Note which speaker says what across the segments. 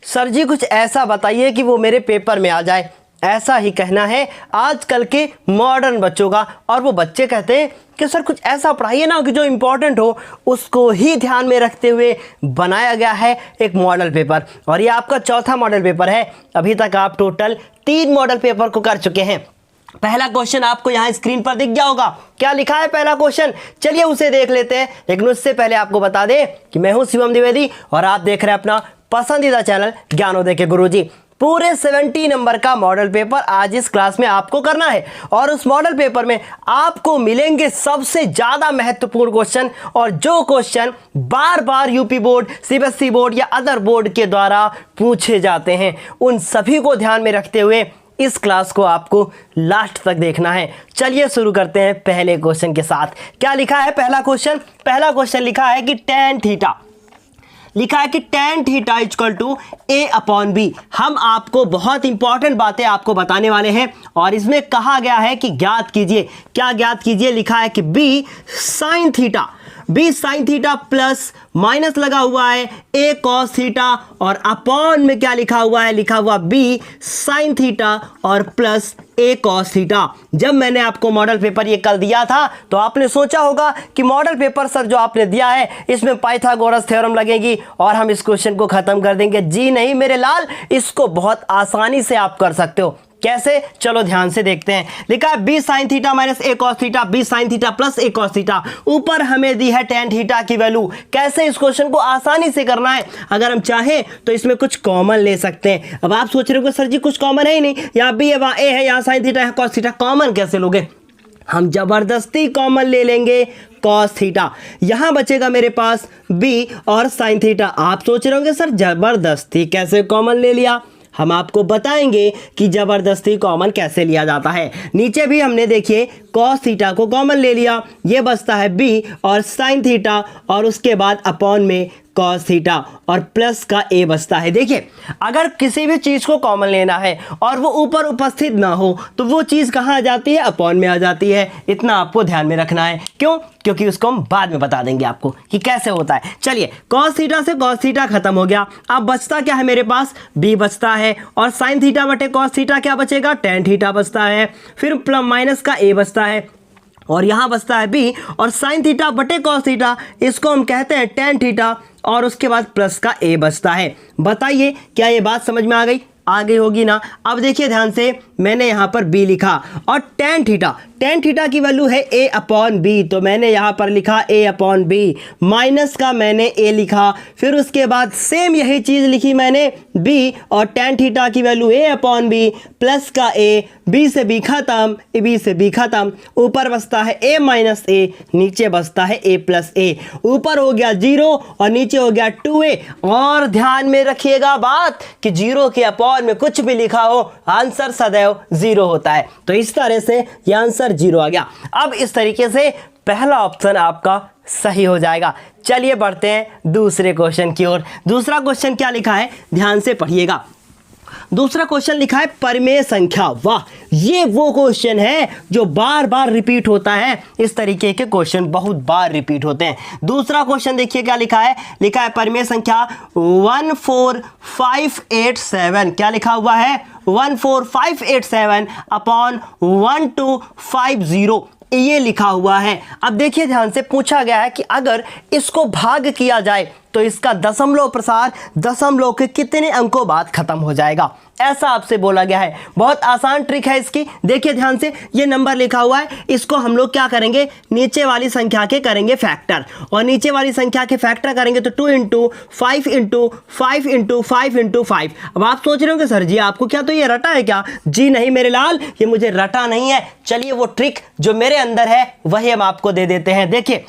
Speaker 1: Sir जी कुछ ऐसा बताइए कि वो मेरे पेपर में आ जाए। ऐसा ही कहना है आजकल के मॉडर्न बच्चों का। और वो बच्चे कहते हैं कि सर कुछ ऐसा पढ़ाइए ना कि जो इम्पोर्टेंट हो, उसको ही ध्यान में रखते हुए बनाया गया है एक मॉडल पेपर। और ये आपका चौथा मॉडल पेपर है। अभी तक आप टोटल 3 मॉडल पेपर को कर चुके हैं। पहला क्वेश्चन आपको यहाँ स्क्रीन पर दिख गया होगा। क्या लिखा है पहला क्वेश्चन? चलिए उसे देख लेते हैं। लेकिन उससे पहले आपको बता दें कि मैं हूँ शिवम द्विवेदी और आप देख रहे हैं अपना पसंदीदा चैनल ज्ञानोदय के गुरुजी। पूरे 70 नंबर का मॉडल पेपर आज इस क्लास में आपको करना है। और उस मॉडल पेपर में आपको मिलेंगे सबसे ज़्यादा महत्वपूर्ण क्वेश्चन, और जो क्वेश्चन बार बार यूपी बोर्ड, सीबीएसई बोर्ड या अदर बोर्ड के द्वारा पूछे जाते हैं। उन सभी को ध्यान में रखते हुए इस क्लास को आपको लास्ट तक देखना है। चलिए शुरू करते हैं पहले क्वेश्चन के साथ। क्या लिखा है पहला क्वेश्चन? पहला क्वेश्चन लिखा है कि tan थीटा, लिखा है कि tan theta equal to a/b। हम आपको बहुत इंपॉर्टेंट बातें आपको बताने वाले हैं। और इसमें कहा गया है कि ज्ञात कीजिए। क्या ज्ञात कीजिए? लिखा है कि b sin theta plus minus लगा हुआ है a cos थीटा, और अपॉन में क्या लिखा हुआ है? लिखा हुआ b sin थीटा और प्लस a cos थीटा। जब मैंने आपको मॉडल पेपर ये कल दिया था तो आपने सोचा होगा कि मॉडल पेपर सर जो आपने दिया है इसमें पाइथागोरस थ्योरम लगेगी और हम इस क्वेश्चन को खत्म कर देंगे। जी नहीं मेरे लाल, इसको बहुत आसानी से आप कर सकते हो। कैसे? चलो ध्यान से देखते हैं। लिखा है b sin theta minus a cos theta, b sin theta plus a cos theta. ऊपर हमें दी है tan थीटा की वैल्यू। कैसे इस क्वेश्चन को आसानी से करना है? अगर हम चाहें तो इसमें कुछ कॉमन ले सकते हैं। अब आप सोच रहे हो सर जी कुछ कॉमन है ही नहीं, यहाँ b है, वहाँ a है, यहाँ sin थीटा है, cos थीटा, कॉमन कैसे लोगे? हम जबरदस्ती कॉमन ले लेंगे cos थीटा। यहाँ बचेगा मेरे पास b और sin थीटा। आप सोच रहे होंगे सर जबरदस्ती कैसे कॉमन ले लिया? हम आपको बताएंगे कि जबरदस्ती कॉमन कैसे लिया जाता है। नीचे भी हमने देखिए cos थीटा को कॉमन ले लिया, ये बचता है b और sin थीटा, और उसके बाद अपॉन में cos थीटा और प्लस का a बचता है। देखिए अगर किसी भी चीज़ को कॉमन लेना है और वो ऊपर उपस्थित ना हो तो वो चीज़ कहाँ आ जाती है? अपॉन में आ जाती है। इतना आपको ध्यान में रखना है। क्यों? क्योंकि उसको हम बाद में बता देंगे आपको कि कैसे होता है। चलिए cos थीटा से cos थीटा खत्म हो गया। अब बचता क्या है मेरे पास? b बचता है, और sin थीटा बटे cos थीटा क्या बचेगा? tan थीटा बचता है। फिर प्लस माइनस का a बचता है, और यहाँ बचता है b, और sin थीटा बटे cos थीटा, इसको हम कहते हैं tan थीटा, और उसके बाद प्लस का a बचता है। बताइए क्या ये बात समझ में आ गई? आ गई होगी ना। अब देखिए ध्यान से, मैंने यहाँ पर b लिखा, और tan थीटा की वैल्यू है a/b, तो मैंने यहाँ पर लिखा a/b, माइनस का मैंने a लिखा। फिर उसके बाद सेम यही चीज़ लिखी मैंने b, और tan थीटा की वैल्यू a/b, प्लस का a, b से b खत्म, ऊपर बचता है a माइनस a, नीचे बचता है a प्लस a। ऊपर हो गया 0 और नीचे हो गया 2a। और ध्यान में रखिएगा बात कि 0 के अपॉन में कुछ भी लिखा हो आंसर सदैव 0 होता है। तो इस तरह से ये आंसर 0 आ गया। अब इस तरीके से पहला ऑप्शन आपका सही हो जाएगा। चलिए बढ़ते हैं दूसरे क्वेश्चन की ओर। दूसरा क्वेश्चन क्या लिखा है? ध्यान से पढ़िएगा। दूसरा क्वेश्चन लिखा है परिमेय संख्या। वाह, ये वो क्वेश्चन है जो बार बार रिपीट होता है। इस तरीके के क्वेश्चन बहुत बार रिपीट होते हैं। दूसरा क्वेश्चन देखिए क्या लिखा है? लिखा है परिमेय संख्या 14587। क्या लिखा हुआ है? 14587 अपॉन 1250, ये लिखा हुआ है। अब देखिए ध्यान से, पूछा गया है कि अगर इसको भाग किया जाए तो इसका दशमलव प्रसार दशमलव के कितने अंकों बाद खत्म हो जाएगा, ऐसा आपसे बोला गया है। बहुत आसान ट्रिक है इसकी। देखिए ध्यान से, ये नंबर लिखा हुआ है, इसको हम लोग क्या करेंगे? नीचे वाली संख्या के करेंगे फैक्टर, और नीचे वाली संख्या के फैक्टर करेंगे तो 2 इंटू 5 इंटू 5 इंटू 5 इंटू 5। अब आप सोच रहे होंगे सर जी आपको क्या तो ये रटा है क्या? जी नहीं मेरे लाल, ये मुझे रटा नहीं है। चलिए वो ट्रिक जो मेरे अंदर है वही हम आपको दे देते हैं। देखिए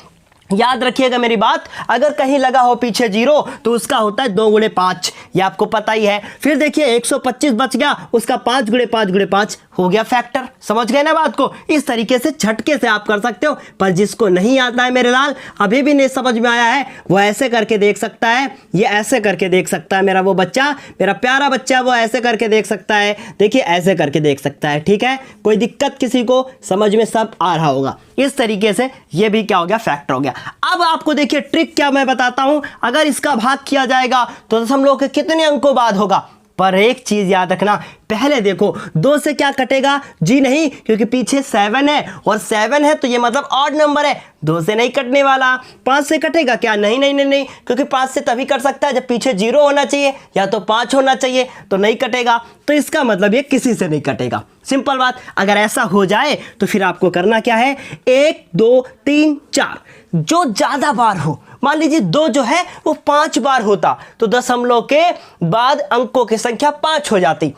Speaker 1: याद रखिएगा मेरी बात, अगर कहीं लगा हो पीछे 0 तो उसका होता है 2 गुणे 5, ये आपको पता ही है। फिर देखिए 125 बच गया, उसका 5 गुणे 5 गुणे 5 हो गया फैक्टर। समझ गए ना बात को? इस तरीके से झटके से आप कर सकते हो, पर जिसको नहीं आता है मेरे लाल, अभी भी नहीं समझ में आया है, वो ऐसे करके देख सकता है, ये ऐसे करके देख सकता है। मेरा वो बच्चा, मेरा प्यारा बच्चा, वो ऐसे करके देख सकता है। देखिए ऐसे करके देख सकता है। ठीक है, कोई दिक्कत किसी को? समझ में सब आ रहा होगा। इस तरीके से ये भी क्या हो गया? फैक्टर हो गया। अब आपको देखिए ट्रिक क्या मैं बताता हूं। अगर इसका भाग किया जाएगा तो दशमलव के कितने अंकों बाद होगा? पर एक चीज याद रखना, पहले देखो 2 से क्या कटेगा? जी नहीं, क्योंकि पीछे 7 है और 7 है तो ये मतलब ऑड नंबर है, 2 से नहीं कटने वाला। 5 से कटेगा क्या? नहीं नहीं नहीं नहीं, क्योंकि 5 से तभी कट सकता है जब पीछे 0 होना चाहिए या तो 5 होना चाहिए, तो नहीं कटेगा। तो इसका मतलब ये किसी से नहीं कटेगा। सिंपल बात। अगर ऐसा हो जाए तो फिर आपको करना क्या है? 1 2 3 4 जो ज्यादा बार हो, मान लीजिए 2 जो है वो 5 बार होता तो दशमलव के बाद अंकों की संख्या 5 हो जाती,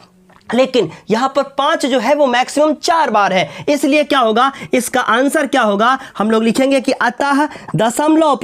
Speaker 1: लेकिन यहां पर 5 जो है वो मैक्सिमम 4 बार है। इसलिए क्या होगा? इसका आंसर क्या होगा? हम लोग लिखेंगे कि अतः दशमलव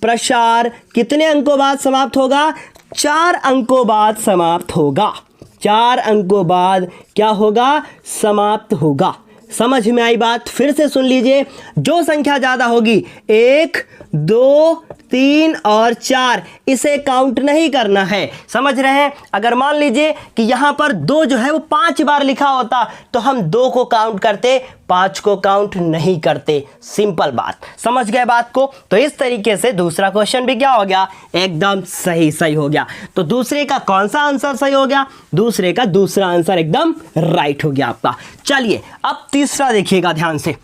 Speaker 1: प्रसार कितने अंकों बाद समाप्त होगा? 4 अंकों बाद समाप्त होगा। 4 अंकों बाद क्या होगा? समाप्त होगा। समझ में आई बात? फिर से सुन लीजिए, जो संख्या ज्यादा होगी 1 2 3 और 4, इसे काउंट नहीं करना है। समझ रहे हैं? अगर मान लीजिए कि यहां पर 2 जो है वो 5 बार लिखा होता तो हम 2 को काउंट करते, 5 को काउंट नहीं करते। सिंपल बात। समझ गए बात को? तो इस तरीके से दूसरा क्वेश्चन भी क्या हो गया? एकदम सही हो गया। तो दूसरे का कौन सा आंसर सही हो गया? दूसरे का दूसरा आंसर एकदम राइट हो गया आपका। चलिए अब तीसरा देखिएगा ध्यान से।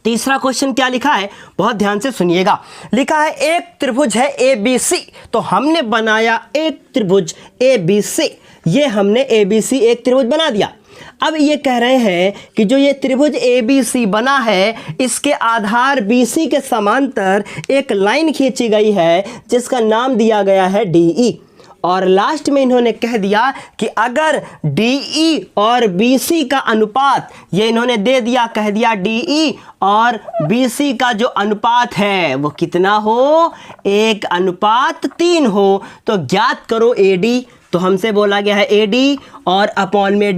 Speaker 1: तीसरा क्वेश्चन क्या लिखा है? बहुत ध्यान से सुनिएगा। लिखा है एक त्रिभुज है ABC, तो हमने बनाया एक त्रिभुज ABC। ये हमने ABC एक त्रिभुज बना दिया। अब ये कह रहे हैं कि जो ये त्रिभुज ABC बना है, इसके आधार BC के समांतर एक लाइन खींची गई है जिसका नाम दिया गया है DE। और लास्ट में इन्होंने कह दिया कि अगर DE और BC का अनुपात, ये इन्होंने दे दिया, कह दिया DE और BC का जो अनुपात है वो कितना हो? 1:3 हो। तो ज्ञात करो AD। तो हमसे बोला गया है AD और अपॉन में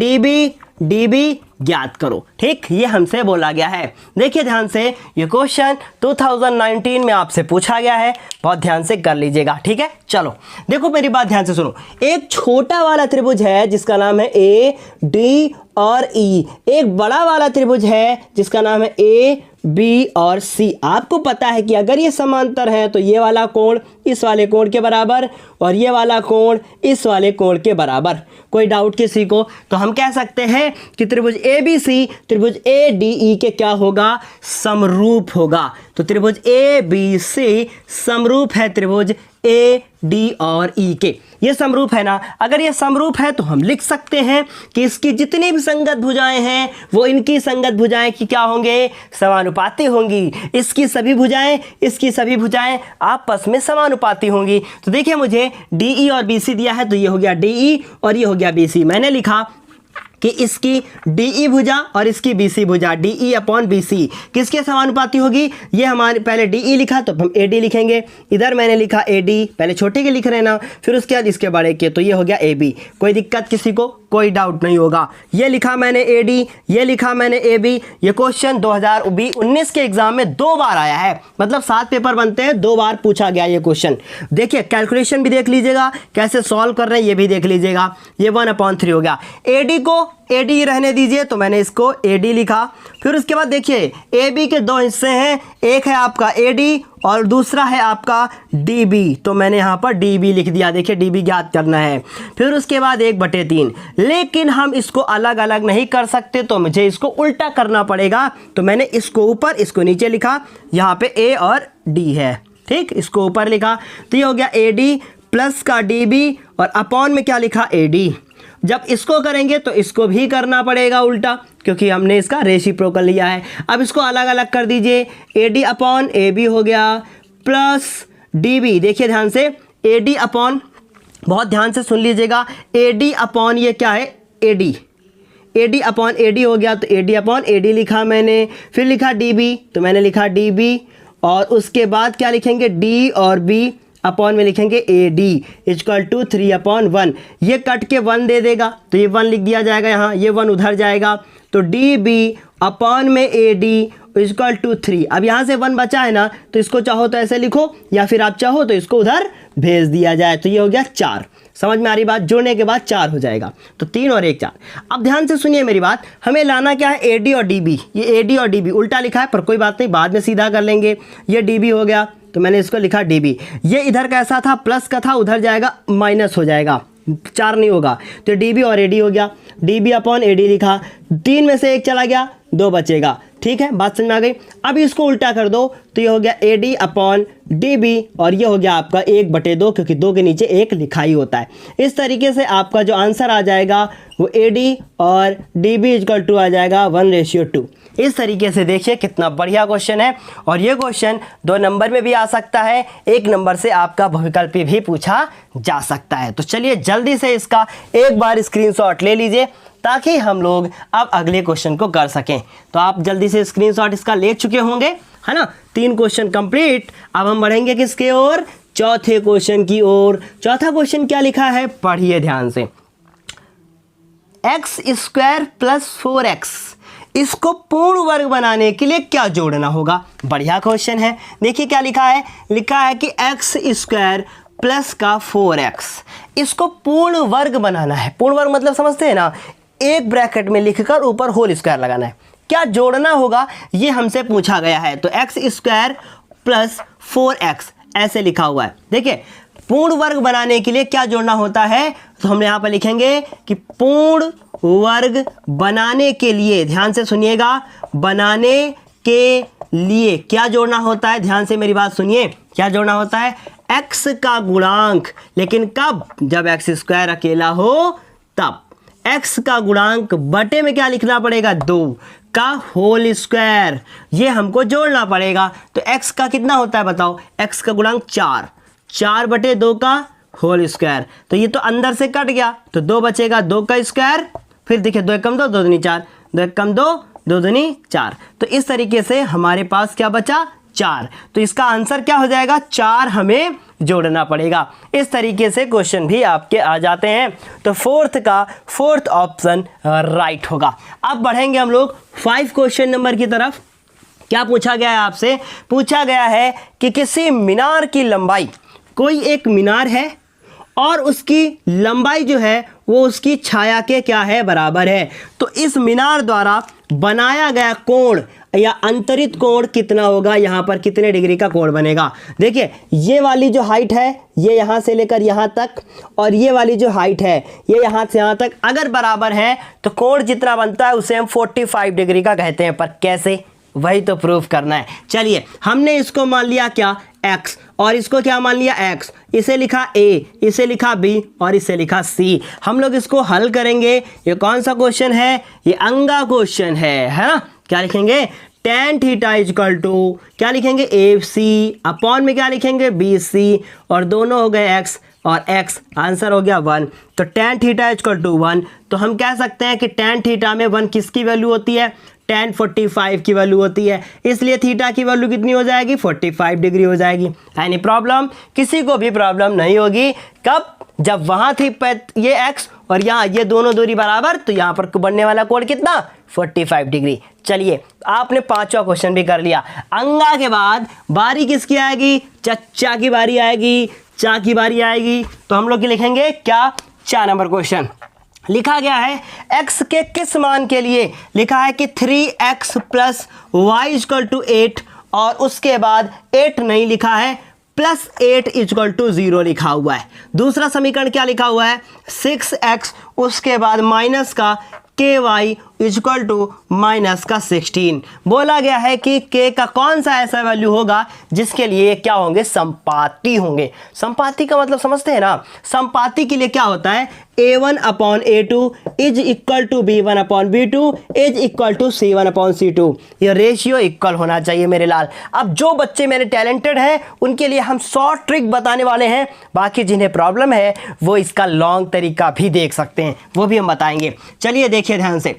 Speaker 1: DB ज्ञात करो। ठीक, ये हमसे बोला गया है। देखिए ध्यान से, ये क्वेश्चन 2019 में आपसे पूछा गया है। बहुत ध्यान से कर लीजिएगा। ठीक है, चलो देखो मेरी बात ध्यान से सुनो। एक छोटा वाला त्रिभुज है जिसका नाम है AD और E। एक बड़ा वाला त्रिभुज है जिसका नाम है AB और C। आपको पता है कि अगर ये समांतर है तो ये वाला कोण इस वाले कोण के बराबर और ये वाला कोण इस वाले कोण के बराबर। कोई डाउट किसी को? तो हम कह सकते हैं कि त्रिभुज ABC त्रिभुज ADE के क्या होगा? समरूप होगा। तो त्रिभुज ABC समरूप है त्रिभुज AD और E के। ये समरूप है ना? अगर ये समरूप है तो हम लिख सकते हैं कि इसकी जितनी भी संगत भुजाएं हैं वो इनकी संगत भुजाएं की क्या होंगे? समानुपाती होंगी। इसकी सभी भुजाएं आपस में समानुपाती होंगी। तो देखिए मुझे DE और BC दिया है, तो ये हो गया DE और ये हो गया BC। मैंने लिखा कि इसकी DE भुजा और इसकी BC भुजा DE अपॉन BC किसके समानुपाती होगी? ये हमारे पहले DE लिखा तो हम AD लिखेंगे। इधर मैंने लिखा AD, पहले छोटे के लिख रहे ना, फिर उसके बाद इसके बड़े के, तो ये हो गया AB। कोई दिक्कत किसी को? कोई डाउट नहीं होगा। ये लिखा मैंने AD, ये लिखा मैंने AB। ये क्वेश्चन 2019 के एग्जाम में 2 बार आया है, मतलब 7 पेपर बनते हैं, 2 बार पूछा गया ये क्वेश्चन। देखिए कैलकुलेशन भी देख लीजिएगा, कैसे सॉल्व कर रहे हैं ये भी देख लीजिएगा। ये 1/3 हो गया। AD को AD रहने दीजिए, तो मैंने इसको AD लिखा। फिर उसके बाद देखिए AB के 2 हिस्से हैं, एक है आपका AD और दूसरा है आपका DB, तो मैंने यहाँ पर DB लिख दिया। देखिए DB ज्ञात करना है। फिर उसके बाद 1/3, लेकिन हम इसको अलग अलग नहीं कर सकते, तो मुझे इसको उल्टा करना पड़ेगा। तो मैंने इसको ऊपर इसको नीचे लिखा। यहाँ पे A और D है, ठीक, इसको ऊपर लिखा। तो ये हो गया AD प्लस का DB और अपॉन में क्या लिखा? AD। जब इसको करेंगे तो इसको भी करना पड़ेगा उल्टा, क्योंकि हमने इसका रेसिप्रोकल लिया है। अब इसको अलग अलग कर दीजिए। AD अपॉन AB हो गया प्लस DB। देखिए ध्यान से, AD अपॉन, बहुत ध्यान से सुन लीजिएगा, AD अपॉन ये क्या है? AD अपॉन AD हो गया, तो AD अपॉन AD लिखा मैंने। फिर लिखा DB, तो मैंने लिखा DB और उसके बाद क्या लिखेंगे? D और B अपॉन में लिखेंगे AD इक्वल टू 3/1। ये कट के 1 दे देगा तो ये 1 लिख दिया जाएगा यहाँ, ये 1 उधर जाएगा तो DB अपॉन में AD इक्वल टू 3। अब यहाँ से 1 बचा है ना, तो इसको चाहो तो ऐसे लिखो या फिर आप चाहो तो इसको उधर भेज दिया जाए, तो ये हो गया 4। समझ में आ रही बात? जोड़ने के बाद 4 हो जाएगा, तो 3 और 1 4। अब ध्यान से सुनिए मेरी बात, हमें लाना क्या है? AD और DB। ये AD और DB उल्टा लिखा है पर कोई बात नहीं, बाद में सीधा कर लेंगे। ये DB हो गया तो मैंने इसको लिखा DB। ये इधर कैसा था? प्लस का था, उधर जाएगा माइनस हो जाएगा, 4 नहीं होगा, तो DB और AD हो गया। DB अपॉन AD लिखा, 3 में से 1 चला गया, 2 बचेगा। ठीक है, बात समझ में आ गई? अब इसको उल्टा कर दो तो ये हो गया AD अपॉन DB और ये हो गया आपका 1/2, क्योंकि 2 के नीचे 1 लिखा ही होता है। इस तरीके से आपका जो आंसर आ जाएगा वो AD और DB इक्वल टू आ जाएगा 1:2। इस तरीके से देखिए कितना बढ़िया क्वेश्चन है, और ये क्वेश्चन 2 नंबर में भी आ सकता है, 1 नंबर से आपका बहुविकल्पी भी पूछा जा सकता है। तो चलिए जल्दी से इसका एक बार स्क्रीनशॉट ले लीजिए ताकि हम लोग अब अगले क्वेश्चन को कर सकें। तो आप जल्दी से स्क्रीनशॉट इसका ले चुके होंगे, है ना? 3 क्वेश्चन कंप्लीट। अब हम बढ़ेंगे किसके ओर? चौथे क्वेश्चन की ओर। चौथा क्वेश्चन क्या लिखा है? पढ़िए ध्यान से। x² + 4x, इसको पूर्ण वर्ग बनाने के लिए क्या जोड़ना होगा? बढ़िया क्वेश्चन है। देखिए क्या लिखा है? लिखा है कि x² प्लस का 4x, इसको पूर्ण वर्ग बनाना है। पूर्ण वर्ग मतलब समझते हैं ना, एक ब्रैकेट में लिखकर ऊपर होल स्क्वायर लगाना है। क्या जोड़ना होगा ये हमसे पूछा गया है। तो x² + 4x ऐसे लिखा हुआ है। देखिए पूर्ण वर्ग बनाने के लिए क्या जोड़ना होता है, तो हम यहाँ पर लिखेंगे कि पूर्ण वर्ग बनाने के लिए, ध्यान से सुनिएगा, बनाने के लिए क्या जोड़ना होता है? ध्यान से मेरी बात सुनिए, क्या जोड़ना होता है? x का गुणांक, लेकिन कब? जब x² अकेला हो तब। x का गुणांक बटे में क्या लिखना पड़ेगा? 2 का होल स्क्वायर, ये हमको जोड़ना पड़ेगा। तो x का कितना होता है बताओ? x का गुणांक 4, 4/2 का होल स्क्वायर। तो ये तो अंदर से कट गया तो 2 बचेगा, 2 का स्क्वायर, फिर देखिए 2 × 2 2 दूनी 4, 2 × 2 2 दूनी 4। तो इस तरीके से हमारे पास क्या बचा? 4। तो इसका आंसर क्या हो जाएगा? 4 हमें जोड़ना पड़ेगा। इस तरीके से क्वेश्चन भी आपके आ जाते हैं। तो फोर्थ ऑप्शन राइट होगा। अब बढ़ेंगे हम लोग 5 क्वेश्चन नंबर की तरफ। क्या पूछा गया है आपसे? पूछा गया है कि किसी मीनार की लंबाई, कोई एक मीनार है और उसकी लंबाई जो है वो उसकी छाया के क्या है? बराबर है। तो इस मीनार द्वारा बनाया गया कोण या अंतरित कोण कितना होगा? यहाँ पर कितने डिग्री का कोण बनेगा? देखिए ये वाली जो हाइट है ये यहाँ से लेकर यहाँ तक, और ये वाली जो हाइट है ये यहाँ से यहाँ तक अगर बराबर है तो कोण जितना बनता है उसे हम 45 डिग्री का कहते हैं। पर कैसे? वही तो प्रूफ करना है। चलिए हमने इसको मान लिया क्या? x, और इसको क्या मान लिया? x। इसे लिखा a, इसे लिखा b और इसे लिखा c। हम लोग इसको हल करेंगे। ये कौन सा क्वेश्चन है? ये अंगा क्वेश्चन है ना? क्या लिखेंगे? tan थीटा इक्वल टू क्या लिखेंगे? AC अपॉन में क्या लिखेंगे? BC, और दोनों हो गए x और x, आंसर हो गया 1। तो tan थीटा इक्वल टू 1। तो हम कह सकते हैं कि tan थीटा में 1 किसकी वैल्यू होती है? tan 45 की वैल्यू होती है, इसलिए थीटा की वैल्यू कितनी हो जाएगी? 45 डिग्री हो जाएगी। Any problem? किसी को भी प्रॉब्लम नहीं होगी। कब? जब वहाँ थी ये x और यहाँ ये दोनों दूरी बराबर, तो यहाँ पर बनने वाला कोण कितना? 45 डिग्री। चलिए आपने 5वां क्वेश्चन भी कर लिया। अंगा के बाद बारी किसकी आएगी? चच्चा की बारी आएगी, चा की बारी आएगी। तो हम लोग लिखेंगे क्या? 4 नंबर क्वेश्चन। लिखा गया है x के किस मान के लिए? लिखा है कि 3x + y = 8, और उसके बाद 8 नहीं लिखा है, +8 = 0 लिखा हुआ है। दूसरा समीकरण क्या लिखा हुआ है? 6x, उसके बाद माइनस का ky = -16। बोला गया है कि k का कौन सा ऐसा वैल्यू होगा जिसके लिए क्या होंगे? संपाती होंगे। संपाती का मतलब समझते हैं ना? संपाती के लिए क्या होता है? a1/a2 = b1/b2 = c1/c2। ये रेशियो इक्वल होना चाहिए मेरे लाल। अब जो बच्चे मेरे टैलेंटेड हैं उनके लिए हम शॉर्ट ट्रिक बताने वाले हैं, बाकी जिन्हें प्रॉब्लम है वो इसका लॉन्ग तरीका भी देख सकते हैं, वो भी हम बताएंगे। चलिए देखिए ध्यान से,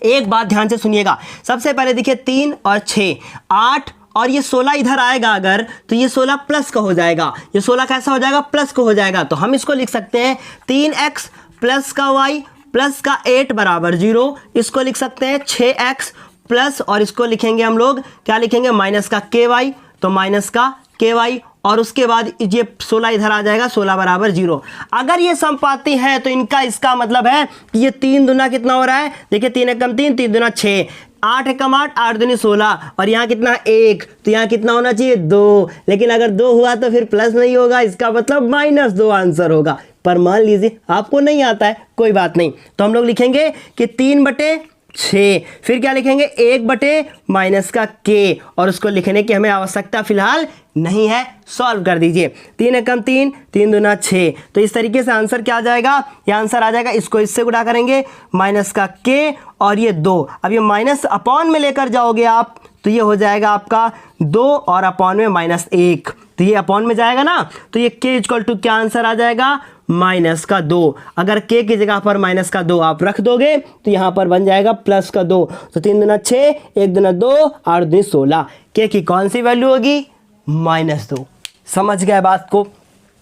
Speaker 1: एक बात ध्यान से सुनिएगा। सबसे पहले देखिए 3 और 6, 8 और ये 16 इधर आएगा अगर, तो ये 16 प्लस का हो जाएगा। ये 16 कैसा हो जाएगा? प्लस का हो जाएगा। तो हम इसको लिख सकते हैं 3x प्लस का y प्लस का 8 बराबर 0। इसको लिख सकते हैं 6x प्लस, और इसको लिखेंगे हम लोग क्या लिखेंगे? माइनस का ky, तो माइनस का ky, और उसके बाद ये 16 इधर आ जाएगा, 16 बराबर 0। अगर ये समपाती है तो इनका इसका मतलब है कि ये 3 दूना कितना हो रहा है? देखिए 3 एकम 3, 3 दूना 6, 8 एकम 8, 8 दूनी 16, और यहाँ कितना 1, तो यहाँ कितना होना चाहिए? 2। लेकिन अगर 2 हुआ तो फिर प्लस नहीं होगा, इसका मतलब -2 आंसर होगा। पर मान लीजिए आपको नहीं आता है, कोई बात नहीं, तो हम लोग लिखेंगे कि 3/6, फिर क्या लिखेंगे? 1/ माइनस का k, और उसको लिखने की हमें आवश्यकता फिलहाल नहीं है। सॉल्व कर दीजिए। 3 एकम 3, 3 दूना 6, तो इस तरीके से आंसर क्या आ जाएगा? ये आंसर आ जाएगा, इसको इससे गुणा करेंगे, माइनस का k और ये 2। अब ये माइनस अपॉन में लेकर जाओगे आप, तो ये हो जाएगा आपका 2 और अपॉन में -1, तो ये अपॉन में जाएगा ना, तो ये k इक्वल टू क्या आंसर आ जाएगा? माइनस का 2। अगर k की जगह पर माइनस का 2 आप रख दोगे तो यहाँ पर बन जाएगा प्लस का 2, तो 3 दूना 6, 1 दूना 2, 8 दूनी 16। k की कौन सी वैल्यू होगी? -2। समझ गए बात को?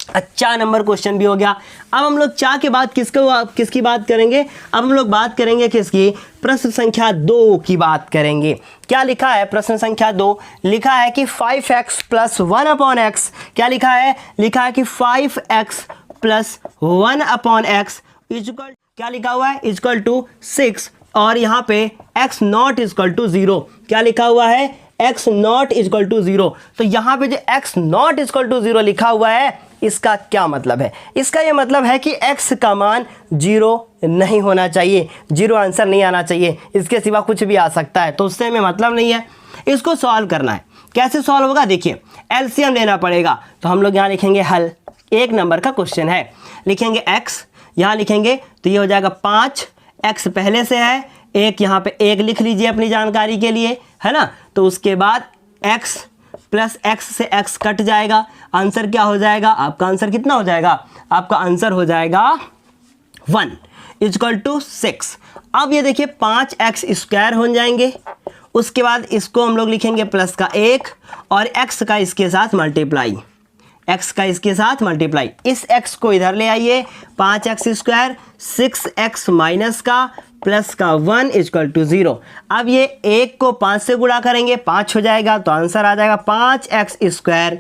Speaker 1: अच्छा नंबर क्वेश्चन भी हो गया। अब हम लोग चार के बाद किसकी बात करेंगे? अब हम लोग बात करेंगे किसकी? प्रश्न संख्या 2 की बात करेंगे। क्या लिखा है प्रश्न संख्या 2? लिखा है कि 5x प्लस 1/x। क्या लिखा है? लिखा है कि 5x प्लस 1/x इक्वल, क्या लिखा हुआ है? इक्वल टू 6, और यहाँ पे x नॉट इक्वल टू 0। क्या लिखा हुआ है? x not equal to 0। तो यहाँ पे जो x नॉट इक्वल टू 0 लिखा हुआ है, इसका क्या मतलब है? इसका ये मतलब है कि x का मान 0 नहीं होना चाहिए, 0 आंसर नहीं आना चाहिए, इसके सिवा कुछ भी आ सकता है, तो उससे हमें मतलब नहीं है। इसको सॉल्व करना है। कैसे सॉल्व होगा? देखिए एलसीएम लेना पड़ेगा, तो हम लोग यहाँ लिखेंगे हल। 1 नंबर का क्वेश्चन है, लिखेंगे x, यहाँ लिखेंगे तो ये हो जाएगा 5, x पहले से है, 1 यहाँ पे 1 लिख लीजिए अपनी जानकारी के लिए, है ना। तो उसके बाद x प्लस x से x कट जाएगा, आंसर क्या हो जाएगा? आपका आंसर कितना हो जाएगा? आपका आंसर हो जाएगा 1 इक्वल टू 6। अब ये देखिए 5x स्क्वायर हो जाएंगे, उसके बाद इसको हम लोग लिखेंगे प्लस का 1 और x का इसके साथ मल्टीप्लाई, x का इसके साथ मल्टीप्लाई। इस x को इधर ले आइए, 5x स्क्वायर 6x माइनस का प्लस का 1 इक्वल टू 0। अब ये 1 को 5 से गुणा करेंगे, 5 हो जाएगा, तो आंसर आ जाएगा 5x स्क्वायर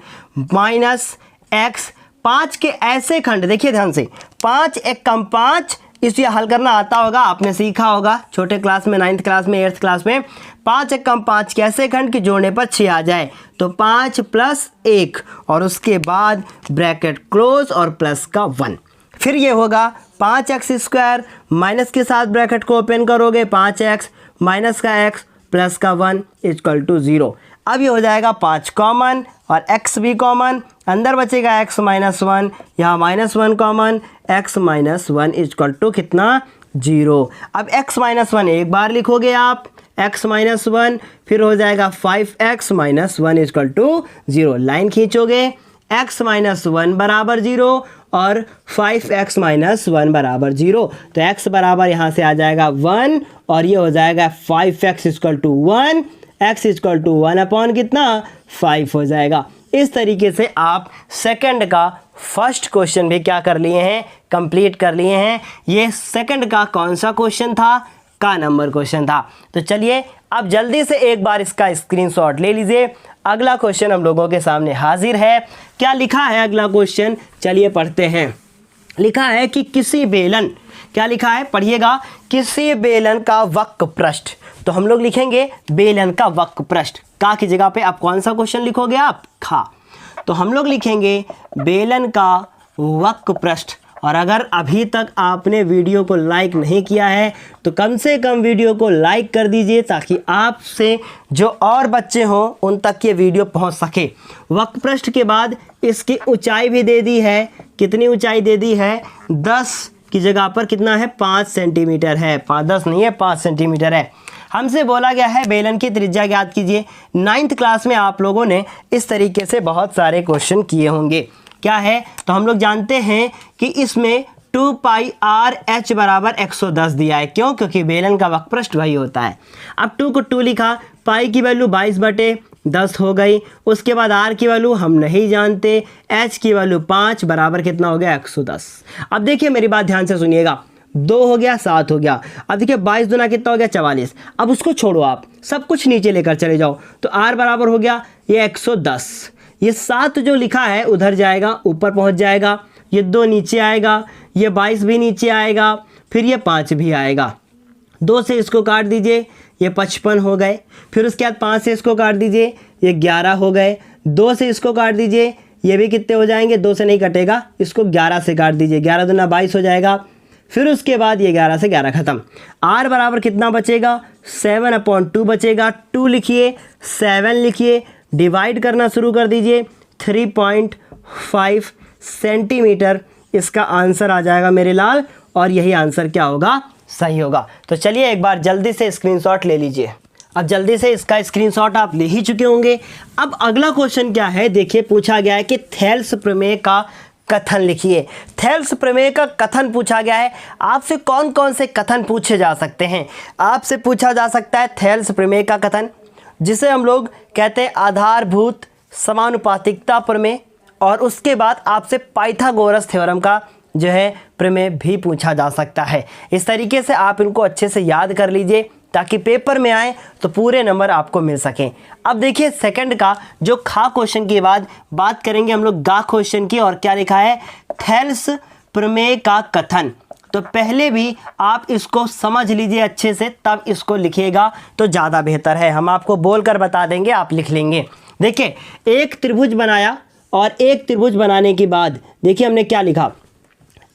Speaker 1: माइनस x। 5 के ऐसे खंड देखिए ध्यान से, 5 1 कम 5, इसे हल करना आता होगा, आपने सीखा होगा छोटे क्लास में, 9th क्लास में, 8th क्लास में। 5 1 कम 5 के ऐसे खंड की जोड़ने पर 6 आ जाए, तो 5 प्लस 1 और उसके बाद ब्रैकेट क्लोज और प्लस का 1। फिर ये होगा 5x स्क्वायर माइनस के साथ ब्रैकेट को ओपन करोगे, 5x माइनस का x प्लस का 1 इक्वल टू 0। अब ये हो जाएगा 5 कॉमन और x भी कॉमन, अंदर बचेगा x माइनस 1, यहाँ -1 common, x minus 1 equal to कितना? 0। अब x माइनस 1 एक बार लिखोगे आप, x माइनस 1, फिर हो जाएगा 5x minus 1 equal to 0। Line खींचोगे, x माइनस 1 बराबर 0 और 5x माइनस 1 बराबर 0, तो x बराबर यहाँ से आ जाएगा 1 और ये हो जाएगा 5x equal to 1, x equal to 1 upon कितना? 5 हो जाएगा। इस तरीके से आप सेकंड का फर्स्ट क्वेश्चन भी क्या कर लिए हैं? कंप्लीट कर लिए हैं। ये सेकंड का कौन सा क्वेश्चन था? का नंबर क्वेश्चन था। तो चलिए अब जल्दी से एक बार इसका स्क्रीनशॉट ले लीजिए। अगला क्वेश्चन हम लोगों के सामने हाजिर है। क्या लिखा है अगला क्वेश्चन? चलिए पढ़ते हैं। लिखा है कि किसी बेलन, क्या लिखा है पढ़िएगा, किसी बेलन का वक्र पृष्ठ। तो हम लोग लिखेंगे बेलन का वक्र पृष्ठ। का की जगह पे आप कौन सा क्वेश्चन लिखोगे? आप खा। तो हम लोग लिखेंगे बेलन का वक्र पृष्ठ। और अगर अभी तक आपने वीडियो को लाइक नहीं किया है तो कम से कम वीडियो को लाइक कर दीजिए, ताकि आपसे जो और बच्चे हों उन तक ये वीडियो पहुंच सके। वक्र पृष्ठ के बाद इसकी ऊंचाई भी दे दी है। कितनी ऊंचाई दे दी है? 10 की जगह पर कितना है? 5 सेंटीमीटर है। 10 नहीं है, 5 सेंटीमीटर है। हमसे बोला गया है बेलन की त्रिज्या ज्ञात कीजिए। 9th क्लास में आप लोगों ने इस तरीके से बहुत सारे क्वेश्चन किए होंगे। क्या है? तो हम लोग जानते हैं कि इसमें 2 पाई r h बराबर 110 दिया है। क्यों? क्योंकि बेलन का वक्र पृष्ठ वही होता है। अब 2 को 2 लिखा, पाई की वैल्यू 22 बटे 10 हो गई। उसके बाद r की वैल्यू हम नहीं जानते, h की वैल्यू 5 बराबर कितना हो गया 110। अब देखिए मेरी बात ध्यान से सुनिएगा, 2 हो गया 7 हो गया। अब देखिए 22 दूना कितना हो गया 44। अब उसको छोड़ो, आप सब कुछ नीचे लेकर चले जाओ, तो r बराबर हो गया ये 110। ये 7 जो लिखा है उधर जाएगा, ऊपर पहुंच जाएगा, ये 2 नीचे आएगा, ये 22 भी नीचे आएगा, फिर ये 5 भी आएगा। 2 से इसको काट दीजिए, ये 55 हो गए। फिर उसके बाद 5 से इसको काट दीजिए, ये 11 हो गए। 2 से इसको काट दीजिए, ये भी कितने हो जाएंगे, 2 से नहीं कटेगा, इसको 11 से काट दीजिए, 11 दूना 22 हो जाएगा। फिर उसके बाद ये 11 से 11 खत्म। r बराबर कितना बचेगा, 7/2 बचेगा। 2 लिखिए, 7 लिखिए, डिवाइड करना शुरू कर दीजिए, 3.5 सेंटीमीटर इसका आंसर आ जाएगा मेरे लाल, और यही आंसर क्या होगा, सही होगा। तो चलिए एक बार जल्दी से स्क्रीनशॉट ले लीजिए। अब जल्दी से इसका स्क्रीनशॉट आप ले ही चुके होंगे। अब अगला क्वेश्चन क्या है, देखिए पूछा गया है कि थेल्स प्रमेय का कथन लिखिए। थेल्स प्रमेय का कथन पूछा गया है। आपसे कौन कौन से कथन पूछे जा सकते हैं, आपसे पूछा जा सकता है थेल्स प्रमेय का कथन, जिसे हम लोग कहते हैं आधारभूत समानुपातिकता प्रमेय, और उसके बाद आपसे पाइथागोरस थ्योरम का जो है प्रमेय भी पूछा जा सकता है। इस तरीके से आप इनको अच्छे से याद कर लीजिए ताकि पेपर में आए तो पूरे नंबर आपको मिल सकें। अब देखिए सेकंड का जो खा क्वेश्चन के बाद बात करेंगे हम लोग गा क्वेश्चन की, और क्या लिखा है, थेल्स प्रमेय का कथन। तो पहले भी आप इसको समझ लीजिए अच्छे से, तब इसको लिखिएगा तो ज़्यादा बेहतर है। हम आपको बोलकर बता देंगे, आप लिख लेंगे। देखिए एक त्रिभुज बनाया, और एक त्रिभुज बनाने के बाद देखिए हमने क्या लिखा,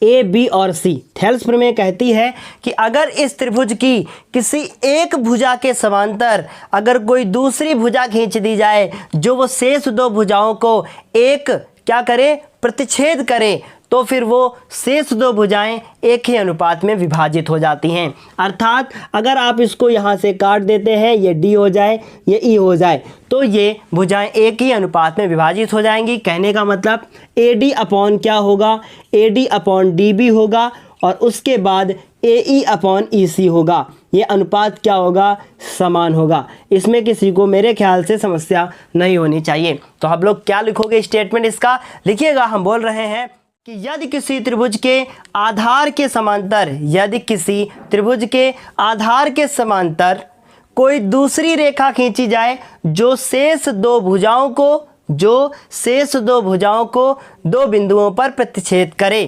Speaker 1: ए बी और सी। थेल्स प्रमेय कहती है कि अगर इस त्रिभुज की किसी एक भुजा के समांतर अगर कोई दूसरी भुजा खींच दी जाए जो वो शेष 2 भुजाओं को एक क्या करे, प्रतिच्छेद करे, तो फिर वो शेष 2 भुजाएं एक ही अनुपात में विभाजित हो जाती हैं। अर्थात अगर आप इसको यहाँ से काट देते हैं, ये डी हो जाए, ये ई हो जाए, तो ये भुजाएं एक ही अनुपात में विभाजित हो जाएंगी। कहने का मतलब ए डी अपॉन क्या होगा, A D upon D B होगा, और उसके बाद ए ई अपॉन ई सी होगा। ये अनुपात क्या होगा, समान होगा। इसमें किसी को मेरे ख्याल से समस्या नहीं होनी चाहिए। तो हम लोग क्या लिखोगे, स्टेटमेंट इसका लिखिएगा। हम बोल रहे हैं कि यदि किसी त्रिभुज के आधार के समांतर, यदि किसी त्रिभुज के आधार के समांतर कोई दूसरी रेखा खींची जाए जो शेष 2 भुजाओं को 2 बिंदुओं पर प्रतिच्छेद करे,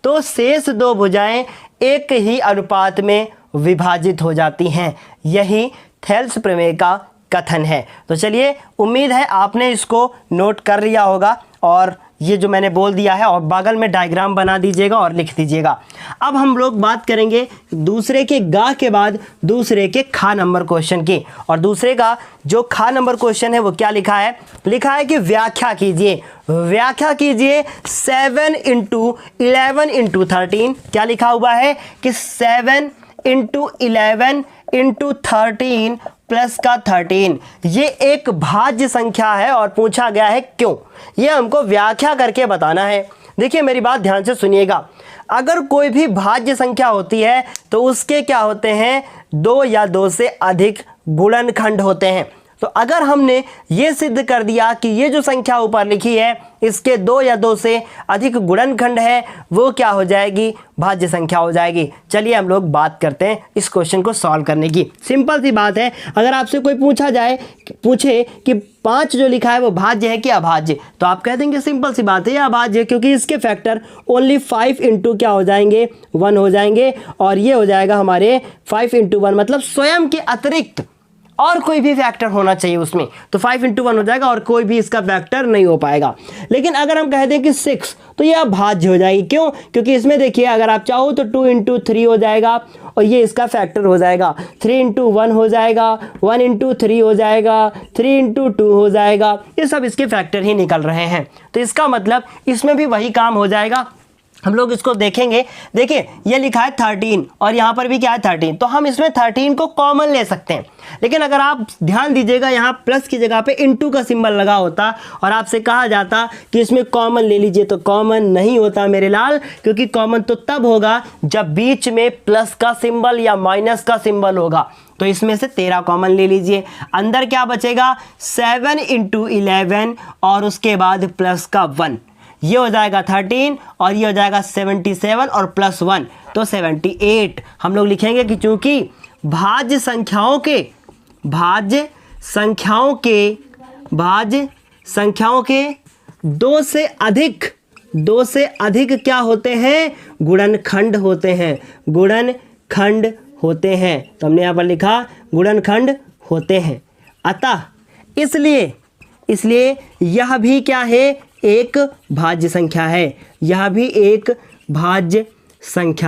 Speaker 1: तो शेष 2 भुजाएं एक ही अनुपात में विभाजित हो जाती हैं। यही थेल्स प्रमेय का कथन है। तो चलिए, उम्मीद है आपने इसको नोट कर लिया होगा, और ये जो मैंने बोल दिया है, और बगल में डायग्राम बना दीजिएगा और लिख दीजिएगा। अब हम लोग बात करेंगे दूसरे के गा के बाद दूसरे के खा नंबर क्वेश्चन की। और दूसरे का जो खा नंबर क्वेश्चन है वो क्या लिखा है, लिखा है कि व्याख्या कीजिए, व्याख्या कीजिए 7 × 11 × 13। क्या लिखा हुआ है कि 7 × 11 × 13 प्लस का 13 ये एक भाज्य संख्या है, और पूछा गया है क्यों, ये हमको व्याख्या करके बताना है। देखिए मेरी बात ध्यान से सुनिएगा। अगर कोई भी भाज्य संख्या होती है तो उसके क्या होते हैं, 2 या 2 से अधिक गुणनखंड होते हैं। तो अगर हमने ये सिद्ध कर दिया कि ये जो संख्या ऊपर लिखी है इसके 2 या 2 से अधिक गुणनखंड है, वो क्या हो जाएगी, भाज्य संख्या हो जाएगी। चलिए हम लोग बात करते हैं इस क्वेश्चन को सॉल्व करने की। सिंपल सी बात है, अगर आपसे कोई पूछे कि 5 जो लिखा है वो भाज्य है कि अभाज्य, तो आप कह देंगे सिंपल सी बात है ये अभाज्य, क्योंकि इसके फैक्टर ओनली 5 × क्या हो जाएंगे, 1 हो जाएंगे, और ये हो जाएगा हमारे 5 × 1, मतलब स्वयं के अतिरिक्त और कोई भी फैक्टर होना चाहिए उसमें, तो 5 × 1 हो जाएगा, और कोई भी इसका फैक्टर नहीं हो पाएगा। लेकिन अगर हम कह दें कि 6, तो ये अभाज्य हो जाएगी। क्यों, क्योंकि इसमें देखिए अगर आप चाहो तो 2 × 3 हो जाएगा, और ये इसका फैक्टर हो जाएगा, 3 × 1 हो जाएगा, 1 × 3 हो जाएगा, 3 × 2 हो जाएगा। ये सब इसके फैक्टर ही निकल रहे हैं। तो इसका मतलब इसमें भी वही काम हो जाएगा हम लोग इसको देखेंगे। देखिए ये लिखा है 13 और यहाँ पर भी क्या है 13, तो हम इसमें 13 को कॉमन ले सकते हैं। लेकिन अगर आप ध्यान दीजिएगा यहाँ प्लस की जगह पे इनटू का सिंबल लगा होता और आपसे कहा जाता कि इसमें कॉमन ले लीजिए, तो कॉमन नहीं होता मेरे लाल, क्योंकि कॉमन तो तब होगा जब बीच में प्लस का सिंबल या माइनस का सिंबल होगा। तो इसमें से 13 कॉमन ले लीजिए। अंदर क्या बचेगा 7 × 11 और उसके बाद प्लस का 1, ये हो जाएगा 13 और ये हो जाएगा 77 और प्लस 1 तो 78। हम लोग लिखेंगे कि चूंकि भाज्य संख्याओं के दो से अधिक क्या होते हैं, गुणनखंड होते हैं। तो हमने यहाँ पर लिखा गुणनखंड होते हैं। अतः इसलिए यह भी क्या है, एक भाज्य संख्या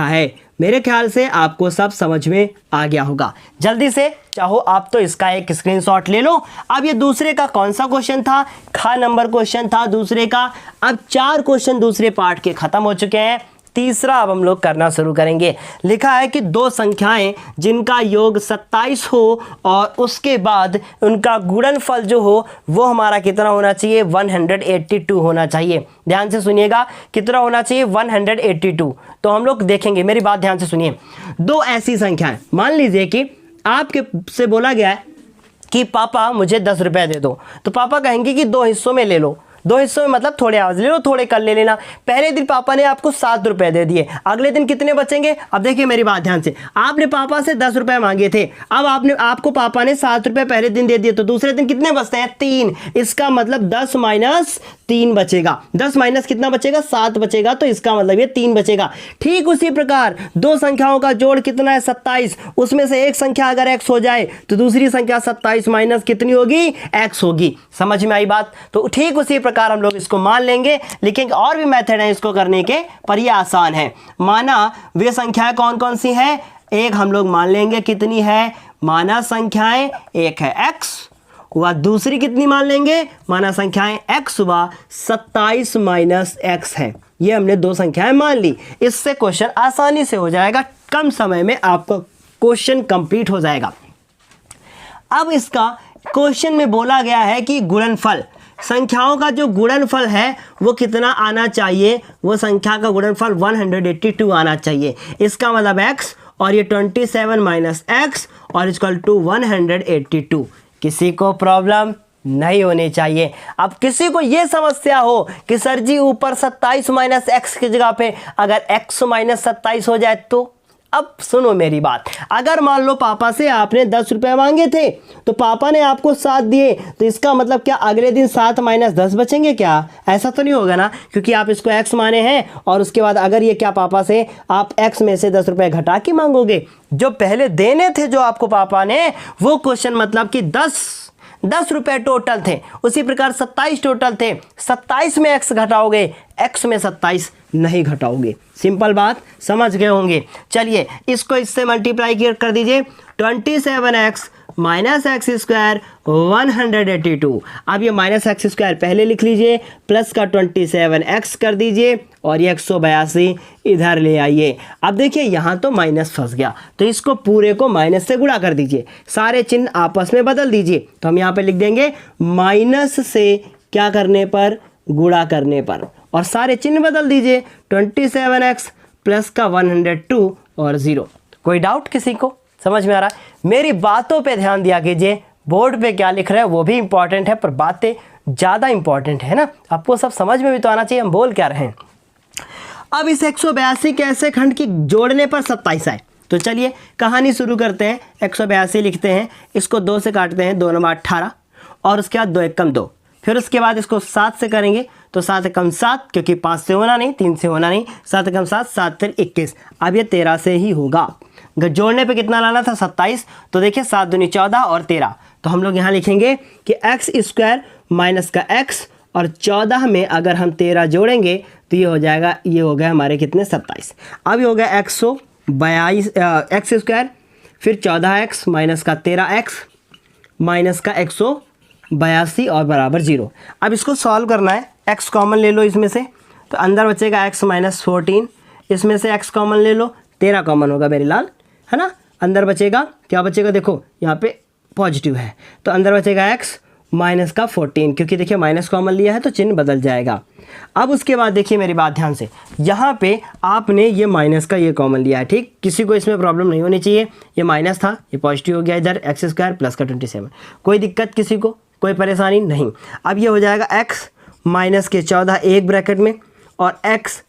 Speaker 1: है। मेरे ख्याल से आपको सब समझ में आ गया होगा। जल्दी से चाहो आप तो इसका एक स्क्रीनशॉट ले लो। अब ये दूसरे का कौन सा क्वेश्चन था, खा नंबर क्वेश्चन था दूसरे का। अब 4 क्वेश्चन दूसरे पार्ट के खत्म हो चुके हैं, तीसरा अब हम लोग करना शुरू करेंगे। लिखा है कि 2 संख्याएं जिनका योग 27 हो और उसके बाद उनका गुणनफल जो हो वो हमारा कितना होना चाहिए, 182 होना चाहिए। ध्यान से सुनिएगा, कितना होना चाहिए, 182। तो हम लोग देखेंगे, मेरी बात ध्यान से सुनिए। 2 ऐसी संख्याएं, मान लीजिए कि आपके से बोला गया है कि पापा मुझे 10 रुपये दे दो, तो पापा कहेंगे कि 2 हिस्सों में ले लो। 2 हिस्सों में मतलब थोड़े आज ले लो, थोड़े कल ले लेना। पहले दिन पापा ने आपको 7 रुपए दे दिए, अगले दिन कितने बचेंगे। अब देखिए मेरी बात ध्यान से, आपने पापा से 10 रुपए मांगे थे, अब आपको पापा ने 7 रुपए पहले दिन दे दिए, तो दूसरे दिन कितने बचते हैं, 3। इसका मतलब 10 माइनस 3 बचेगा। 10 माइनस कितना बचेगा, 7 बचेगा, तो इसका मतलब ये 3 बचेगा। ठीक उसी प्रकार 2 संख्याओं का जोड़ कितना है, 27। उसमें से एक संख्या अगर x हो जाए तो दूसरी संख्या 27 माइनस कितनी होगी, x होगी। समझ में आई बात। तो ठीक उसी प्रकार हम लोग इसको मान लेंगे, लिखेंगे। और भी मेथड है इसको करने के, पर ये आसान है। माना वे संख्याएं कौन कौन सी हैं, एक हम लोग मान लेंगे कितनी है, माना संख्याएं एक है x, वह दूसरी कितनी मान लेंगे, माना संख्याएं x व 27 माइनस x है। ये हमने 2 संख्याएं मान ली। इससे क्वेश्चन आसानी से हो जाएगा, कम समय में आपका क्वेश्चन कंप्लीट हो जाएगा। अब इसका क्वेश्चन में बोला गया है कि गुणनफल, संख्याओं का जो गुणनफल है वो कितना आना चाहिए, वो संख्या का गुणनफल 182 आना चाहिए। इसका मतलब x और ये 27 माइनस x और इक्वल टू 182। किसी को प्रॉब्लम नहीं होनी चाहिए। अब किसी को ये समस्या हो कि सर जी ऊपर 27 माइनस एक्स की जगह पे अगर x माइनस 27 हो जाए तो, अब सुनो मेरी बात। अगर मान लो पापा से आपने 10 रुपए मांगे थे तो पापा ने आपको 7 दिए, तो इसका मतलब क्या अगले दिन 7 माइनस 10 बचेंगे क्या, ऐसा तो नहीं होगा ना, क्योंकि आप इसको x माने हैं और उसके बाद अगर ये क्या पापा से आप x में से 10 रुपए घटा के मांगोगे। जो पहले देने थे जो आपको पापा ने, वो क्वेश्चन मतलब कि 10 रुपए टोटल थे, उसी प्रकार 27 टोटल थे। 27 में x घटाओगे, x में 27 नहीं घटाओगे। सिंपल बात समझ गए होंगे। चलिए इसको इससे मल्टीप्लाई कर दीजिए, 27x माइनस एक्स स्क्वायर 182। अब ये माइनस एक्स स्क्वायर पहले लिख लीजिए, प्लस का 27x कर दीजिए और ये 182 इधर ले आइए। अब देखिए यहाँ तो माइनस फंस गया, तो इसको पूरे को माइनस से गुणा कर दीजिए, सारे चिन्ह आपस में बदल दीजिए। तो हम यहाँ पे लिख देंगे माइनस से क्या करने पर, गुणा करने पर, और सारे चिन्ह बदल दीजिए, 27x प्लस का 102 और 0। कोई डाउट किसी को, समझ में आ रहा है? मेरी बातों पे ध्यान दिया कीजिए, बोर्ड पे क्या लिख रहे हैं वो भी इंपॉर्टेंट है, पर बातें ज़्यादा इंपॉर्टेंट है ना। आपको सब समझ में भी तो आना चाहिए हम बोल क्या रहे हैं। अब इस 182 के ऐसे खंड की जोड़ने पर 27 आए, तो चलिए कहानी शुरू करते हैं। 182 लिखते हैं, इसको 2 से काटते हैं, 2 9 18 और उसके बाद 2 1 कम 2, फिर उसके बाद इसको 7 से करेंगे, तो 7 कम 7, क्योंकि 5 से होना नहीं, 3 से होना नहीं, 7 कम 7, 7 3 21। अब ये 13 से ही होगा। जोड़ने पे कितना लाना था, 27। तो देखिए 7 दूनी 14 और 13, तो हम लोग यहाँ लिखेंगे कि एक्स स्क्वायर माइनस का x और 14 में अगर हम 13 जोड़ेंगे तो ये हो जाएगा, ये हो गया हमारे कितने, 27। अब ये हो गया 122 एक्स स्क्वायर, फिर 14x माइनस का 13x माइनस का 182 और बराबर 0। अब इसको सॉल्व करना है, x कॉमन ले लो इसमें से, तो अंदर बचेगा x माइनस 14, इसमें से x कॉमन ले लो, 13 कॉमन होगा मेरे लाल, है ना। अंदर बचेगा, क्या बचेगा, देखो यहाँ पे पॉजिटिव है, तो अंदर बचेगा x माइनस का 14, क्योंकि देखिए माइनस कॉमन लिया है तो चिन्ह बदल जाएगा। अब उसके बाद देखिए मेरी बात ध्यान से, यहाँ पे आपने ये माइनस का ये कॉमन लिया है, ठीक, किसी को इसमें प्रॉब्लम नहीं होनी चाहिए। ये माइनस था, ये पॉजिटिव हो गया, इधर एक्स स्क्वायर प्लस का 27, कोई दिक्कत किसी को, कोई परेशानी नहीं। अब ये हो जाएगा x माइनस के 14 एक ब्रैकेट में और x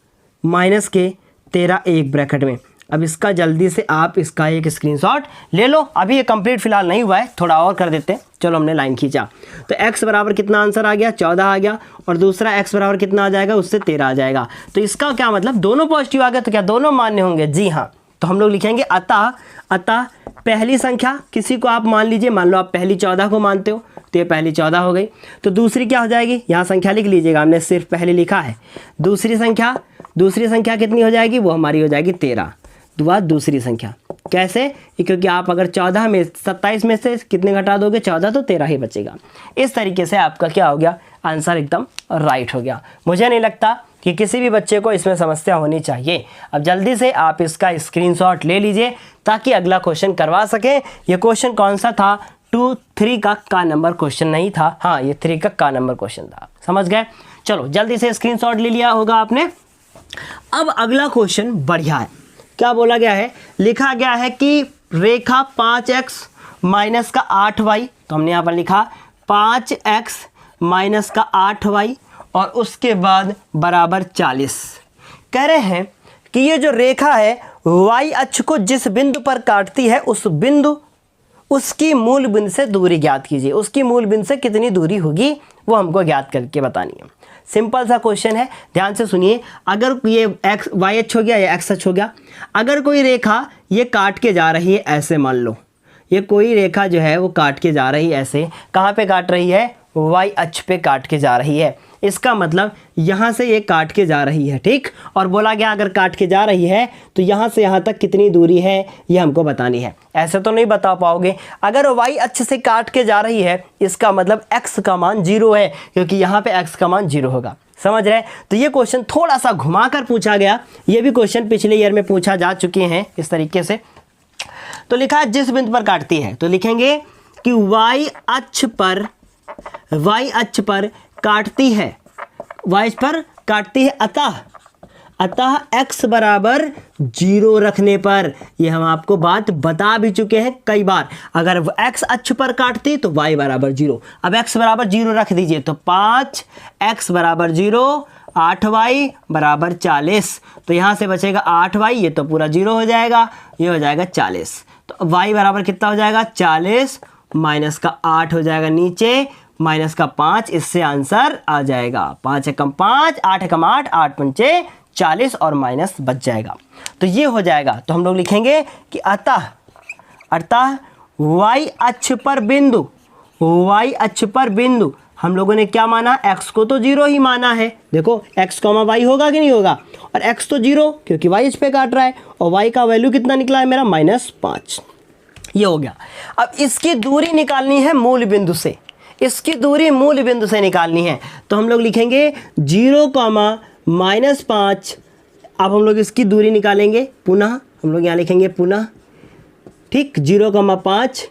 Speaker 1: माइनस के 13 एक ब्रैकेट में। अब इसका जल्दी से आप इसका एक स्क्रीनशॉट ले लो। अभी ये कंप्लीट फिलहाल नहीं हुआ है, थोड़ा और कर देते हैं। चलो हमने लाइन खींचा तो x बराबर कितना आंसर आ गया, 14 आ गया, और दूसरा x बराबर कितना आ जाएगा, उससे 13 आ जाएगा। तो इसका क्या मतलब, दोनों पॉजिटिव आ गया तो क्या दोनों मान्य होंगे, जी हाँ। तो हम लोग लिखेंगे अतः पहली संख्या किसी को आप मान लीजिए, मान लो आप पहली 14 को मानते हो तो ये पहली 14 हो गई, तो दूसरी क्या हो जाएगी, यहाँ संख्या लिख लीजिएगा, हमने सिर्फ पहले लिखा है। दूसरी संख्या कितनी हो जाएगी, वो हमारी हो जाएगी 13। दूसरी संख्या कैसे, क्योंकि आप अगर 14 में 27 में से कितने घटा दोगे, 14, तो 13 ही बचेगा। इस तरीके से आपका क्या हो गया, आंसर एकदम राइट हो गया। मुझे नहीं लगता कि किसी भी बच्चे को इसमें समस्या होनी चाहिए। अब जल्दी से आप इसका स्क्रीनशॉट ले लीजिए ताकि अगला क्वेश्चन करवा सकें। ये क्वेश्चन कौन सा था, 3 का नंबर क्वेश्चन नहीं था, हाँ ये 3 का नंबर क्वेश्चन था, समझ गए। चलो जल्दी से स्क्रीनशॉट ले लिया होगा आपने। अब अगला क्वेश्चन बढ़िया है, क्या बोला गया है, लिखा गया है कि रेखा 5x माइनस का 8y, तो हमने यहाँ पर लिखा 5x माइनस का 8y और उसके बाद बराबर 40। कह रहे हैं कि ये जो रेखा है y अक्ष को जिस बिंदु पर काटती है उस बिंदु उसकी मूल बिंदु से दूरी ज्ञात कीजिए। उसकी मूल बिंदु से कितनी दूरी होगी वो हमको ज्ञात करके बतानी है। सिंपल सा क्वेश्चन है, ध्यान से सुनिए। अगर ये एक्स वाई अक्ष हो गया या एक्स अक्ष हो गया, अगर कोई रेखा ये काट के जा रही है, ऐसे मान लो ये कोई रेखा जो है वो काट के जा रही है, ऐसे कहाँ पे काट रही है, वाई अक्ष पे काट के जा रही है। इसका मतलब यहाँ से ये काट के जा रही है, ठीक। और बोला गया अगर काट के जा रही है तो यहाँ से यहाँ तक कितनी दूरी है ये हमको बतानी है। ऐसे तो नहीं बता पाओगे। अगर वाई अक्ष से काट के जा रही है इसका मतलब x का मान 0 है, क्योंकि यहाँ पे x का मान 0 होगा, समझ रहे हैं। तो ये क्वेश्चन थोड़ा सा घुमा कर पूछा गया। ये भी क्वेश्चन पिछले ईयर में पूछा जा चुके हैं इस तरीके से। तो लिखा है जिस बिंदु पर काटती है, तो लिखेंगे कि वाई अक्ष पर काटती है, वाई पर काटती है, अतः x बराबर 0 रखने पर, ये हम आपको बात बता भी चुके हैं कई बार। अगर x अक्ष पर काटती तो y बराबर 0। अब x बराबर 0 रख दीजिए, तो 5x बराबर 0, 8y बराबर 40। तो यहाँ से बचेगा 8y, ये तो पूरा 0 हो जाएगा, ये हो जाएगा 40। तो y बराबर कितना हो जाएगा, 40 माइनस का 8 हो जाएगा नीचे, माइनस का 5, इससे आंसर आ जाएगा 5 एकम 5, 8 एकम 8, 8 पंचे 40 और माइनस बच जाएगा। तो ये हो जाएगा। तो हम लोग लिखेंगे कि अतः y अक्ष पर बिंदु हम लोगों ने क्या माना, x को तो 0 ही माना है। देखो x कॉमा y होगा कि नहीं होगा, और x तो 0 क्योंकि y इस पे काट रहा है, और y का वैल्यू कितना निकला है मेरा, -5। ये हो गया। अब इसकी दूरी निकालनी है मूल बिंदु से, इसकी दूरी मूल बिंदु से निकालनी है। तो हम लोग लिखेंगे 0, -5। अब हम लोग इसकी दूरी निकालेंगे, पुनः हम लोग यहाँ लिखेंगे पुनः, ठीक। 0,5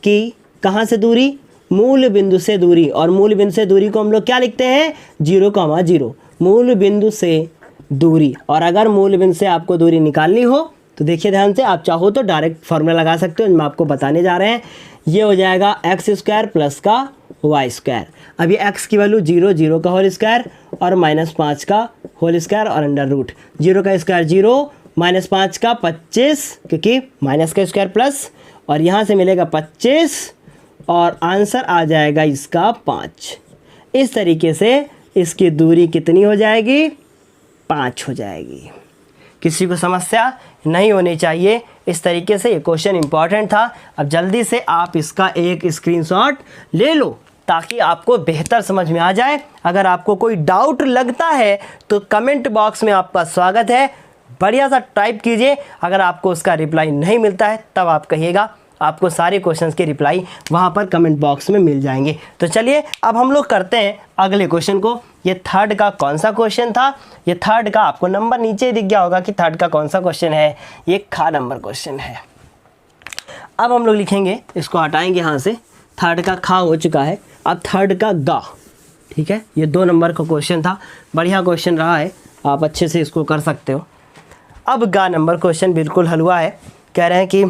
Speaker 1: की कहाँ से दूरी, मूल बिंदु से दूरी, और मूल बिंदु से दूरी को हम लोग क्या लिखते हैं, 0,0, मूल बिंदु से दूरी। और अगर मूल बिंदु से आपको दूरी निकालनी हो तो देखिए ध्यान से, आप चाहो तो डायरेक्ट फॉर्मूला लगा सकते हो, मैं आपको बताने जा रहे हैं। ये हो जाएगा x² प्लस का y²। अब ये x की वैल्यू 0, 0 का होल स्क्वायर और -5 का होल स्क्वायर और अंडर रूट, 0 का स्क्वायर 0, -5 का 25, क्योंकि माइनस का स्क्वायर प्लस, और यहाँ से मिलेगा 25 और आंसर आ जाएगा इसका 5। इस तरीके से इसकी दूरी कितनी हो जाएगी, 5 हो जाएगी। किसी को समस्या नहीं होनी चाहिए। इस तरीके से ये क्वेश्चन इंपॉर्टेंट था। अब जल्दी से आप इसका एक स्क्रीनशॉट ले लो ताकि आपको बेहतर समझ में आ जाए। अगर आपको कोई डाउट लगता है तो कमेंट बॉक्स में आपका स्वागत है, बढ़िया सा टाइप कीजिए। अगर आपको उसका रिप्लाई नहीं मिलता है तब आप कहिएगा, आपको सारे क्वेश्चंस के रिप्लाई वहाँ पर कमेंट बॉक्स में मिल जाएंगे। तो चलिए अब हम लोग करते हैं अगले क्वेश्चन को। ये थर्ड का कौन सा क्वेश्चन था? ये थर्ड का आपको नंबर नीचे दिख गया होगा कि थर्ड का कौन सा क्वेश्चन है। ये खा नंबर क्वेश्चन है। अब हम लोग लिखेंगे, इसको हटाएंगे यहाँ से। थर्ड का खा हो चुका है, अब थर्ड का गा। ठीक है, ये 2 नंबर का क्वेश्चन था, बढ़िया क्वेश्चन रहा है, आप अच्छे से इसको कर सकते हो। अब गा नंबर क्वेश्चन बिल्कुल हलवा है। कह रहे हैं कि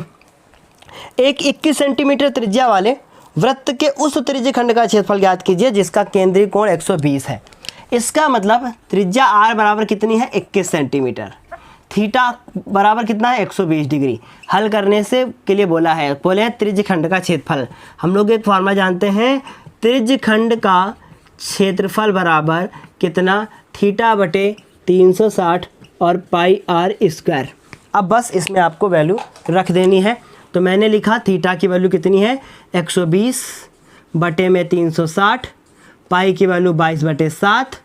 Speaker 1: एक 21 सेंटीमीटर त्रिज्या वाले वृत्त के उस त्रिज्य खंड का क्षेत्रफल ज्ञात कीजिए जिसका केंद्रीय कोण 120 है। इसका मतलब त्रिज्या आर बराबर कितनी है? 21 सेंटीमीटर। थीटा बराबर कितना है? 120 डिग्री। हल करने से के लिए बोला है, बोले हैं त्रिज्य खंड का क्षेत्रफल। हम लोग एक फार्मूला जानते हैं, त्रिज्य खंड का क्षेत्रफल बराबर कितना? थीटा बटे 360 और पाई आर स्क्वायर। अब बस इसमें आपको वैल्यू रख देनी है। तो मैंने लिखा थीटा की वैल्यू कितनी है? 120 बटे में 360, पाई की वैल्यू 22 बटे 7,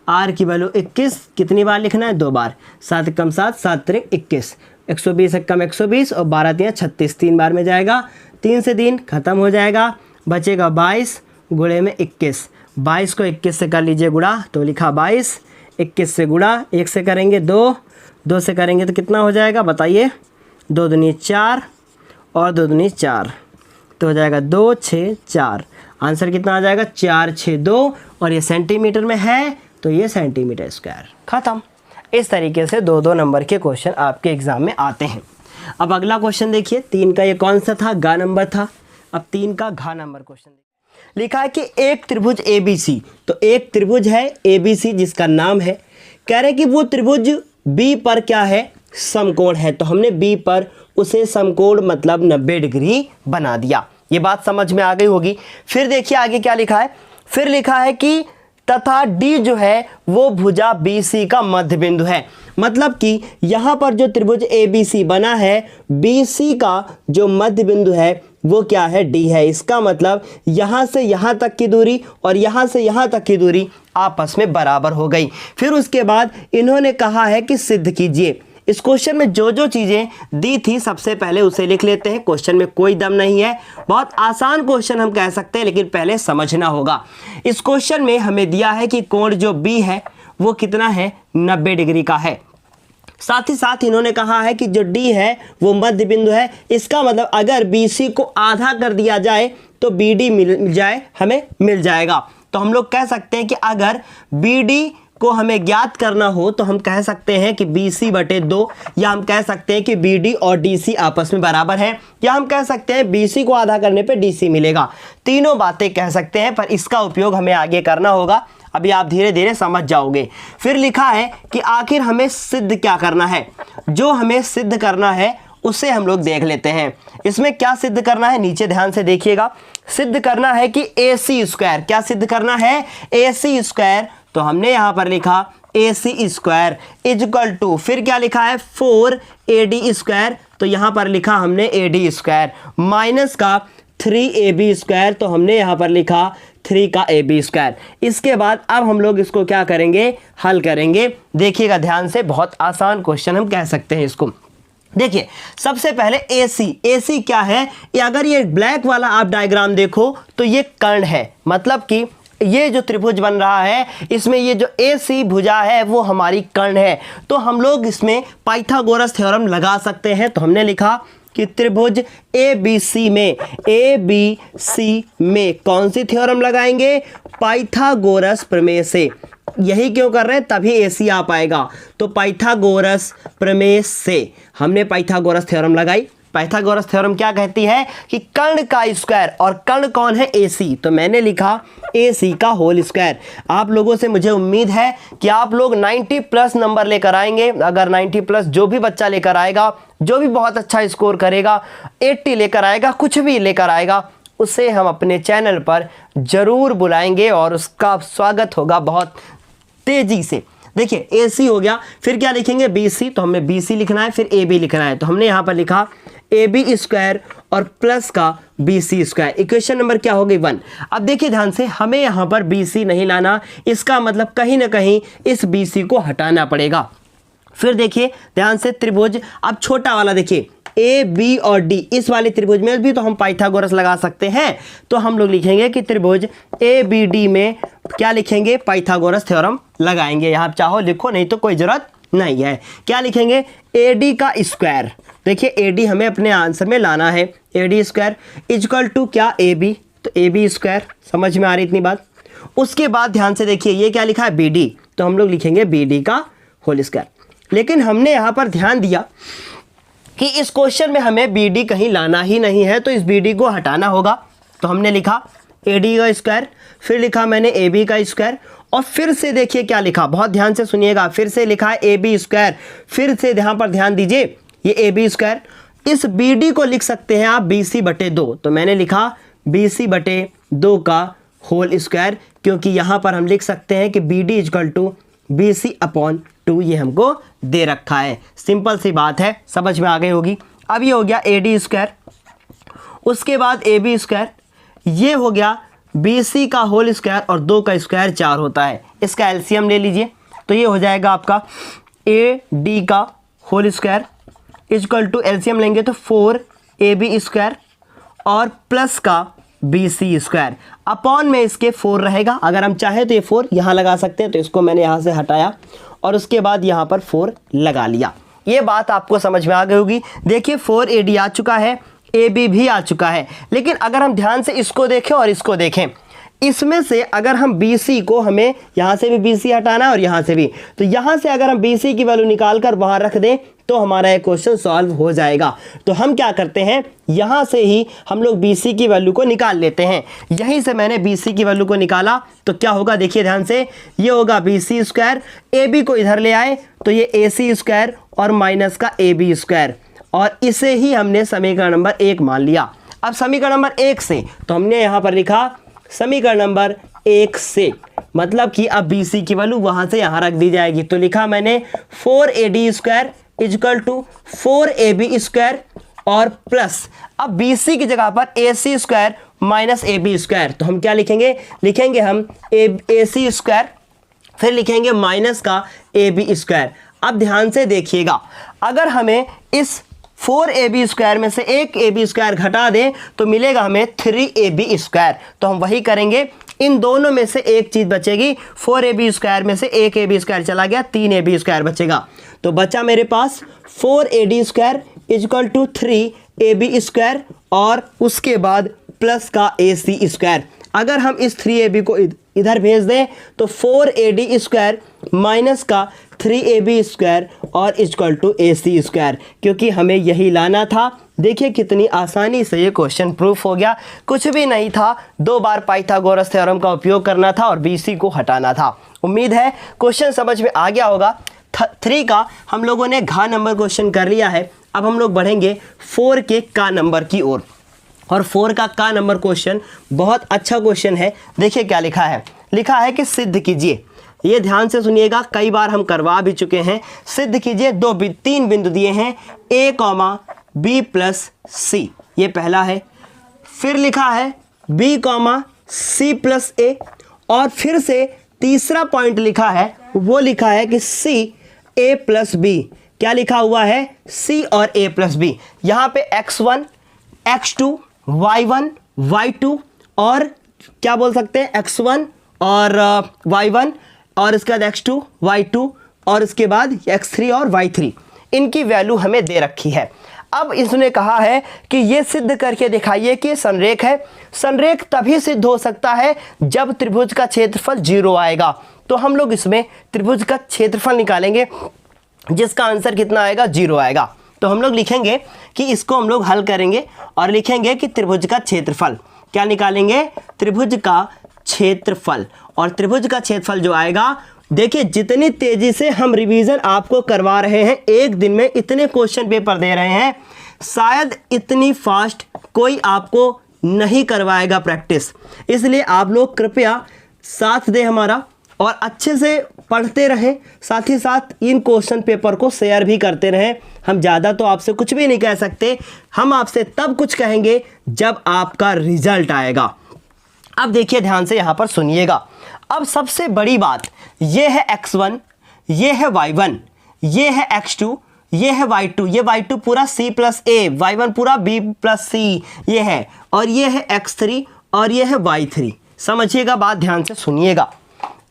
Speaker 1: आर की वैल्यू 21। कितनी बार लिखना है? 2 बार। 7 कम 7, 7 त्रिक 21। 120 कम 120 और 12 3 36, 3 बार में जाएगा। 3 से 3 खत्म हो जाएगा, बचेगा 22 गुणे में 21। 22 को 21 से कर लीजिए गुणा, तो लिखा 22। 21 से गुणा, 1 से करेंगे 2, 2 से करेंगे तो कितना हो जाएगा बताइए? 2 दूनी 4 और 2 दूनी 4, तो हो जाएगा 2 6 4। आंसर कितना आ जाएगा? 4 6 2, और ये सेंटीमीटर में है तो ये सेंटीमीटर स्क्वायर। खत्म। इस तरीके से 2-2 नंबर के क्वेश्चन आपके एग्जाम में आते हैं। अब अगला क्वेश्चन देखिए, 3 का ये कौन सा था? गा नंबर था। अब 3 का घा नंबर क्वेश्चन लिखा है कि एक त्रिभुज ABC, तो एक त्रिभुज है ABC जिसका नाम है। कह रहे कि वो त्रिभुज B पर क्या है? समकोण है। तो हमने B पर उसे समकोण मतलब 90 डिग्री बना दिया। ये बात समझ में आ गई होगी। फिर देखिए आगे क्या लिखा है। फिर लिखा है कि तथा D जो है वो भुजा BC का मध्य बिंदु है। मतलब कि यहाँ पर जो त्रिभुज ABC बना है, BC का जो मध्य बिंदु है वो क्या है? D है। इसका मतलब यहाँ से यहाँ तक की दूरी और यहाँ से यहाँ तक की दूरी आपस में बराबर हो गई। फिर उसके बाद इन्होंने कहा है कि सिद्ध कीजिए। इस क्वेश्चन में जो जो चीज़ें दी थी सबसे पहले उसे लिख लेते हैं। क्वेश्चन में कोई दम नहीं है, बहुत आसान क्वेश्चन हम कह सकते हैं, लेकिन पहले समझना होगा। इस क्वेश्चन में हमें दिया है कि कोण जो B है वो कितना है? 90 डिग्री का है। साथ ही साथ इन्होंने कहा है कि जो D है वो मध्य बिंदु है। इसका मतलब अगर BC को आधा कर दिया जाए तो BD मिल जाए, हमें मिल जाएगा। तो हम लोग कह सकते हैं कि अगर BD को हमें ज्ञात करना हो तो हम कह सकते हैं कि BC बटे 2, या हम कह सकते हैं कि BD और DC आपस में बराबर हैं, या हम कह सकते हैं BC को आधा करने पे DC मिलेगा। तीनों बातें कह सकते हैं, पर इसका उपयोग हमें आगे करना होगा। अभी आप धीरे धीरे समझ जाओगे। फिर लिखा है कि आखिर हमें सिद्ध क्या करना है। जो हमें सिद्ध करना है उसे हम लोग देख लेते हैं। इसमें क्या सिद्ध करना है? नीचे ध्यान से देखिएगा। सिद्ध करना है कि AC स्क्वायर, क्या सिद्ध करना है? AC square. तो हमने यहाँ पर लिखा AC स्क्वायर इजकल टू, फिर क्या लिखा है? 4AD square. तो यहाँ पर लिखा हमने AD स्क्वायर माइनस का 3AB स्क्वायर। तो हमने यहाँ पर लिखा 3 का AB स्क्वायर। इसके बाद अब हम लोग इसको क्या करेंगे? हल करेंगे। देखिएगा ध्यान से, बहुत आसान क्वेश्चन हम कह सकते हैं इसको। देखिए सबसे पहले AC क्या है? अगर ये ब्लैक वाला आप डायग्राम देखो तो ये कर्ण है। मतलब कि ये जो त्रिभुज बन रहा है इसमें ये जो AC भुजा है वो हमारी कर्ण है। तो हम लोग इसमें पाइथागोरस थ्योरम लगा सकते हैं। तो हमने लिखा कि त्रिभुज ABC में कौन सी थ्योरम लगाएंगे? पाइथागोरस प्रमेय से। यही क्यों कर रहे हैं? तभी AC आ पाएगा। तो पाइथागोरस प्रमेय से हमने पाइथागोरस थ्योरम लगाई। पाइथागोरस थ्योरम क्या कहती है कि कर्ण का स्क्वायर, और कर्ण कौन है? AC। तो मैंने लिखा AC का होल स्क्वायर। आप लोगों से मुझे उम्मीद है कि आप लोग 90+ नंबर लेकर आएंगे। अगर 90+ जो भी बच्चा लेकर आएगा, जो भी बहुत अच्छा स्कोर करेगा, 80 लेकर आएगा, कुछ भी लेकर आएगा, उसे हम अपने चैनल पर जरूर बुलाएंगे और उसका स्वागत होगा बहुत तेजी से। देखिए AC हो गया, फिर क्या लिखेंगे? BC। तो हमें BC लिखना है, फिर AB लिखना है। तो हमने यहाँ पर लिखा AB स्क्वायर और प्लस का BC स्क्वायर। इक्वेशन नंबर क्या हो गई? 1। अब देखिए ध्यान से, हमें यहाँ पर BC नहीं लाना, इसका मतलब कहीं ना कहीं इस BC को हटाना पड़ेगा। फिर देखिए ध्यान से, त्रिभुज अब छोटा वाला देखिए ए बी और डी, इस वाले त्रिभुज में भी तो हम पाइथागोरस लगा सकते हैं। तो हम लोग लिखेंगे कि त्रिभुज ए बी डी में क्या लिखेंगे, पाइथागोरस थ्योरम लगाएंगे। यहाँ चाहो लिखो, नहीं तो कोई जरूरत नहीं है। क्या लिखेंगे, ए डी का स्क्वायर, देखिए ए डी हमें अपने आंसर में लाना है, A D square equal to क्या, ए बी, तो ए बी स्क्वायर, समझ में आ रही इतनी बात। उसके बाद ध्यान से देखिए ये क्या लिखा है, बी डी, तो हम लोग लिखेंगे बी डी का होल स्क्वायर। लेकिन हमने यहाँ पर ध्यान दिया कि इस क्वेश्चन में हमें बी डी कहीं लाना ही नहीं है, तो इस बी डी को हटाना होगा। तो हमने लिखा ए डी का स्क्वायर, फिर लिखा मैंने ए बी का स्क्वायर, और फिर से देखिए क्या लिखा, बहुत ध्यान से सुनिएगा, फिर से लिखा है ए बी स्क्वायर, फिर से यहाँ पर ध्यान दीजिए ये ए बी स्क्वायर। इस बी डी को लिख सकते हैं आप बी सी बटे 2, तो मैंने लिखा बी सी बटे 2 का होल स्क्वायर, क्योंकि यहाँ पर हम लिख सकते हैं कि B D equal to B C upon 2, ये हमको दे रखा है। सिंपल सी बात है, समझ में आ गई होगी। अब ये हो गया ए डी स्क्वायर, उसके बाद ए बी स्क्वायर, ये हो गया बी सी का होल स्क्वायर, और 2 का स्क्वायर 4 होता है। इसका एलसीएम ले लीजिए, तो ये हो जाएगा आपका ए डी का whole square equal to, LCM लेंगे तो 4 ए बी स्क्वायर और प्लस का बी सी स्क्वायर, अपॉन में इसके 4 रहेगा। अगर हम चाहें तो ये 4 यहाँ लगा सकते हैं, तो इसको मैंने यहाँ से हटाया और उसके बाद यहाँ पर 4 लगा लिया। ये बात आपको समझ में आ गई होगी। देखिए 4 ए डी आ चुका है, ए बी भी आ चुका है, लेकिन अगर हम ध्यान से इसको देखें और इसको देखें, इसमें से अगर हम बी सी को, हमें यहाँ से भी बी सी हटाना है और यहाँ से भी, तो यहाँ से अगर हम बी सी की वैल्यू निकाल कर वहाँ रख दें तो हमारा ये क्वेश्चन सॉल्व हो जाएगा। तो हम क्या करते हैं, यहाँ से ही हम लोग बी सी की वैल्यू को निकाल लेते हैं। यहीं से मैंने बी सी की वैल्यू को निकाला, तो क्या होगा देखिए ध्यान से, ये होगा B C square, A B को इधर ले आए तो ये ए सी स्क्वायर और माइनस का ए बी स्क्वायर, और इसे ही हमने समीकरण नंबर 1 मान लिया। अब समीकरण नंबर 1 से, तो हमने यहाँ पर लिखा समीकरण नंबर 1 से, मतलब कि अब बी सी की वैल्यू वहाँ से यहाँ रख दी जाएगी। तो लिखा मैंने 4 A D square equal to 4 A B square और प्लस, अब बी सी की जगह पर A C square minus A B square, तो हम क्या लिखेंगे, लिखेंगे हम ए सी स्क्वायर, फिर लिखेंगे माइनस का ए बी स्क्वायर। अब ध्यान से देखिएगा, अगर हमें इस 4 ए बी स्क्वायर में से एक ए बी स्क्वायर घटा दें तो मिलेगा हमें 3 ए बी स्क्वायर, तो हम वही करेंगे। इन दोनों में से एक चीज़ बचेगी, 4 ए बी स्क्वायर में से एक ए बी स्क्वायर चला गया, 3 ए बी स्क्वायर बचेगा। तो बचा मेरे पास 4 A D square equal to 3 A B square और उसके बाद प्लस का ए सी स्क्वायर। अगर हम इस 3 ए बी को इधर भेज दें तो 4 ए डी स्क्वायर माइनस का 3 ए बी स्क्वायर और equal to A C square, क्योंकि हमें यही लाना था। देखिए कितनी आसानी से ये क्वेश्चन प्रूफ हो गया, कुछ भी नहीं था, 2 बार पाइथागोरस थ्योरम का उपयोग करना था और बी सी को हटाना था। उम्मीद है क्वेश्चन समझ में आ गया होगा। 3 का हम लोगों ने घा नंबर क्वेश्चन कर लिया है। अब हम लोग बढ़ेंगे 4 के का नंबर की ओर, और 4 का नंबर क्वेश्चन बहुत अच्छा क्वेश्चन है। देखिए क्या लिखा है, लिखा है कि सिद्ध कीजिए, ये ध्यान से सुनिएगा, कई बार हम करवा भी चुके हैं। सिद्ध कीजिए 3 बिंदु दिए हैं, a, b प्लस सी, ये पहला है। फिर लिखा है b, c प्लस a, और फिर से तीसरा पॉइंट लिखा है, वो लिखा है कि c a प्लस b, क्या लिखा हुआ है, c और a प्लस b। यहाँ पे x1, x2, y1, y2 और क्या बोल सकते हैं x1 और y1 और इसके बाद x2, y2 और इसके बाद x3 और y3, इनकी वैल्यू हमें दे रखी है। अब इसने कहा है कि ये सिद्ध करके दिखाइए कि संरेख है। संरेख तभी सिद्ध हो सकता है जब त्रिभुज का क्षेत्रफल 0 आएगा। तो हम लोग इसमें त्रिभुज का क्षेत्रफल निकालेंगे, जिसका आंसर कितना आएगा, 0 आएगा। तो हम लोग लिखेंगे कि इसको हम लोग हल करेंगे और लिखेंगे कि त्रिभुज का क्षेत्रफल, क्या निकालेंगे, त्रिभुज का क्षेत्रफल। और त्रिभुज का क्षेत्रफल जो आएगा, देखिए जितनी तेजी से हम रिवीजन आपको करवा रहे हैं, एक दिन में इतने क्वेश्चन पेपर दे रहे हैं, शायद इतनी फास्ट कोई आपको नहीं करवाएगा प्रैक्टिस। इसलिए आप लोग कृपया साथ दें हमारा और अच्छे से पढ़ते रहें, साथ ही साथ इन क्वेश्चन पेपर को शेयर भी करते रहें। हम ज़्यादा तो आपसे कुछ भी नहीं कह सकते, हम आपसे तब कुछ कहेंगे जब आपका रिजल्ट आएगा। अब देखिए ध्यान से यहाँ पर सुनिएगा। अब सबसे बड़ी बात ये है x1, ये है y1, ये है x2, ये है y2, ये y2 पूरा c प्लस ए, y1 पूरा b प्लस c ये है, और ये है x3 और ये है y3। समझिएगा बात, ध्यान से सुनिएगा।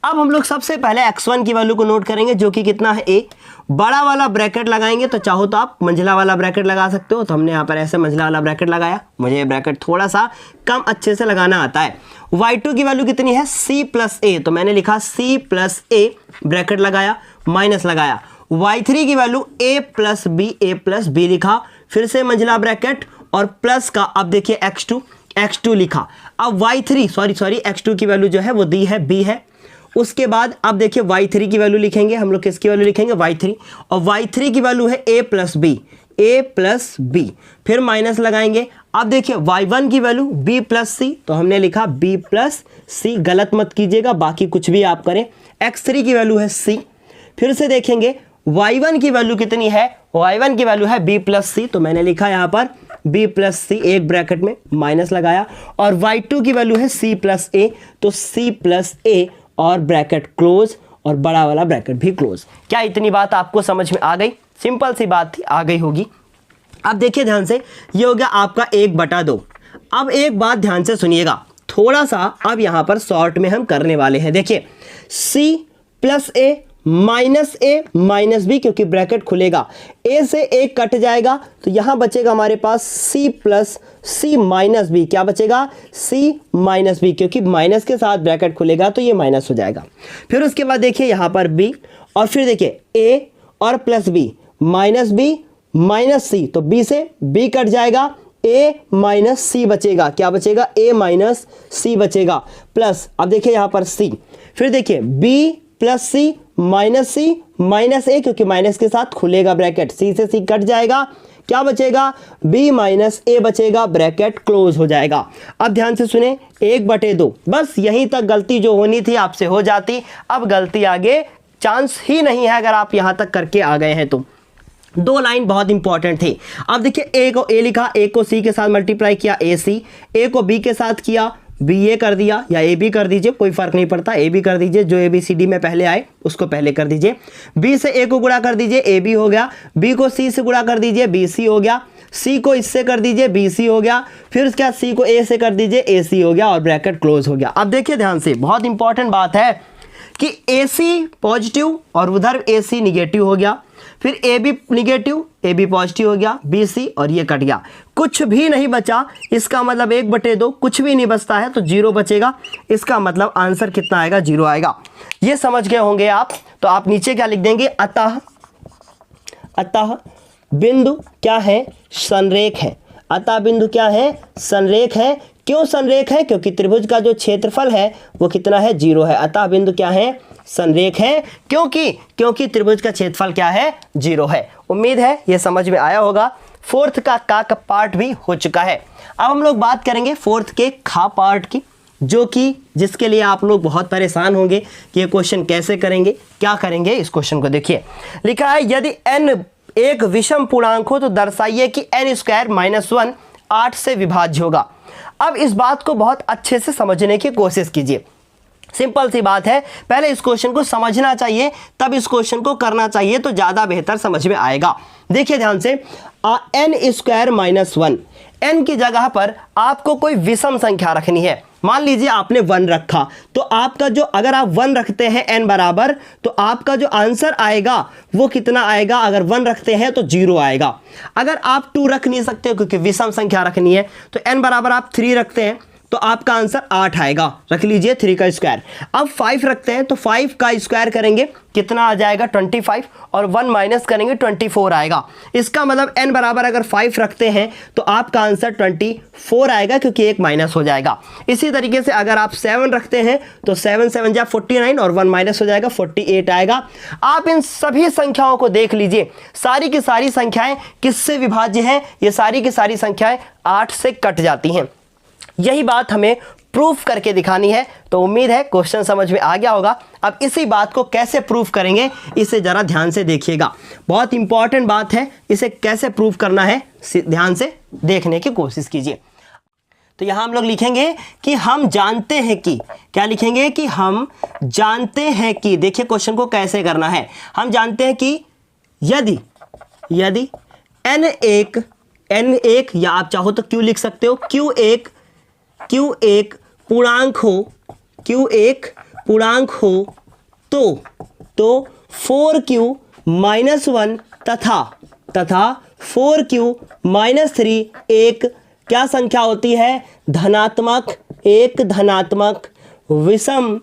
Speaker 1: अब हम लोग सबसे पहले x1 की वैल्यू को नोट करेंगे जो कि कितना है a, बड़ा वाला ब्रैकेट लगाएंगे, तो चाहो तो आप मंझला वाला ब्रैकेट लगा सकते हो, तो हमने यहाँ पर ऐसे मंझला वाला ब्रैकेट लगाया, मुझे ये ब्रैकेट थोड़ा सा कम अच्छे से लगाना आता है। y2 की वैल्यू कितनी है c प्लस ए, तो मैंने लिखा c प्लस ए, ब्रैकेट लगाया, माइनस लगाया। y3 की वैल्यू a प्लस बी लिखा, फिर से मंझला ब्रैकेट और प्लस का, अब देखिए x2 लिखा। अब y3 सॉरी x2 की वैल्यू जो है वो दी है b है। उसके बाद अब देखिए y3 की वैल्यू लिखेंगे हम लोग, किसकी वैल्यू लिखेंगे y3, और y3 की वैल्यू है a प्लस बी, फिर माइनस लगाएंगे। अब देखिए y1 की वैल्यू b प्लस सी, तो हमने लिखा b प्लस सी, गलत मत कीजिएगा, बाकी कुछ भी आप करें। x3 की वैल्यू है c, फिर से देखेंगे y1 की वैल्यू कितनी है, y1 की वैल्यू है b प्लस सी, तो मैंने लिखा यहाँ पर b प्लस सी, एक ब्रैकेट में माइनस लगाया, और y2 की वैल्यू है c प्लस ए, तो c प्लस ए और ब्रैकेट क्लोज, और बड़ा वाला ब्रैकेट भी क्लोज। क्या इतनी बात आपको समझ में आ गई? सिंपल सी बात थी, आ गई होगी। अब देखिए ध्यान से, ये हो गया आपका 1/2। अब एक बात ध्यान से सुनिएगा, थोड़ा सा अब यहां पर शॉर्ट में हम करने वाले हैं। देखिए c प्लस ए माइनस बी, क्योंकि ब्रैकेट खुलेगा, a से एक कट जाएगा, तो यहां बचेगा हमारे पास c प्लस सी माइनस बी। क्या बचेगा? c माइनस बी, क्योंकि माइनस के साथ ब्रैकेट खुलेगा तो ये माइनस हो जाएगा। फिर उसके बाद देखिए यहां पर b, और फिर देखिए a और प्लस b माइनस c, तो b से b कट जाएगा, a माइनस सी बचेगा। क्या बचेगा? a माइनस सी बचेगा, प्लस अब देखिए यहां पर c, फिर देखिए b प्लस सी माइनस ए, क्योंकि माइनस के साथ खुलेगा ब्रैकेट, c से c कट जाएगा, क्या बचेगा? b माइनस ए बचेगा, ब्रैकेट क्लोज हो जाएगा। अब ध्यान से सुने, 1/2, बस यहीं तक गलती जो होनी थी आपसे हो जाती, अब गलती आगे चांस ही नहीं है अगर आप यहां तक करके आ गए हैं तो। 2 लाइन बहुत इंपॉर्टेंट थी। अब देखिए a को a लिखा, a को c के साथ मल्टीप्लाई किया ac, a को b के साथ किया, बी ए कर दिया, या ए बी कर दीजिए, कोई फर्क नहीं पड़ता, ए बी कर दीजिए, जो ए बी सी डी में पहले आए उसको पहले कर दीजिए। बी से ए को गुणा कर दीजिए, ए बी हो गया, बी को सी से गुणा कर दीजिए, बी सी हो गया, सी को इससे कर दीजिए, बी सी हो गया, फिर उसके बाद सी को ए से कर दीजिए, ए सी हो गया, और ब्रैकेट क्लोज हो गया। अब देखिए ध्यान से, बहुत इंपॉर्टेंट बात है कि ए सी पॉजिटिव और उधर ए सी निगेटिव हो गया, फिर A B negative, A B positive हो गया, बी सी, और ये कट गया, कुछ भी नहीं बचा। इसका मतलब 1/2, कुछ भी नहीं बचता है तो 0 बचेगा। इसका मतलब आंसर कितना आएगा? 0 आएगा। ये समझ गए होंगे आप। तो आप नीचे क्या लिख देंगे? अतः बिंदु क्या है? संरेख है। अतः बिंदु क्या है? संरेख है। क्यों संरेख है? क्योंकि त्रिभुज का जो क्षेत्रफल है वो कितना है? 0 है। अतः बिंदु क्या है? संरेख है। क्योंकि त्रिभुज का क्षेत्रफल क्या है? 0 है। उम्मीद है ये समझ में आया होगा। 4th का पार्ट भी हो चुका है। अब हम लोग बात करेंगे 4th के खा पार्ट की, जो कि जिसके लिए आप लोग बहुत परेशान होंगे कि ये क्वेश्चन कैसे करेंगे, क्या करेंगे। इस क्वेश्चन को देखिए, लिखा है यदि n एक विषम पूर्णांक हो तो दर्शाइए कि n² - 1 8 से विभाज्य होगा। अब इस बात को बहुत अच्छे से समझने की कोशिश कीजिए। सिंपल सी बात है, पहले इस क्वेश्चन को समझना चाहिए, तब इस क्वेश्चन को करना चाहिए, तो ज़्यादा बेहतर समझ में आएगा। देखिए ध्यान से, n² - 1, n की जगह पर आपको कोई विषम संख्या रखनी है। मान लीजिए आपने 1 रखा, तो आपका जो, अगर आप 1 रखते हैं n बराबर, तो आपका जो आंसर आएगा वो कितना आएगा? अगर 1 रखते हैं तो 0 आएगा। अगर आप 2 रख नहीं सकते क्योंकि विषम संख्या रखनी है, तो n बराबर आप 3 रखते हैं तो आपका आंसर 8 आएगा। रख लीजिए 3 का स्क्वायर। अब 5 रखते हैं तो 5 का स्क्वायर करेंगे, कितना आ जाएगा? 25, और 1 माइनस करेंगे 24 आएगा। इसका मतलब n बराबर अगर 5 रखते हैं तो आपका आंसर 24 आएगा, क्योंकि एक माइनस हो जाएगा। इसी तरीके से अगर आप 7 रखते हैं तो 7 7 जा 49, और 1 माइनस हो जाएगा, 48 आएगा। आप इन सभी संख्याओं को देख लीजिए, सारी की सारी संख्याएं किससे विभाज्य हैं? ये सारी की सारी संख्याएं 8 से कट जाती हैं। यही बात हमें प्रूफ करके दिखानी है। तो उम्मीद है क्वेश्चन समझ में आ गया होगा। अब इसी बात को कैसे प्रूफ करेंगे, इसे जरा ध्यान से देखिएगा। बहुत इंपॉर्टेंट बात है, इसे कैसे प्रूफ करना है ध्यान से देखने की कोशिश कीजिए। तो यहां हम लोग लिखेंगे कि हम जानते हैं कि, क्या लिखेंगे? कि हम जानते हैं कि, देखिए क्वेश्चन को कैसे करना है। हम जानते हैं कि यदि यदि n एक या आप चाहो तो q लिख सकते हो, q एक पूर्णांक हो तो 4q माइनस 1 तथा 4q माइनस 3 एक क्या संख्या होती है, एक धनात्मक विषम,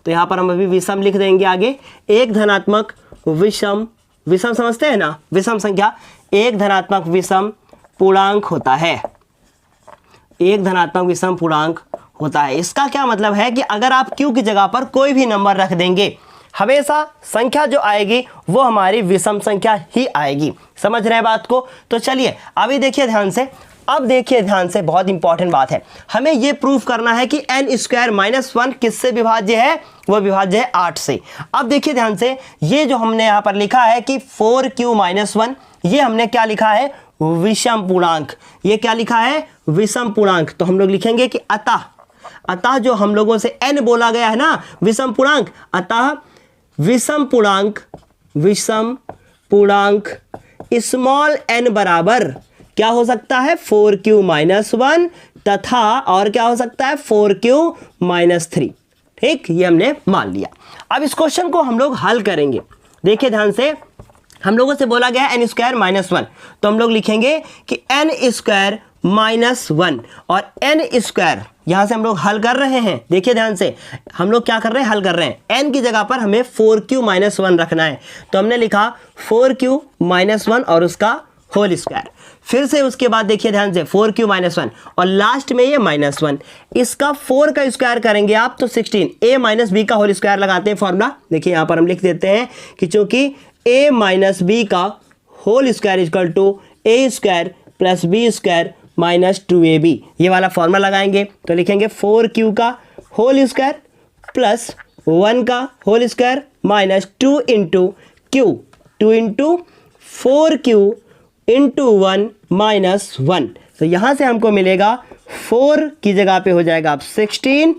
Speaker 1: तो यहां पर हम अभी विषम लिख देंगे आगे, एक धनात्मक विषम समझते हैं ना, विषम संख्या, एक धनात्मक विषम पूर्णांक होता है, एक धनात्मक विषम पूर्णांक होता है। इसका क्या मतलब है कि अगर आप q की जगह पर कोई भी नंबर रख देंगे, हमेशा संख्या जो आएगी वो हमारी विषम संख्या ही आएगी। समझ रहे हैं बात को? तो चलिए अभी देखिए ध्यान से, बहुत इंपॉर्टेंट बात है, हमें ये प्रूफ करना है कि n स्क्वायर माइनस 1 किससे विभाज्य है, वो विभाज्य है 8 से। अब देखिए ध्यान से, ये जो हमने यहाँ पर लिखा है कि 4q माइनस 1, ये हमने क्या लिखा है, विषम पूर्णांक, ये क्या लिखा है, विषम पूर्णांक। तो हम लोग लिखेंगे कि अतः जो हम लोगों से n बोला गया है ना, विषम पूर्णांक, अतः विषम पूर्णांक स्मॉल n बराबर क्या हो सकता है, 4q माइनस 1 तथा और क्या हो सकता है, 4q माइनस 3। ठीक, ये हमने मान लिया। अब इस क्वेश्चन को हम लोग हल करेंगे। देखिए ध्यान से, हम लोगों से बोला गया है n स्क्वायर माइनस 1, तो हम लोग लिखेंगे कि n स्क्वायर माइनस 1 और n स्क्वायर, यहां से हम लोग हल कर रहे हैं। देखिए ध्यान से, हम लोग क्या कर रहे हैं, हल कर रहे हैं। n की जगह पर हमें 4q माइनस 1 रखना है, तो हमने लिखा 4q माइनस 1 और उसका होल स्क्वायर। फिर से उसके बाद देखिए ध्यान से, 4q माइनस 1 और लास्ट में ये माइनस 1, इसका 4 का स्क्वायर करेंगे आप तो 16, a माइनस बी का होल स्क्वायर लगाते हैं फॉर्मूला। देखिए यहाँ पर हम लिख देते हैं कि चूंकि a माइनस बी का whole square equal to a square plus B square minus 2ab, ये वाला फॉर्मूला लगाएंगे तो लिखेंगे 4q का होल स्क्वायर प्लस 1 का whole square minus 2 into 4q into 1 minus 1। तो यहाँ से हमको मिलेगा 4 की जगह पे हो जाएगा अब 16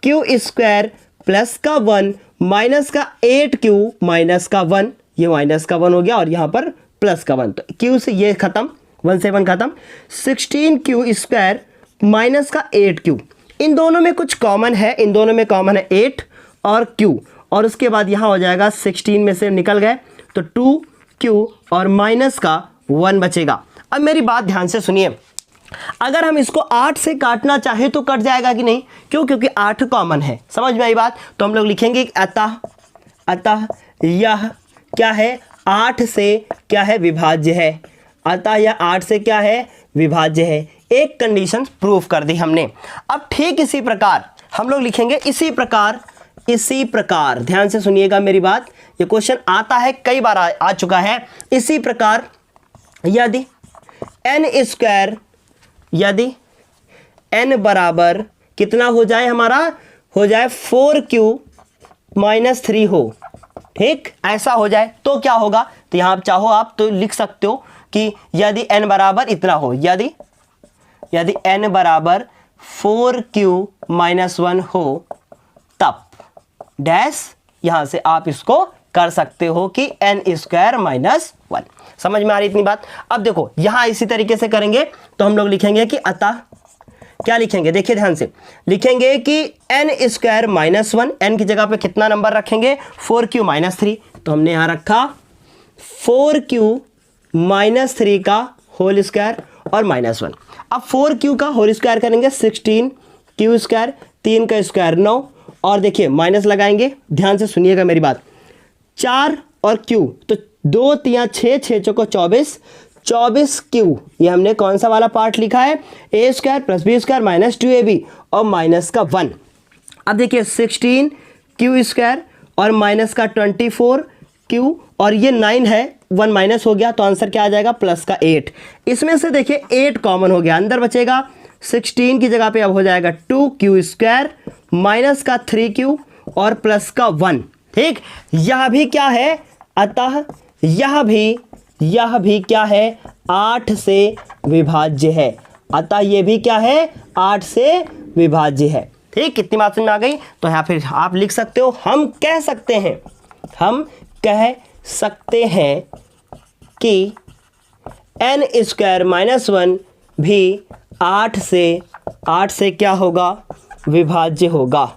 Speaker 1: q स्क्वायर प्लस का 1 माइनस का 8q माइनस का 1, ये माइनस का 1 हो गया और यहाँ पर प्लस का 1, तो q से ये खत्म, 1 से 1 खत्म, 16q स्क्वायर माइनस का 8q, इन दोनों में कुछ कॉमन है, इन दोनों में कॉमन है 8 और q, और उसके बाद यहाँ हो जाएगा 16 में से निकल गए तो 2q और माइनस का 1 बचेगा। अब मेरी बात ध्यान से सुनिए, अगर हम इसको 8 से काटना चाहे तो कट जाएगा कि नहीं, क्यों, क्योंकि 8 कॉमन है। समझ में आई बात? तो हम लोग लिखेंगे अतः यह क्या है, 8 से क्या है, विभाज्य है। अतः यह 8 से क्या है, विभाज्य है। एक कंडीशन प्रूफ कर दी हमने। अब ठीक इसी प्रकार हम लोग लिखेंगे, इसी प्रकार ध्यान से सुनिएगा मेरी बात, ये क्वेश्चन आता है, कई बार आ चुका है। इसी प्रकार यदि n बराबर कितना हो जाए, हमारा हो जाए 4q माइनस 3 हो, ठीक, ऐसा हो जाए तो क्या होगा, तो यहां आप चाहो आप तो लिख सकते हो कि यदि n बराबर इतना हो, यदि n बराबर 4q माइनस 1 हो, तब डैश, यहां से आप इसको कर सकते हो कि n स्क्वायर माइनस 1। समझ में आ रही इतनी बात? अब देखो यहां इसी तरीके से करेंगे तो हम लोग लिखेंगे कि अतः क्या लिखेंगे, देखिए ध्यान से, लिखेंगे कि n स्क्वायर माइनस 1, n की जगह पे कितना नंबर रखेंगे, 4q माइनस 3, तो हमने यहां रखा 4q माइनस 3 का होल स्क्वायर और माइनस 1। अब 4q का होल स्क्वायर करेंगे 16, q स्क्वायर 3 का स्क्वायर 9, और देखिए माइनस लगाएंगे, ध्यान से सुनिएगा मेरी बात, 4 और q, तो 2 3 6 6 चौको 24q, ये हमने कौन सा वाला पार्ट लिखा है, a square plus B square minus 2ab और माइनस का 1। अब देखिए 16 q स्क्वायर और माइनस का 24q, और ये 9 है, 1 माइनस हो गया तो आंसर क्या आ जाएगा, प्लस का 8। इसमें से देखिए 8 कॉमन हो गया, अंदर बचेगा 16 की जगह पे अब हो जाएगा 2q स्क्वायर माइनस का 3q और प्लस का 1। ठीक, यह भी क्या है, अतः यह भी क्या है, 8 से विभाज्य है। अतः यह भी क्या है, 8 से विभाज्य है। ठीक, कितनी बात समझ में आ गई? तो यहाँ फिर आप लिख सकते हो, हम कह सकते हैं कि n स्क्वायर माइनस 1 भी 8 से क्या होगा, विभाज्य होगा,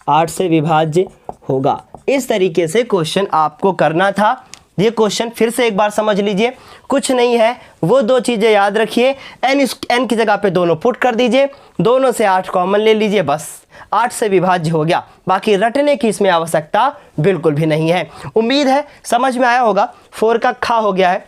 Speaker 1: 8 से विभाज्य होगा। इस तरीके से क्वेश्चन आपको करना था। ये क्वेश्चन फिर से एक बार समझ लीजिए, कुछ नहीं है, वो दो चीज़ें याद रखिए, n की जगह पे दोनों पुट कर दीजिए, दोनों से 8 कॉमन ले लीजिए, बस 8 से विभाज्य हो गया। बाकी रटने की इसमें आवश्यकता बिल्कुल भी नहीं है। उम्मीद है समझ में आया होगा। 4 का खा हो गया है।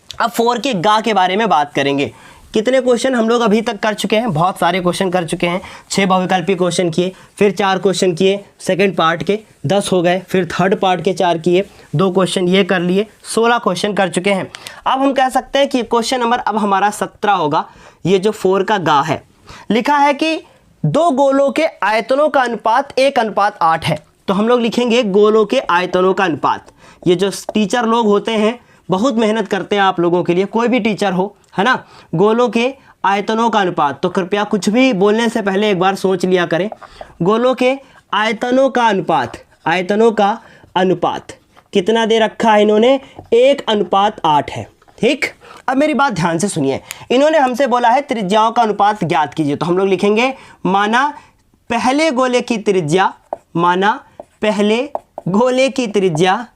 Speaker 1: अब 4 के गा के बारे में बात करेंगे। कितने क्वेश्चन हम लोग अभी तक कर चुके हैं, बहुत सारे क्वेश्चन कर चुके हैं। 6 बहुविकल्पी क्वेश्चन किए, फिर 4 क्वेश्चन किए सेकंड पार्ट के, 10 हो गए, फिर थर्ड पार्ट के 4 किए, 2 क्वेश्चन ये कर लिए, 16 क्वेश्चन कर चुके हैं। अब हम कह सकते हैं कि क्वेश्चन नंबर अब हमारा 17 होगा। ये जो 4 का गा है, लिखा है कि 2 गोलों के आयतनों का अनुपात 1:8 है। तो हम लोग लिखेंगे गोलों के आयतनों का अनुपात। ये जो टीचर लोग होते हैं बहुत मेहनत करते हैं आप लोगों के लिए, कोई भी टीचर हो, है ना। गोलों के आयतनों का अनुपात, तो कृपया कुछ भी बोलने से पहले एक बार सोच लिया करें। गोलों के आयतनों का अनुपात, आयतनों का अनुपात कितना दे रखा है इन्होंने, 1:8 है। ठीक, अब मेरी बात ध्यान से सुनिए। इन्होंने हमसे बोला है त्रिज्याओं का अनुपात ज्ञात कीजिए। तो हम लोग लिखेंगे माना पहले गोले की त्रिज्या, माना पहले गोले की त्रिज्या,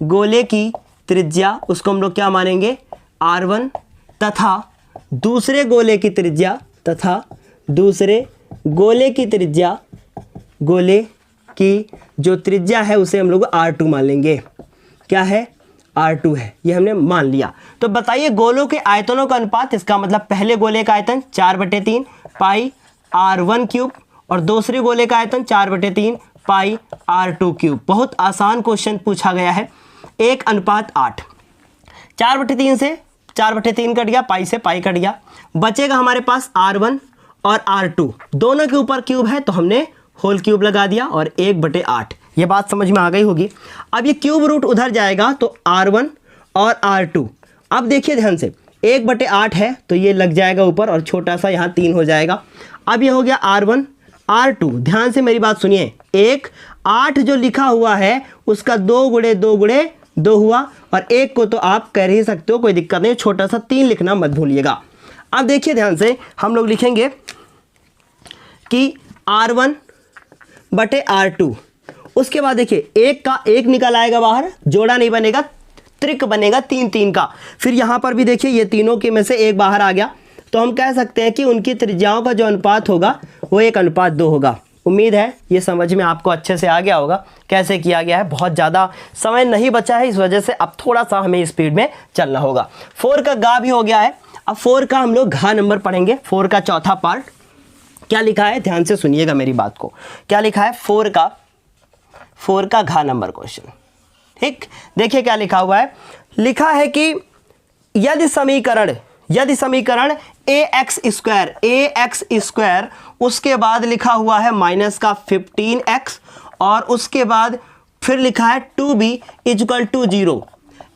Speaker 1: गोले की त्रिज्या उसको हम लोग क्या मानेंगे, r1, तथा दूसरे गोले की त्रिज्या, तथा दूसरे गोले की त्रिज्या, गोले की जो त्रिज्या है उसे हम लोग r2 मान लेंगे। क्या है, r2 है, ये हमने मान लिया। तो बताइए गोलों के आयतनों का अनुपात, इसका मतलब पहले गोले का आयतन 4/3 पाई r1 क्यूब और दूसरे गोले का आयतन 4/3 पाई r2 क्यूब। बहुत आसान क्वेश्चन पूछा गया है। 1:8, 4/3 से 4/3 कट गया, पाई से पाई कट गया, बचेगा हमारे पास r1 और r2, दोनों के ऊपर क्यूब है तो हमने होल क्यूब लगा दिया और 1/8। ये बात समझ में आ गई होगी। अब ये क्यूब रूट उधर जाएगा तो r1 और r2, अब देखिए ध्यान से, 1/8 है तो ये लग जाएगा ऊपर और छोटा सा यहाँ 3 हो जाएगा। अब ये हो गया r1 r2, ध्यान से मेरी बात सुनिए। 8 जो लिखा हुआ है उसका 2 गुणे 2 गुणे 2 हुआ, और 1 को तो आप कर ही सकते हो, कोई दिक्कत नहीं, छोटा सा 3 लिखना मत भूलिएगा। अब देखिए ध्यान से, हम लोग लिखेंगे कि r1/r2, उसके बाद देखिए 1 का 1 निकल आएगा बाहर, जोड़ा नहीं बनेगा, त्रिक बनेगा 3 का। फिर यहाँ पर भी देखिए ये तीनों के में से 1 बाहर आ गया, तो हम कह सकते हैं कि उनकी त्रिज्याओं का जो अनुपात होगा वो 1:2 होगा। उम्मीद है ये समझ में आपको अच्छे से आ गया होगा कैसे किया गया है। बहुत ज़्यादा समय नहीं बचा है, इस वजह से अब थोड़ा सा हमें स्पीड में चलना होगा। 4 का गा भी हो गया है। अब 4 का हम लोग घा नंबर पढ़ेंगे। 4 का चौथा पार्ट क्या लिखा है, ध्यान से सुनिएगा मेरी बात को। क्या लिखा है, 4 का घा नंबर क्वेश्चन। ठीक, देखिए क्या लिखा हुआ है। लिखा है कि यदि समीकरण ax स्क्वायर, उसके बाद लिखा हुआ है माइनस का 15x, और उसके बाद फिर लिखा है 2b = 0।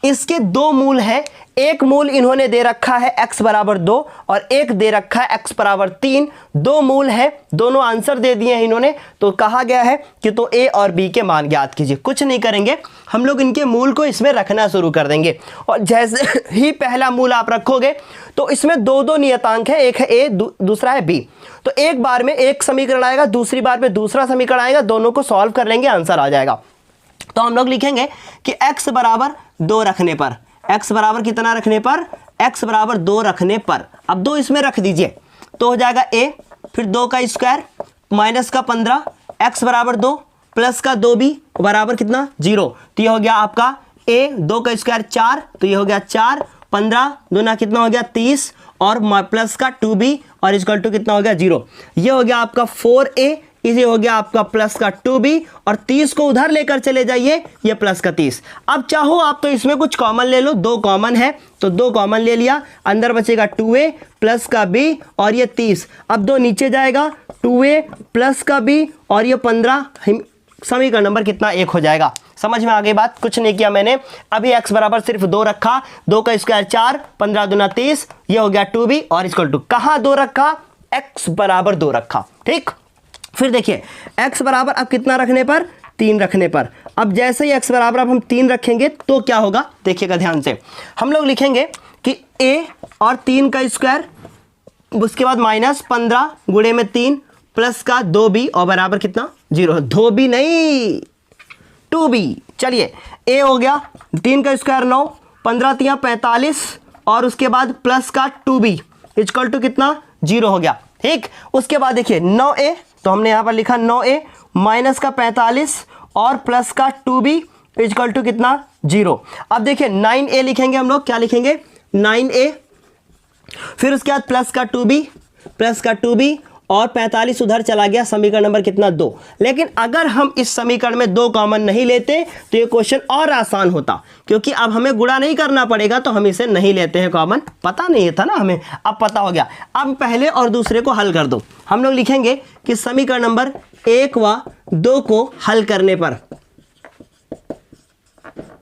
Speaker 1: इसके 2 मूल हैं। एक मूल इन्होंने दे रखा है x = 2 और एक दे रखा है x = 3। 2 मूल है, दोनों आंसर दे दिए हैं इन्होंने। तो कहा गया है कि तो a और b के मान ज्ञात कीजिए। कुछ नहीं करेंगे, हम लोग इनके मूल को इसमें रखना शुरू कर देंगे, और जैसे ही पहला मूल आप रखोगे तो इसमें 2 नियतांक है, एक है a दूसरा है b। तो एक बार में एक समीकरण आएगा, दूसरी बार में दूसरा समीकरण आएगा, दोनों को सॉल्व कर लेंगे, आंसर आ जाएगा। तो हम लोग लिखेंगे कि x = 2 रखने पर, x बराबर कितना रखने पर, x = 2 रखने पर, अब 2 इसमें रख दीजिए तो हो जाएगा a, फिर 2 का स्क्वायर माइनस का 15, x = 2 प्लस का 2b बराबर कितना 0। तो ये हो गया आपका a, 2 का स्क्वायर 4, तो ये हो गया 4, 15 दूना कितना हो गया 30, और प्लस का 2b और इक्वल टू कितना हो गया 0। ये हो गया आपका 4a, इसे हो गया आपका प्लस का 2b, और 30 को उधर लेकर चले जाइए, ये प्लस का 30। अब चाहो आप तो इसमें कुछ कॉमन ले लो, 2 कॉमन है तो 2 कॉमन ले लिया, अंदर बचेगा 2a प्लस का b और ये 30। अब 2 नीचे जाएगा, 2a प्लस का b और ये 15, समीकरण नंबर कितना 1 हो जाएगा। समझ में आ गई बात, कुछ नहीं किया मैंने। अभी x बराबर सिर्फ 2 रखा, 2 का स्क्वायर 4, 15 दूना 30, ये हो गया 2b और इक्वल टू कहाँ 2 रखा, x बराबर 2 रखा। ठीक, फिर देखिए x बराबर अब कितना रखने पर, 3 रखने पर। अब जैसे ही x बराबर अब हम 3 रखेंगे तो क्या होगा, देखिएगा ध्यान से। हम लोग लिखेंगे कि a और 3 का स्क्वायर, उसके बाद -15 गुणे में 3 प्लस का 2b और बराबर कितना 0। 2b नहीं 2b। चलिए a हो गया 3 का स्क्वायर 9, 15 3 45 और उसके बाद प्लस का 2b इक्वल टू कितना 0 हो गया। ठीक, उसके बाद देखिए 9a, तो हमने यहाँ पर लिखा 9a माइनस का 45 और प्लस का 2b इक्वल टू कितना 0। अब देखिए 9a लिखेंगे हम लोग, क्या लिखेंगे 9a, फिर उसके बाद प्लस का 2b और 45 उधर चला गया, समीकरण नंबर कितना 2। लेकिन अगर हम इस समीकरण में 2 कॉमन नहीं लेते तो ये क्वेश्चन और आसान होता, क्योंकि अब हमें गुणा नहीं करना पड़ेगा, तो हम इसे नहीं लेते हैं कॉमन, पता नहीं था ना हमें, अब पता हो गया। अब पहले और दूसरे को हल कर दो। हम लोग लिखेंगे कि समीकरण नंबर 1 व 2 को हल करने पर,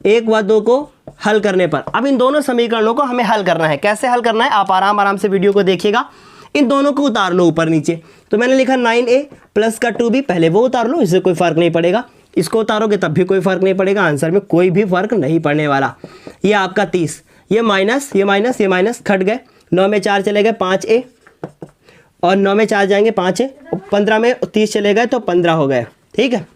Speaker 1: 1 व 2 को हल करने पर, अब इन दोनों समीकरणों को हमें हल करना है। कैसे हल करना है आप आराम से वीडियो को देखिएगा। इन दोनों को उतार लो ऊपर नीचे, तो मैंने लिखा 9a प्लस का 2b, पहले वो उतार लो, इससे कोई फर्क नहीं पड़ेगा, इसको उतारोगे तब भी कोई फर्क नहीं पड़ेगा, आंसर में कोई भी फर्क नहीं पड़ने वाला। ये आपका 30, ये माइनस खट गए, 9 में 4 चले गए 5a और 9 में 4 जाएंगे 5a, 15 में 30 चले गए तो 15 हो गए। ठीक है,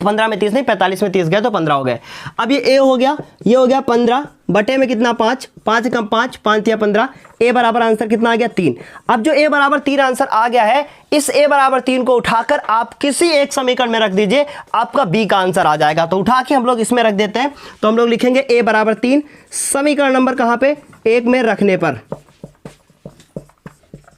Speaker 1: 15 में 30 नहीं, 45 में 30 गए तो 15 हो गए। अब ये a हो गया, ये हो गया 15 बटे में कितना 5, 5 कम 5, 5 या 15, a बराबर आंसर कितना आ गया 3। अब जो a बराबर 3 आंसर आ गया है, इस a बराबर 3 को उठाकर आप किसी एक समीकरण में रख दीजिए, आपका b का आंसर आ जाएगा। तो उठा के हम लोग इसमें रख देते हैं, तो हम लोग लिखेंगे a बराबर 3 समीकरण नंबर कहाँ पे 1 में रखने पर।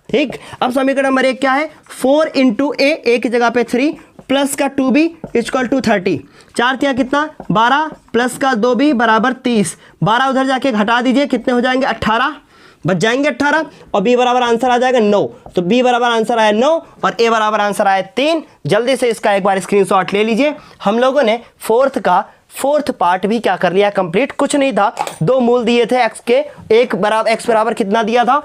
Speaker 1: ठीक, अब समीकरण नंबर 1 क्या है, 4 इंटू a की जगह पे 3 प्लस का 2b इक्वल टू 30, 4 तिया कितना 12 प्लस का 2b बराबर 30, 12 उधर जाके घटा दीजिए, कितने हो जाएंगे 18, बच जाएंगे 18 और b बराबर आंसर आ जाएगा 9। तो b बराबर आंसर आया 9 और a बराबर आंसर आया 3। जल्दी से इसका एक बार स्क्रीनशॉट ले लीजिए। हम लोगों ने फोर्थ पार्ट भी क्या कर लिया कंप्लीट, कुछ नहीं था, 2 मूल दिए थे x के, x बराबर कितना दिया था,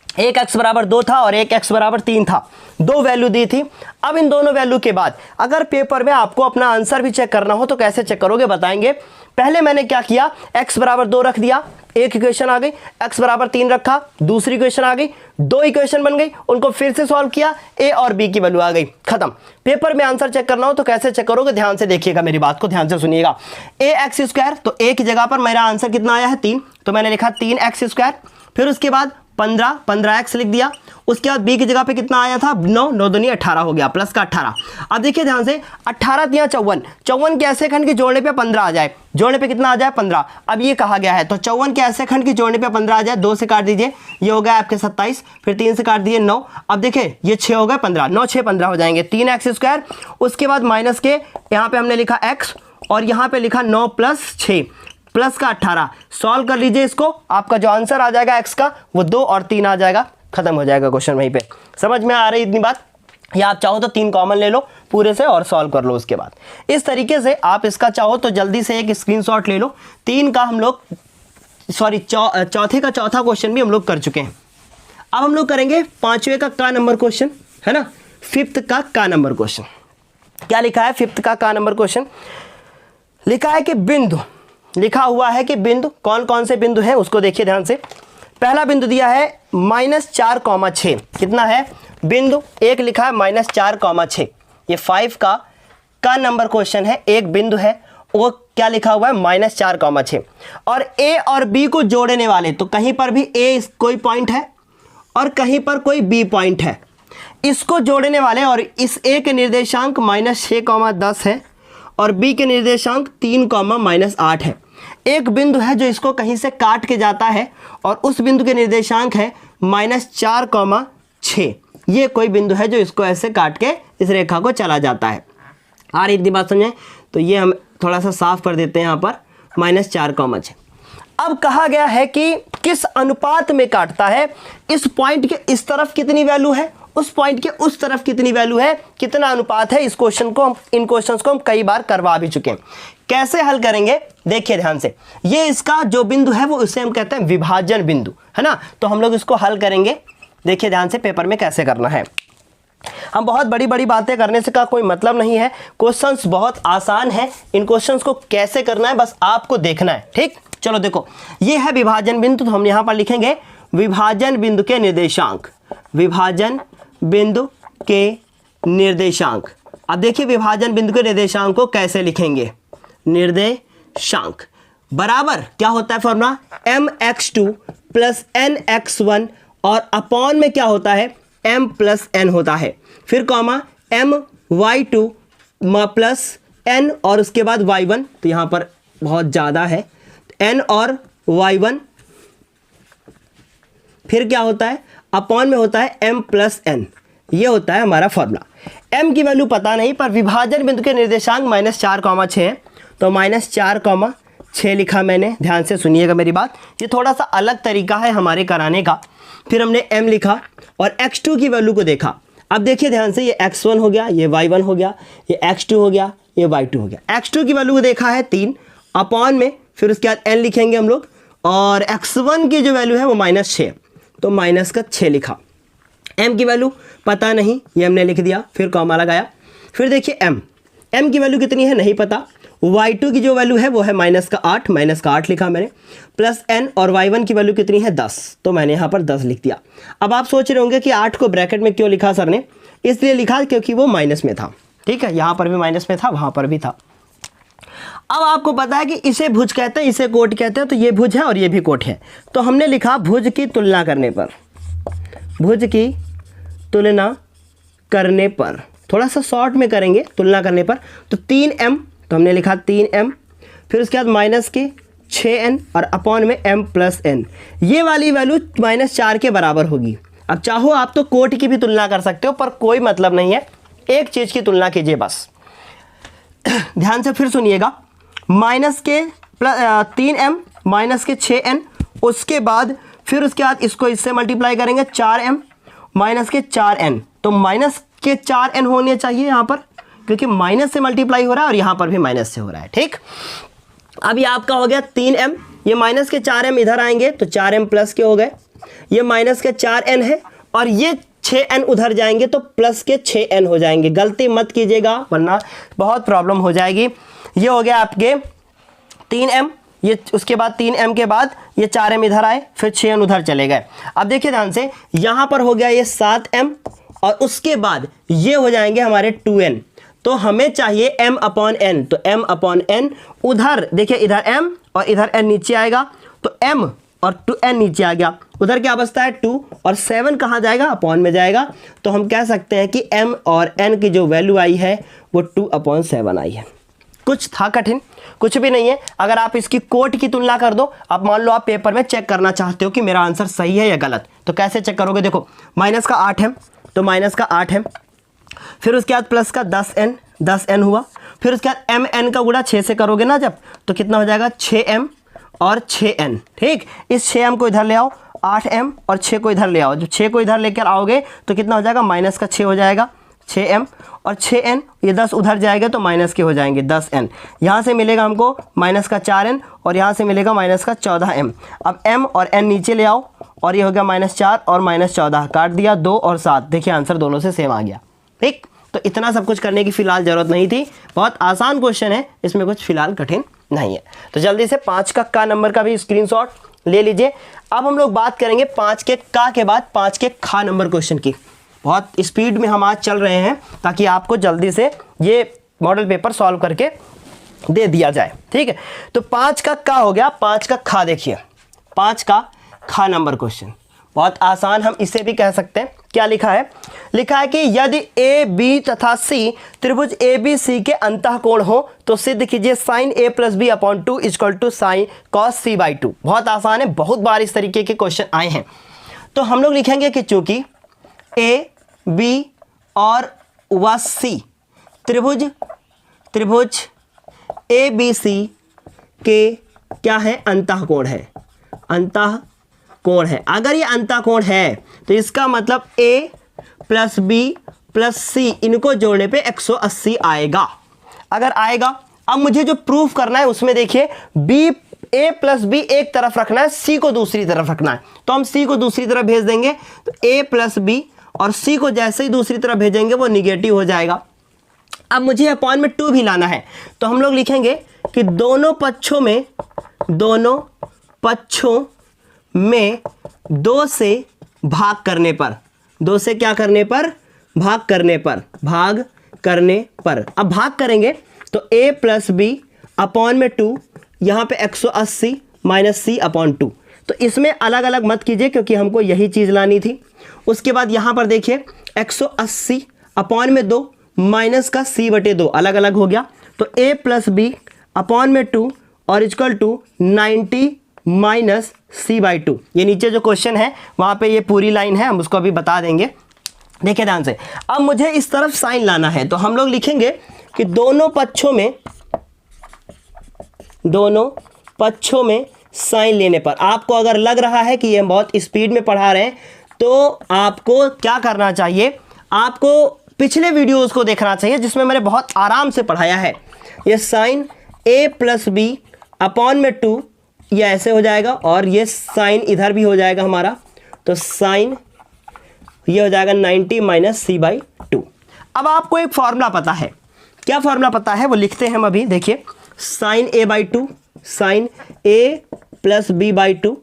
Speaker 1: एक x बराबर 2 था और एक x बराबर 3 था, 2 वैल्यू दी थी। अब इन दोनों वैल्यू के बाद अगर पेपर में आपको अपना आंसर भी चेक करना हो तो कैसे चेक करोगे बताएंगे। पहले मैंने क्या किया, x बराबर 2 रख दिया, एक इक्वेशन आ गई, x बराबर 3 रखा, दूसरी इक्वेशन आ गई, 2 इक्वेशन बन गई, उनको फिर से सॉल्व किया, a और b की वैल्यू आ गई, खत्म। पेपर में आंसर चेक करना हो तो कैसे चेक करोगे, ध्यान से देखिएगा, मेरी बात को ध्यान से सुनिएगा। ax², तो a की जगह पर मेरा आंसर कितना आया है 3, तो मैंने लिखा 3x², फिर उसके बाद 15x लिख दिया, उसके बाद b की जगह पे कितना आया था 9, 9 दूनी 18 हो गया, प्लस का 18। अब देखिए ध्यान से, 18 तिया 54, 54 के ऐसे खंड के जोड़ने पे 15 आ जाए, जोड़ने पे कितना आ जाए 15। अब ये कहा गया है तो 54 के ऐसे खंड के जोड़ने पे 15 आ जाए, 2 से काट दीजिए, ये हो गया आपके 27, फिर 3 से काट दिए 9। अब देखिए ये 6 हो गए 15, 9 6 15 हो जाएंगे, 3x², उसके बाद माइनस के यहाँ पे हमने लिखा x और यहाँ पे लिखा 9 प्लस 6 प्लस का 18। सॉल्व कर लीजिए इसको, आपका जो आंसर आ जाएगा x का वो 2 और 3 आ जाएगा, खत्म हो जाएगा क्वेश्चन वहीं पे। समझ में आ रही इतनी बात, या आप चाहो तो 3 कॉमन ले लो पूरे से और सॉल्व कर लो उसके बाद। इस तरीके से आप इसका चाहो तो जल्दी से एक स्क्रीनशॉट ले लो। 3 का हम लोग चौथे का चौथा क्वेश्चन भी हम लोग कर चुके हैं। अब हम लोग करेंगे 5वें का नंबर क्वेश्चन, है ना, 5th का नंबर क्वेश्चन। क्या लिखा है 5th का नंबर क्वेश्चन, लिखा है कि बिंदु, लिखा हुआ है कि बिंदु, कौन कौन से बिंदु हैं उसको देखिए ध्यान से। पहला बिंदु दिया है -4,6, कितना है बिंदु, एक लिखा है -4,6, ये 5 का नंबर क्वेश्चन है। एक बिंदु है वो क्या लिखा हुआ है -4,6 और a और b को जोड़ने वाले, तो कहीं पर भी a कोई पॉइंट है और कहीं पर कोई b पॉइंट है, इसको जोड़ने वाले, और इस a के निर्देशांक -6,10 है और b के निर्देशांक 3,-8 है। एक बिंदु है जो इसको कहीं से काट के जाता है और उस बिंदु के निर्देशांक है -4,6। ये कोई बिंदु है जो इसको ऐसे काट के इस रेखा को चला जाता है। आ रही इतनी बात समझें, तो ये हम थोड़ा सा साफ कर देते हैं यहाँ पर -4,6। अब कहा गया है कि किस अनुपात में काटता है, इस पॉइंट के इस तरफ कितनी वैल्यू है, उस पॉइंट के उस तरफ कितनी वैल्यू है, कितना अनुपात है। इस क्वेश्चन को इन क्वेश्चंस को हम कई बार करवा भी चुके हैं। कैसे हल करेंगे देखिए ध्यान से, ये इसका जो बिंदु है वो उसे हम कहते हैं विभाजन बिंदु, है ना। तो हम लोग इसको हल करेंगे, देखिए ध्यान से पेपर में कैसे करना है। हम बहुत बड़ी बड़ी बातें करने से का कोई मतलब नहीं है। क्वेश्चंस बहुत आसान है, इन क्वेश्चंस को कैसे करना है बस आपको देखना है। ठीक, चलो देखो, ये है विभाजन बिंदु, तो हम यहां पर लिखेंगे विभाजन बिंदु के निर्देशांक, विभाजन बिंदु के निर्देशांक। अब देखिए विभाजन बिंदु के निर्देशांक को कैसे लिखेंगे, निर्देशांक बराबर क्या होता है फॉर्मूला, mx2 प्लस nx1 और अपॉन में क्या होता है m प्लस n होता है, फिर कॉमा my2 प्लस n और उसके बाद y1, तो यहां पर बहुत ज़्यादा है n और y1, फिर क्या होता है अपॉन में होता है m प्लस n, ये होता है हमारा फॉर्मूला। m की वैल्यू पता नहीं, पर विभाजन बिंदु के निर्देशांक -4,6 है, तो -4,6 लिखा मैंने। ध्यान से सुनिएगा मेरी बात, ये थोड़ा सा अलग तरीका है हमारे कराने का। फिर हमने m लिखा और x2 की वैल्यू को देखा। अब देखिए ध्यान से, ये x1 हो गया, ये y1 हो गया, ये x2 हो गया, ये y2 हो गया। x2 की वैल्यू को देखा है 3 अपॉन में, फिर उसके बाद n लिखेंगे हम लोग, और x1 की जो वैल्यू है वो -6, तो -6 लिखा। m की वैल्यू पता नहीं, ये हमने लिख दिया, फिर कॉमा लगाया। फिर देखिए m की वैल्यू कितनी है नहीं पता। y2 की जो वैल्यू है वो है -8 लिखा मैंने, प्लस n, और y1 की वैल्यू कितनी है 10, तो मैंने यहाँ पर 10 लिख दिया। अब आप सोच रहे होंगे कि 8 को ब्रैकेट में क्यों लिखा सर ने, इसलिए लिखा क्योंकि वो माइनस में था। ठीक है, यहाँ पर भी माइनस में था, वहाँ पर भी था। अब आपको पता है कि इसे भुज कहते हैं, इसे कोट कहते हैं, तो ये भुज है और ये भी कोट है, तो हमने लिखा भुज की तुलना करने पर, भुज की तुलना करने पर, थोड़ा सा शॉर्ट में करेंगे तुलना करने पर, तो 3m, तो हमने लिखा 3m, फिर उसके बाद माइनस के 6n और अपॉन में m प्लस n, ये वाली वैल्यू -4 के बराबर होगी। अब चाहो आप तो कोट की भी तुलना कर सकते हो, पर कोई मतलब नहीं है, एक चीज़ की तुलना कीजिए बस। ध्यान से फिर सुनिएगा, माइनस के 3m माइनस के 6n, उसके बाद फिर उसके बाद इसको इससे मल्टीप्लाई करेंगे 4m माइनस के 4n, तो माइनस के 4n होने चाहिए यहाँ पर, क्योंकि माइनस से मल्टीप्लाई हो रहा है और यहाँ पर भी माइनस से हो रहा है। ठीक, अब ये आपका हो गया 3m, ये माइनस के 4m इधर आएंगे तो 4m प्लस के हो गए, ये माइनस के 4n है और ये 6n उधर जाएंगे तो प्लस के 6n हो जाएंगे। गलती मत कीजिएगा वरना बहुत प्रॉब्लम हो जाएगी। ये हो गया आपके 3m, ये उसके बाद 3m के बाद ये 4m इधर आए, फिर 6n उधर चले गए। अब देखिए ध्यान से, यहाँ पर हो गया ये 7m और उसके बाद ये हो जाएंगे हमारे 2n, तो हमें चाहिए m अपॉन n, तो m अपॉन n उधर देखिए, इधर m और इधर n नीचे आएगा, तो m और 2n नीचे आ गया, उधर क्या बचता है 2 और 7 कहाँ जाएगा अपॉन में जाएगा, तो हम कह सकते हैं कि m और n की जो वैल्यू आई है वो 2/7 आई है। कुछ था कठिन? कुछ भी नहीं है। अगर आप इसकी कोट की तुलना कर दो, अब मान लो आप पेपर में चेक करना चाहते हो कि मेरा आंसर सही है या गलत, तो कैसे चेक करोगे? देखो माइनस का 8 है तो माइनस का 8 है, फिर उसके बाद प्लस का 10n हुआ, फिर उसके बाद mn का गुणा 6 से करोगे ना जब, तो कितना हो जाएगा 6m और 6n। ठीक, इस 6m को इधर ले आओ, 8m और 6 को इधर ले आओ, जब 6 को इधर लेकर आओगे तो कितना हो जाएगा, माइनस का 6 हो जाएगा 6m और 6n, ये 10 उधर जाएगा तो माइनस के हो जाएंगे 10n, यहाँ से मिलेगा हमको माइनस का 4n और यहाँ से मिलेगा माइनस का 14m। अब m और n नीचे ले आओ और ये हो गया -4 और -14, काट दिया 2 और 7, देखिए आंसर दोनों से सेम आ गया। ठीक, तो इतना सब कुछ करने की फिलहाल ज़रूरत नहीं थी, बहुत आसान क्वेश्चन है, इसमें कुछ फिलहाल कठिन नहीं है। तो जल्दी से 5 का का नंबर का भी स्क्रीनशॉट ले लीजिए। अब हम लोग बात करेंगे 5 के का के बाद 5 के खा नंबर क्वेश्चन की। बहुत स्पीड में हम आज चल रहे हैं ताकि आपको जल्दी से ये मॉडल पेपर सॉल्व करके दे दिया जाए। ठीक है, तो 5 का का हो गया, 5 का खा देखिए, 5 का खा नंबर क्वेश्चन बहुत आसान, हम इसे भी कह सकते हैं। क्या लिखा है? लिखा है कि यदि ए बी तथा सी त्रिभुज ए बी सी के अंतःकोण हो तो सिद्ध कीजिए sine A plus B upon 2 equal to sine cos C by 2। बहुत आसान है, बहुत बार इस तरीके के क्वेश्चन आए हैं। तो हम लोग लिखेंगे कि चूंकि ए बी और व सी त्रिभुज ए बी सी के क्या है, अंतःकोण है, अंतःकोण है। अगर ये अंतःकोण है तो इसका मतलब a प्लस बी प्लस सी इनको जोड़ने पे 180 आएगा। अगर आएगा, अब मुझे जो प्रूफ करना है उसमें देखिए b a प्लस बी एक तरफ रखना है, c को दूसरी तरफ रखना है, तो हम c को दूसरी तरफ भेज देंगे, तो a प्लस बी और c को जैसे ही दूसरी तरफ भेजेंगे वो निगेटिव हो जाएगा। अब मुझे अपॉन में 2 भी लाना है, तो हम लोग लिखेंगे कि दोनों पक्षों में 2 से भाग करने पर, 2 से क्या करने पर, भाग करने पर। अब भाग करेंगे तो a प्लस बी अपॉन में 2, यहाँ पे 180 माइनस c अपॉन 2। तो इसमें अलग अलग मत कीजिए क्योंकि हमको यही चीज़ लानी थी। उसके बाद यहाँ पर देखिए 180 अपॉन में 2 माइनस का c बटे 2 अलग अलग हो गया, तो a प्लस बी अपॉन में 2 और equal to 90 minus c by 2। ये नीचे जो क्वेश्चन है वहाँ पे ये पूरी लाइन है, हम उसको अभी बता देंगे। देखिए ध्यान से, अब मुझे इस तरफ साइन लाना है, तो हम लोग लिखेंगे कि दोनों पक्षों में साइन लेने पर। आपको अगर लग रहा है कि ये बहुत स्पीड में पढ़ा रहे हैं तो आपको क्या करना चाहिए, आपको पिछले वीडियोस को देखना चाहिए जिसमें मैंने बहुत आराम से पढ़ाया है। ये sine a plus B upon में 2 ये ऐसे हो जाएगा और ये साइन इधर भी हो जाएगा हमारा, तो साइन ये हो जाएगा 90 माइनस c बाई 2। अब आपको एक फॉर्मूला पता है, क्या फॉर्मूला पता है वो लिखते हैं हम अभी। देखिए sine a by 2, sine a plus b by 2,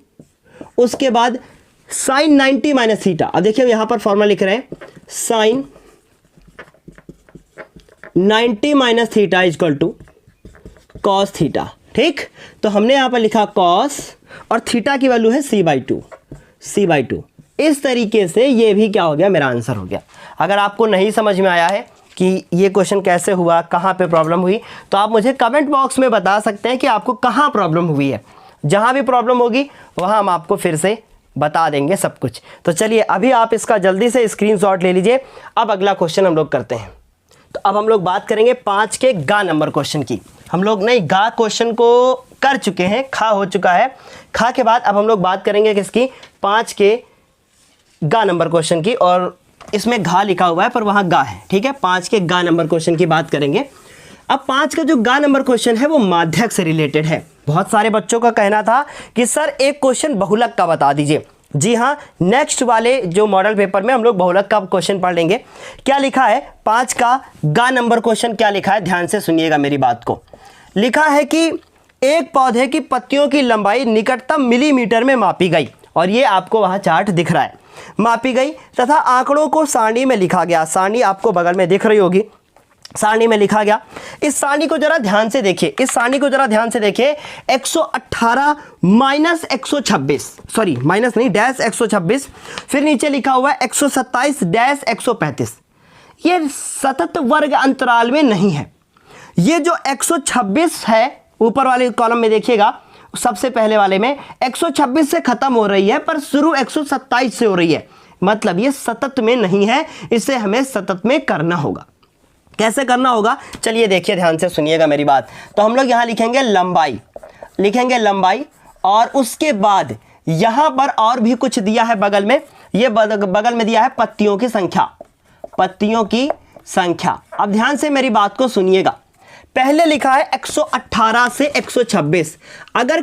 Speaker 1: उसके बाद साइन 90 माइनस थीटा। अब देखिए यहाँ पर फॉर्मूला लिख रहे हैं sine 90 minus theta equal to cos theta. ठीक, तो हमने यहाँ पर लिखा कॉस और थीटा की वैल्यू है c बाई 2। इस तरीके से ये भी क्या हो गया, मेरा आंसर हो गया। अगर आपको नहीं समझ में आया है कि ये क्वेश्चन कैसे हुआ, कहाँ पे प्रॉब्लम हुई, तो आप मुझे कमेंट बॉक्स में बता सकते हैं कि आपको कहाँ प्रॉब्लम हुई है। जहाँ भी प्रॉब्लम होगी वहाँ हम आपको फिर से बता देंगे सब कुछ। तो चलिए अभी आप इसका जल्दी से स्क्रीनशॉट ले लीजिए। अब अगला क्वेश्चन हम लोग करते हैं। तो अब हम लोग बात करेंगे 5 के गा नंबर क्वेश्चन की। हम लोग नहीं गा क्वेश्चन को कर चुके हैं, खा हो चुका है। खा के बाद अब हम लोग बात करेंगे किसकी, 5 के गा नंबर क्वेश्चन की, और इसमें घा लिखा हुआ है पर वहाँ गा है। ठीक है, 5 के गा नंबर क्वेश्चन की बात करेंगे। अब 5 का जो गा नंबर क्वेश्चन है वो माध्यक से रिलेटेड है। बहुत सारे बच्चों का कहना था कि सर एक क्वेश्चन बहुलक का बता दीजिए। जी हाँ, नेक्स्ट वाले जो मॉडल पेपर में हम लोग बहुलक का क्वेश्चन पढ़ लेंगे। क्या लिखा है 5 का गा नंबर क्वेश्चन, क्या लिखा है ध्यान से सुनिएगा मेरी बात को। लिखा है कि एक पौधे की पत्तियों की लंबाई निकटतम मिलीमीटर में मापी गई, और ये आपको वहाँ चार्ट दिख रहा है, मापी गई तथा आंकड़ों को सारणी में लिखा गया। सारणी आपको बगल में दिख रही होगी, सारणी में लिखा गया। इस सारणी को जरा ध्यान से देखिए, 118 माइनस 126, सॉरी माइनस नहीं डैश 126, फिर नीचे लिखा हुआ है 127 डैश 135। ये सतत वर्ग अंतराल में नहीं है। ये जो 126 है ऊपर वाले कॉलम में देखिएगा, सबसे पहले वाले में 126 से खत्म हो रही है पर शुरू 127 से हो रही है, मतलब ये सतत में नहीं है। इसे हमें सतत में करना होगा। कैसे करना होगा, चलिए देखिए ध्यान से सुनिएगा मेरी बात। तो हम लोग यहाँ लिखेंगे लंबाई, और उसके बाद यहाँ पर और भी कुछ दिया है बगल में। ये बगल में दिया है पत्तियों की संख्या। अब ध्यान से मेरी बात को सुनिएगा। पहले लिखा है 118 से 126। अगर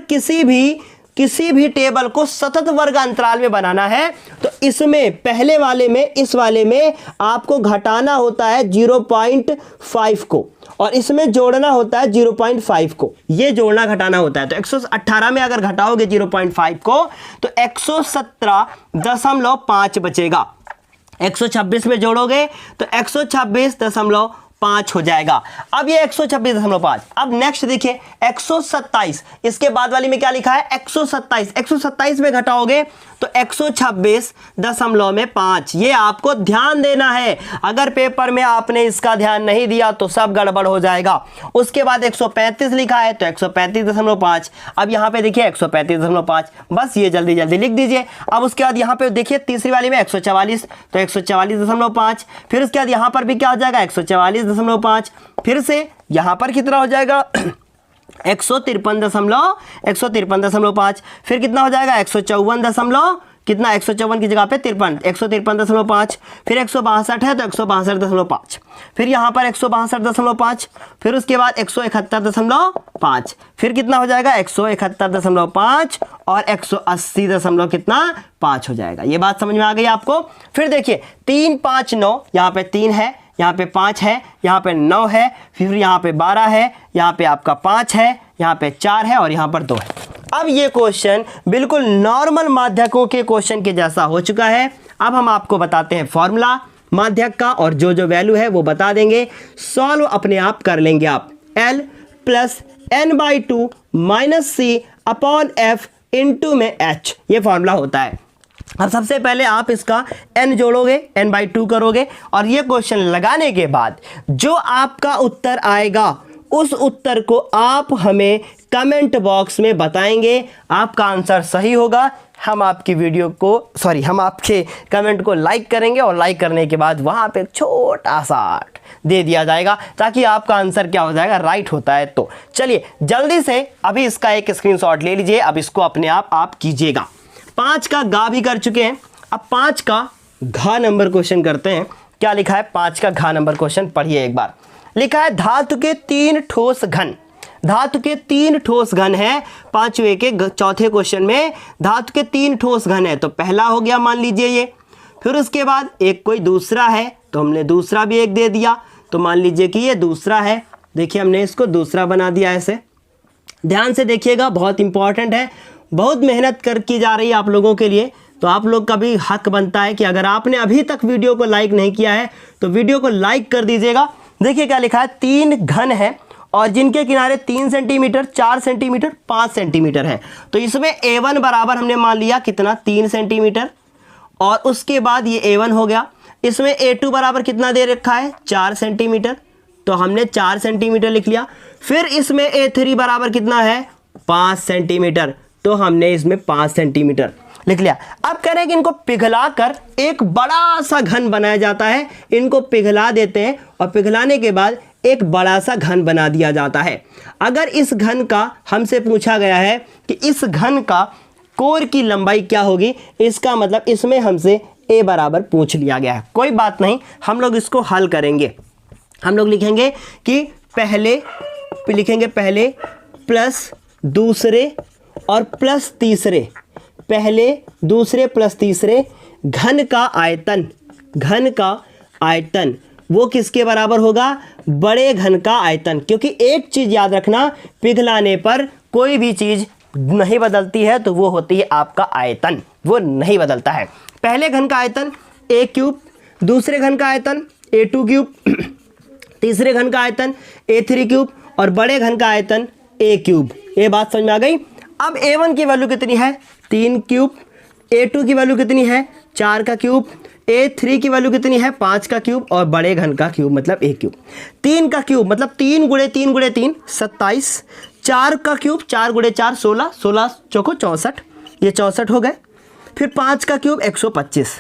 Speaker 1: किसी भी टेबल को सतत वर्ग अंतराल में बनाना है तो इसमें पहले वाले में, इस वाले में आपको घटाना होता है 0.5 को, और इसमें जोड़ना होता है 0.5 को। ये जोड़ना घटाना होता है। तो 118 में अगर घटाओगे 0.5 को तो 117.5 बचेगा। 126 में जोड़ोगे तो 126.5 हो जाएगा। अब ये 126.5। अब नेक्स्ट देखिए 127, इसके बाद वाली में क्या लिखा है 127 में घटाओगे तो 126.5। ये आपको ध्यान देना है। अगर पेपर में आपने इसका ध्यान नहीं दिया तो सब गड़बड़ हो जाएगा। उसके बाद 135 लिखा है तो 135.5। अब यहाँ पे देखिए 135.5, बस ये जल्दी जल्दी लिख दीजिए। अब उसके बाद यहाँ पे देखिए तीसरी वाली में 144 तो 144.5। फिर उसके बाद यहाँ पर भी क्या हो जाएगा 144.5। फिर से यहाँ पर कितना हो जाएगा 153.5। फिर कितना हो जाएगा 154. कितना 154 की जगह पे 53, 153.5, फिर 162 है तो 162.5, फिर यहाँ पर 162.5, फिर उसके बाद 171.5, फिर कितना हो जाएगा 171.5 और 180 कितना 5 हो जाएगा। ये बात समझ में आ गई आपको। फिर देखिए 3 5 9, यहाँ पे 3 है, यहाँ पे 5 है, यहाँ पे 9 है, फिर यहाँ पे 12 है, यहाँ पे आपका 5 है, यहाँ पे 4 है और यहाँ पर 2 है। अब ये क्वेश्चन बिल्कुल नॉर्मल माध्यकों के क्वेश्चन के जैसा हो चुका है। अब हम आपको बताते हैं फॉर्मूला माध्यक का और जो जो वैल्यू है वो बता देंगे, सॉल्व अपने आप कर लेंगे आप। L plus n/2 minus C upon F into में H, ये फॉर्मूला होता है। अब सबसे पहले आप इसका n जोड़ोगे, n/2 करोगे और ये क्वेश्चन लगाने के बाद जो आपका उत्तर आएगा उस उत्तर को आप हमें कमेंट बॉक्स में बताएंगे। आपका आंसर सही होगा, हम आपकी वीडियो को हम आपके कमेंट को लाइक करेंगे और लाइक करने के बाद वहाँ पे छोटा सा आर्ट दे दिया जाएगा ताकि आपका आंसर क्या हो जाएगा, राइट होता है। तो चलिए जल्दी से अभी इसका एक स्क्रीनशॉट ले लीजिए। अब इसको अपने आप कीजिएगा। 5 का गा भी कर चुके हैं, अब 5 का घा नंबर क्वेश्चन करते हैं। क्या लिखा है 5 का घा नंबर क्वेश्चन, पढ़िए एक बार। लिखा है धातु के 3 ठोस घन, धातु के 3 ठोस घन है। 5वें के चौथे क्वेश्चन में धातु के 3 ठोस घन है, तो पहला हो गया मान लीजिए ये, फिर उसके बाद एक कोई दूसरा है तो हमने दूसरा भी एक दे दिया, तो मान लीजिए कि ये दूसरा है। देखिए हमने इसको दूसरा बना दिया ऐसे। ध्यान से देखिएगा, बहुत इंपॉर्टेंट है, बहुत मेहनत की जा रही है आप लोगों के लिए। तो आप लोग का भी हक बनता है कि अगर आपने अभी तक वीडियो को लाइक नहीं किया है तो वीडियो को लाइक कर दीजिएगा। देखिए क्या लिखा है, 3 घन है और जिनके किनारे 3 सेंटीमीटर, 4 सेंटीमीटर, 5 सेंटीमीटर है। तो इसमें A1 बराबर हमने मान लिया कितना, 3 सेंटीमीटर, और उसके बाद ये A1 हो गया। इसमें A2 बराबर कितना दे रखा है, 4 सेंटीमीटर, तो हमने 4 सेंटीमीटर लिख लिया। फिर इसमें A3 बराबर कितना है, 5 सेंटीमीटर, तो हमने इसमें 5 सेंटीमीटर लिख लिया। अब कह रहे हैं कि इनको पिघलाकर एक बड़ा सा घन बनाया जाता है। इनको पिघला देते हैं और पिघलाने के बाद एक बड़ा सा घन बना दिया जाता है। अगर इस घन का हमसे पूछा गया है कि इस घन का कोर की लंबाई क्या होगी, इसका मतलब इसमें हमसे A बराबर पूछ लिया गया है। कोई बात नहीं, हम लोग इसको हल करेंगे। हम लोग लिखेंगे कि पहले प्लस दूसरे और प्लस तीसरे, पहले दूसरे प्लस तीसरे घन का आयतन वो किसके बराबर होगा, बड़े घन का आयतन। क्योंकि एक चीज़ याद रखना, पिघलाने पर कोई भी चीज़ नहीं बदलती है, तो वो होती है आपका आयतन, वो नहीं बदलता है। पहले घन का आयतन A क्यूब, दूसरे घन का आयतन A2 क्यूब, तीसरे घन का आयतन A3 क्यूब और बड़े घन का आयतन A क्यूब। ये बात समझ में आ गई। अब A1 की वैल्यू कितनी है, 3 क्यूब, A2 की वैल्यू कितनी है, 4 का क्यूब, A3 की वैल्यू कितनी है, 5 का क्यूब और बड़े घन का क्यूब मतलब A क्यूब। 3 का क्यूब मतलब 3 गुणे 3 गुणे 3 27, 4 का क्यूब 4 गुणे 4 16, 16 चौको 64, ये 64 हो गए। फिर 5 का क्यूब 125।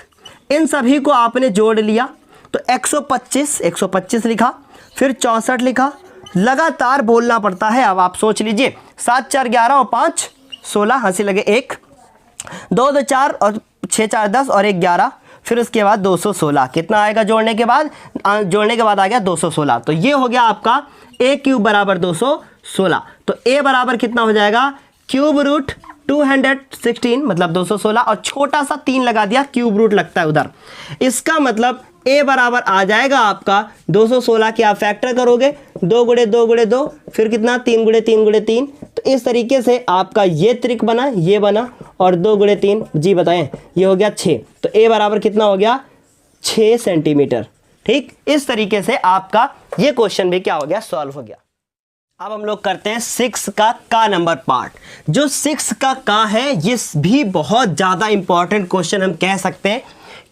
Speaker 1: इन सभी को आपने जोड़ लिया तो 125 लिखा, फिर 64 लिखा। लगातार बोलना पड़ता है। अब आप सोच लीजिए, 7 4 11 और 5 16, हंसी लगे 1, 2 2 4 और 6 4 10 और 1 11, फिर उसके बाद 216 कितना आएगा जोड़ने के बाद आ गया 216। तो ये हो गया आपका A क्यूब बराबर 216। तो A बराबर कितना हो जाएगा, क्यूब रूट 216 मतलब 216 और छोटा सा 3 लगा दिया, क्यूब रूट लगता है उधर। इसका मतलब A बराबर आ जाएगा आपका 216 के आप फैक्टर करोगे, 2 गुणे 2 गुणे 2, फिर कितना 3 गुणे 3 गुणे 3। तो इस तरीके से आपका ये त्रिक बना, ये बना और 2 गुणे 3 जी बताएं, ये हो गया 6। तो A बराबर कितना हो गया, 6 सेंटीमीटर। ठीक, इस तरीके से आपका ये क्वेश्चन भी क्या हो गया, सॉल्व हो गया। अब हम लोग करते हैं 6 का नंबर पार्ट। जो 6 का है, ये भी बहुत ज़्यादा इंपॉर्टेंट क्वेश्चन हम कह सकते हैं।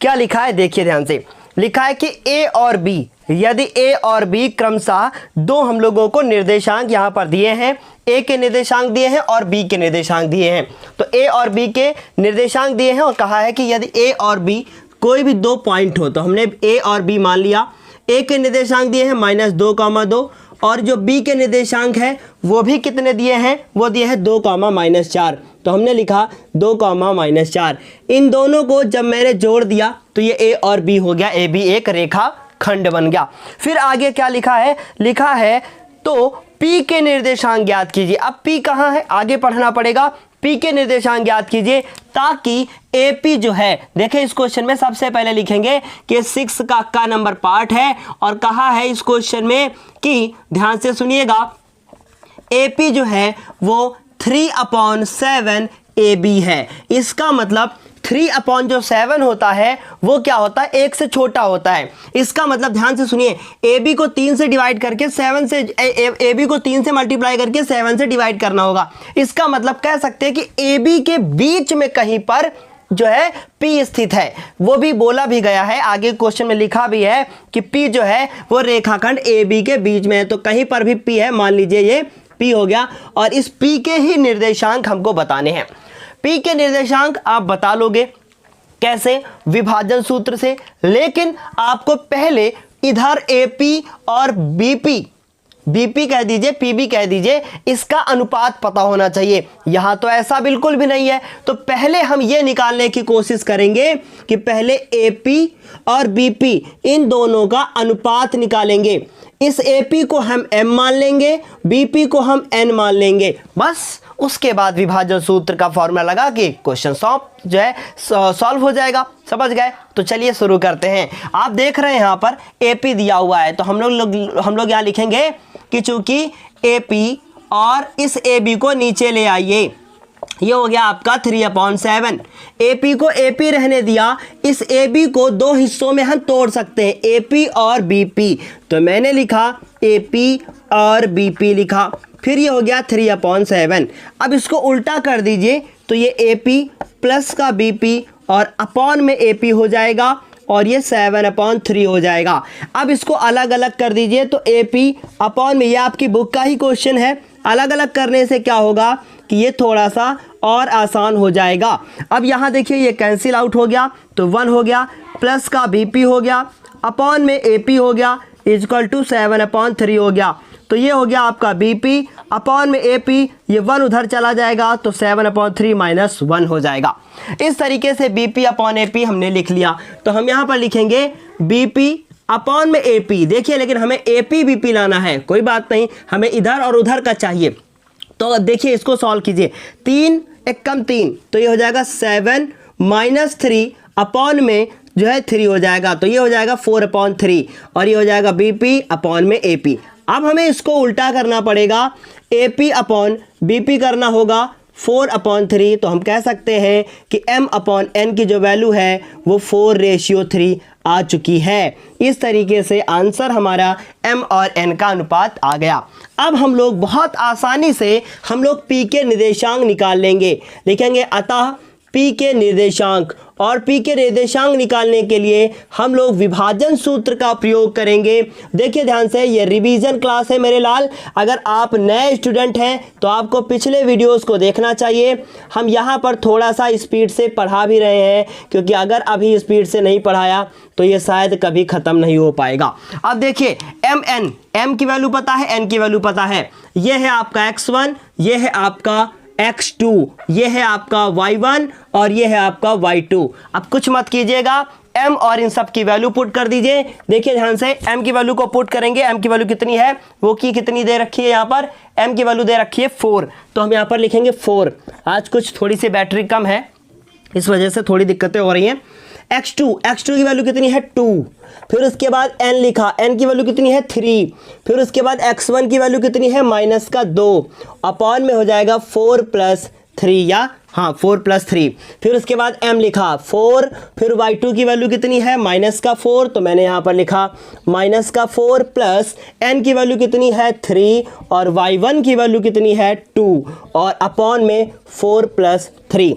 Speaker 1: क्या लिखा है देखिए ध्यान से, लिखा है कि A और B, यदि A और B क्रमशः दो हम लोगों को निर्देशांक यहाँ पर दिए हैं, A के निर्देशांक दिए हैं और B के निर्देशांक दिए हैं। तो A और B के निर्देशांक दिए हैं और कहा है कि यदि A और B कोई भी 2 पॉइंट हो, तो हमने A और B मान लिया। A के निर्देशांक दिए हैं -2, और जो B के निर्देशांक है वो भी कितने दिए हैं, वो दिए हैं 2, -4। तो हमने लिखा 2 -4। इन दोनों को जब मैंने जोड़ दिया तो ये ए और बी हो गया, ए बी एक रेखा खंड बन गया। फिर आगे क्या लिखा है तो P के निर्देशांक ज्ञात कीजिए। अब P कहाँ है, आगे पढ़ना पड़ेगा। P के निर्देशांक ज्ञात कीजिए ताकि AP जो है, देखें इस क्वेश्चन में सबसे पहले लिखेंगे कि 6 का नंबर पार्ट है और कहा है इस क्वेश्चन में कि ध्यान से सुनिएगा, AP जो है वो 3/7 AB है। इसका मतलब 3/7 होता है वो क्या होता है, 1 से छोटा होता है। इसका मतलब ध्यान से सुनिए, AB को 3 से डिवाइड करके 7 से AB को 3 से मल्टीप्लाई करके 7 से डिवाइड करना होगा। इसका मतलब कह सकते हैं कि AB के बीच में कहीं पर जो है P स्थित है। वो भी बोला भी गया है, आगे क्वेश्चन में लिखा भी है कि P जो है वो रेखाखंड AB के बीच में है। तो कहीं पर भी P है, मान लीजिए ये P हो गया, और इस P के ही निर्देशांक हमको बताने हैं। P के निर्देशांक आप बता लोगे कैसे, विभाजन सूत्र से, लेकिन आपको पहले इधर AP और BP कह दीजिए, PB कह दीजिए, इसका अनुपात पता होना चाहिए। यहां तो ऐसा बिल्कुल भी नहीं है। तो पहले हम ये निकालने की कोशिश करेंगे कि पहले AP और BP इन दोनों का अनुपात निकालेंगे। इस AP को हम M मान लेंगे, BP को हम N मान लेंगे, बस उसके बाद विभाजन सूत्र का फॉर्मूला लगा के क्वेश्चन सॉल्व हो जाएगा। समझ गए? तो चलिए शुरू करते हैं। आप देख रहे हैं यहाँ पर AP दिया हुआ है, तो हम लोग यहाँ लिखेंगे कि चूंकि AP और इस AB को नीचे ले आइए, ये हो गया आपका 3/7। AP को AP रहने दिया, इस AB को 2 हिस्सों में हम तोड़ सकते हैं, AP और BP। तो मैंने लिखा AP और BP लिखा, फिर ये हो गया 3/7। अब इसको उल्टा कर दीजिए तो ये AP प्लस का BP और अपॉन में AP हो जाएगा और ये 7/3 हो जाएगा। अब इसको अलग अलग कर दीजिए तो AP अपॉन में, ये आपकी बुक का ही क्वेश्चन है, अलग अलग करने से क्या होगा कि ये थोड़ा सा और आसान हो जाएगा। अब यहाँ देखिए ये कैंसिल आउट हो गया तो 1 हो गया, प्लस का BP हो गया, अपॉन में AP हो गया, इक्वल टू 7/3 हो गया। तो ये हो गया आपका BP अपॉन में AP, ये 1 उधर चला जाएगा तो 7/3 - 1 हो जाएगा। इस तरीके से BP अपॉन AP हमने लिख लिया। तो हम यहाँ पर लिखेंगे BP अपॉन में AP। देखिए लेकिन हमें AP BP लाना है, कोई बात नहीं, हमें इधर और उधर का चाहिए। तो देखिए इसको सॉल्व कीजिए, 3 एक कम 3, तो ये हो जाएगा 7 - 3 अपॉन में जो है 3 हो जाएगा, तो ये हो जाएगा 4/3 और ये हो जाएगा BP अपॉन में AP। अब हमें इसको उल्टा करना पड़ेगा, AP अपॉन BP करना होगा 4/3। तो हम कह सकते हैं कि M/N की जो वैल्यू है वो 4:3 आ चुकी है। इस तरीके से आंसर हमारा M और N का अनुपात आ गया। अब हम लोग बहुत आसानी से हम लोग P के निर्देशांक निकाल लेंगे। लिखेंगे अतः P के निर्देशांक, और P के निर्देशांक निकालने के लिए हम लोग विभाजन सूत्र का प्रयोग करेंगे। देखिए ध्यान से, ये रिवीजन क्लास है मेरे लाल। अगर आप नए स्टूडेंट हैं तो आपको पिछले वीडियोस को देखना चाहिए। हम यहाँ पर थोड़ा सा स्पीड से पढ़ा भी रहे हैं, क्योंकि अगर अभी स्पीड से नहीं पढ़ाया तो ये शायद कभी ख़त्म नहीं हो पाएगा। अब देखिए MN, M की वैल्यू पता है, N की वैल्यू पता है। ये है आपका X1, ये है आपका X2, ये है आपका Y1 और ये है आपका Y2। अब कुछ मत कीजिएगा, M और इन सब की वैल्यू पुट कर दीजिए। देखिए ध्यान से, M की वैल्यू को पुट करेंगे। M की वैल्यू कितनी है, वो की कितनी दे रखी है यहाँ पर, M की वैल्यू दे रखी है 4, तो हम यहाँ पर लिखेंगे 4। आज कुछ थोड़ी सी बैटरी कम है, इस वजह से थोड़ी दिक्कतें हो रही हैं। X2 की वैल्यू कितनी है 2, फिर उसके बाद N लिखा, N की वैल्यू कितनी है 3, फिर उसके बाद X1 की वैल्यू कितनी है -2, अपॉन में हो जाएगा 4 + 3 या हाँ 4 + 3, फिर उसके बाद M लिखा 4, फिर Y2 की वैल्यू कितनी है -4, तो मैंने यहाँ पर लिखा -4 प्लस N की वैल्यू कितनी है 3 और Y1 की वैल्यू कितनी है 2 और अपॉन में 4 + 3।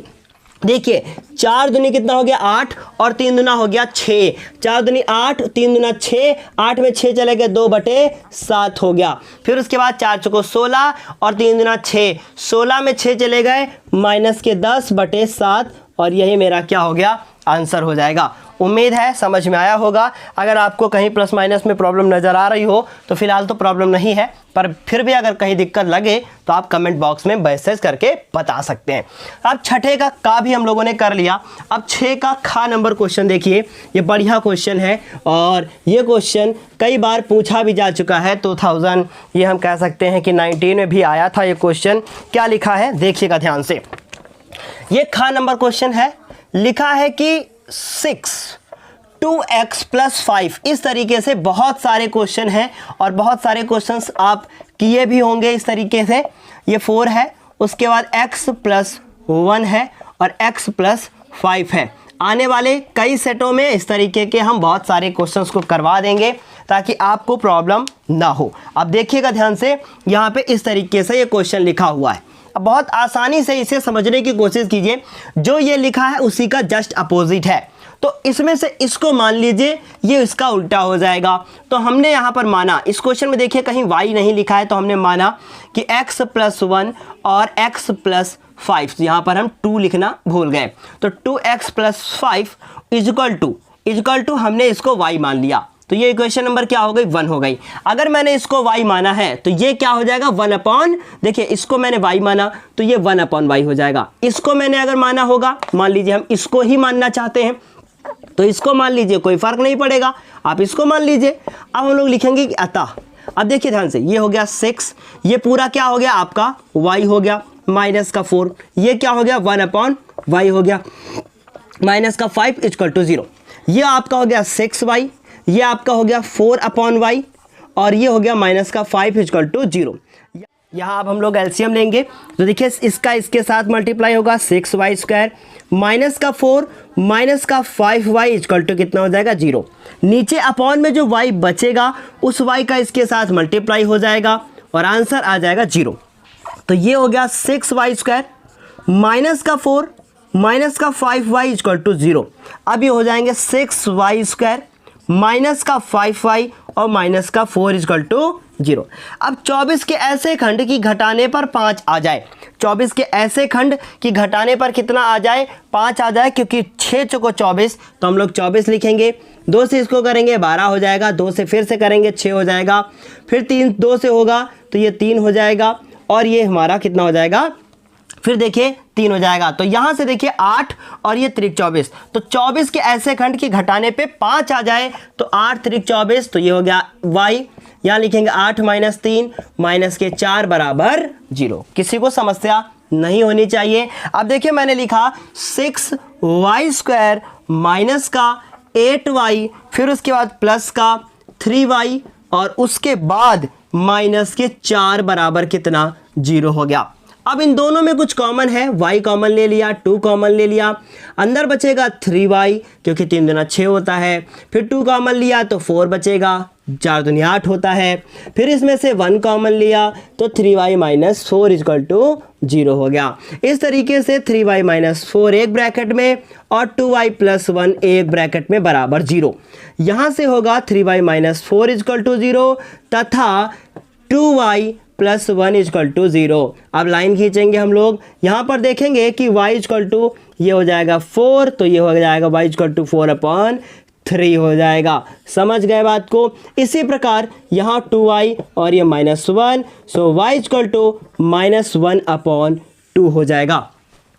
Speaker 1: देखिए 4 दूनी कितना हो गया 8 और 3 दूना हो गया 6, 4 दूनी 8, 3 दूना 6, 8 में 6 चले गए 2/7 हो गया। फिर उसके बाद 4 चौको 16 और 3 दूना 6, 16 में 6 चले गए -10/7 और यही मेरा क्या हो गया आंसर हो जाएगा। उम्मीद है समझ में आया होगा। अगर आपको कहीं प्लस माइनस में प्रॉब्लम नज़र आ रही हो तो फिलहाल तो प्रॉब्लम नहीं है, पर फिर भी अगर कहीं दिक्कत लगे तो आप कमेंट बॉक्स में मैसेज करके बता सकते हैं। अब छठे का भी हम लोगों ने कर लिया। अब 6 का खा नंबर क्वेश्चन देखिए, ये बढ़िया क्वेश्चन है और ये क्वेश्चन कई बार पूछा भी जा चुका है। 2000 ये हम कह सकते हैं कि 19 में भी आया था ये क्वेश्चन। क्या लिखा है देखिएगा ध्यान से। ये खा नंबर क्वेश्चन है, लिखा है कि 6 2x + 5। इस तरीके से बहुत सारे क्वेश्चन हैं और बहुत सारे क्वेश्चंस आप किए भी होंगे इस तरीके से। ये 4 है, उसके बाद x + 1 है और x + 5 है। आने वाले कई सेटों में इस तरीके के हम बहुत सारे क्वेश्चंस को करवा देंगे ताकि आपको प्रॉब्लम ना हो। अब देखिएगा ध्यान से, यहाँ पे इस तरीके से ये क्वेश्चन लिखा हुआ है। अब बहुत आसानी से इसे समझने की कोशिश कीजिए। जो ये लिखा है उसी का जस्ट अपोजिट है, तो इसमें से इसको मान लीजिए ये इसका उल्टा हो जाएगा। तो हमने यहाँ पर माना, इस क्वेश्चन में देखिए कहीं y नहीं लिखा है, तो हमने माना कि x + 1 और x + 5, यहाँ पर हम 2 लिखना भूल गए। तो 2x + 5 इक्वल टू हमने इसको y मान लिया। तो ये इक्वेशन नंबर क्या हो गई, 1 हो गई। अगर मैंने इसको y माना है तो ये क्या हो जाएगा, 1/, देखिए इसको मैंने y माना तो ये 1/y हो जाएगा। इसको मैंने अगर माना होगा, मान लीजिए हम इसको ही मानना चाहते हैं तो इसको मान लीजिए, कोई फर्क नहीं पड़ेगा, आप इसको मान लीजिए। अब हम लोग लिखेंगे कि अतः, अब देखिए ध्यान से, ये हो गया 6, ये पूरा क्या हो गया आपका y हो गया -4, ये क्या हो गया 1/y हो गया, -5 = 0। ये आपका हो गया 6y, ये आपका हो गया 4/y और ये हो गया -5 = 0। यहाँ अब हम लोग एलसीएम लेंगे तो देखिए इसका इसके साथ मल्टीप्लाई होगा, 6y² -4 -5y = कितना हो जाएगा, 0। नीचे अपॉन में जो y बचेगा उस y का इसके साथ मल्टीप्लाई हो जाएगा और आंसर आ जाएगा 0। तो ये हो गया 6y² -4 -5y = 0। अब ये हो जाएंगे 6y² -5y और -4 = 0। अब 24 के ऐसे खंड की घटाने पर 5 आ जाए, 24 के ऐसे खंड की घटाने पर कितना आ जाए, 5 आ जाए, क्योंकि 6 चौको 24, तो हम लोग 24 लिखेंगे। 2 से इसको करेंगे 12 हो जाएगा, 2 से फिर से करेंगे 6 हो जाएगा, फिर 3 2 से होगा तो ये 3 हो जाएगा और ये हमारा कितना हो जाएगा, फिर देखिए 3 हो जाएगा। तो यहाँ से देखिए 8 और ये 3 24, तो 24 के ऐसे खंड की घटाने पे 5 आ जाए तो 8 3 24, तो ये हो गया y। यहाँ लिखेंगे 8 - 3 - 4 = 0। किसी को समस्या नहीं होनी चाहिए। अब देखिए मैंने लिखा 6y² माइनस का 8y, फिर उसके बाद प्लस का 3y और उसके बाद -4 = कितना, 0 हो गया। अब इन दोनों में कुछ कॉमन है, y कॉमन ले लिया, 2 कॉमन ले लिया, अंदर बचेगा 3y क्योंकि 3 दूना 6 होता है, फिर 2 कॉमन लिया तो 4 बचेगा, 4 दूनी 8 होता है, फिर इसमें से 1 कॉमन लिया तो 3y - 4 = 0 हो गया। इस तरीके से 3y - 4 एक ब्रैकेट में और 2y + 1 एक ब्रैकेट में बराबर 0। यहाँ से होगा 3y - 4 = 0 तथा 2y + 1 = 0। अब लाइन खींचेंगे हम लोग, यहाँ पर देखेंगे कि y = ये हो जाएगा 4, तो ये हो जाएगा y = 4/3 हो जाएगा। समझ गए बात को। इसी प्रकार यहाँ 2y और ये -1, सो y = -1/2 हो जाएगा।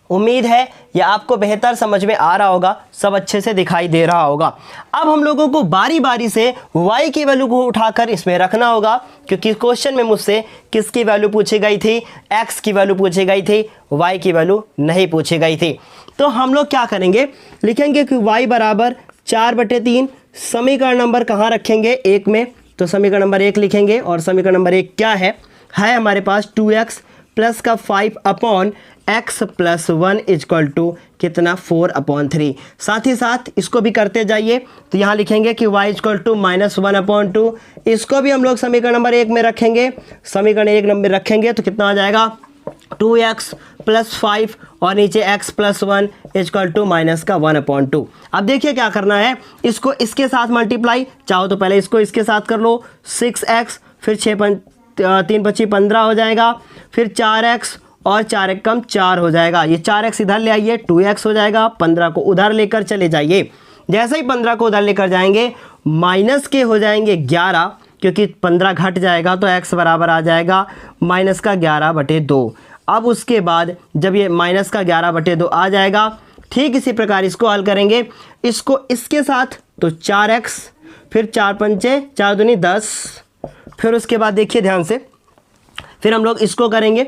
Speaker 1: उम्मीद है यह आपको बेहतर समझ में आ रहा होगा, सब अच्छे से दिखाई दे रहा होगा। अब हम लोगों को बारी बारी से y की वैल्यू को उठाकर इसमें रखना होगा, क्योंकि क्वेश्चन में मुझसे किसकी वैल्यू पूछी गई थी, x की वैल्यू पूछी गई थी, y की वैल्यू नहीं पूछी गई थी। तो हम लोग क्या करेंगे, लिखेंगे कि y = 4/3। समीकरण नंबर कहाँ रखेंगे, 1 में, तो समीकरण नंबर 1 लिखेंगे और समीकरण नंबर 1 क्या है हमारे पास 2x प्लस का 5/x + 1 = कितना, 4/3। साथ ही साथ इसको भी करते जाइए, तो यहाँ लिखेंगे कि y = -1/2। इसको भी हम लोग समीकरण नंबर 1 में रखेंगे, समीकरण 1 नंबर रखेंगे तो कितना आ जाएगा, 2x + 5 और नीचे x + 1 = -1/2। अब देखिए क्या करना है, इसको इसके साथ मल्टीप्लाई, चाहो तो पहले इसको इसके साथ कर लो, 6x, फिर 3 × 5 = 15 हो जाएगा, फिर 4x और 4 × 4 हो जाएगा। ये 4x इधर ले आइए, 2x हो जाएगा, 15 को उधर लेकर चले जाइए जैसे ही 15 को उधर लेकर जाएंगे माइनस के हो जाएंगे 11, क्योंकि 15 घट जाएगा तो x बराबर आ जाएगा माइनस का 11/2। अब उसके बाद जब ये माइनस का 11/2 आ जाएगा, ठीक इसी प्रकार इसको हल करेंगे, इसको इसके साथ तो 4x, फिर 4 पंचे 4 दूनी 10, फिर उसके बाद देखिए ध्यान से, फिर हम लोग इसको करेंगे,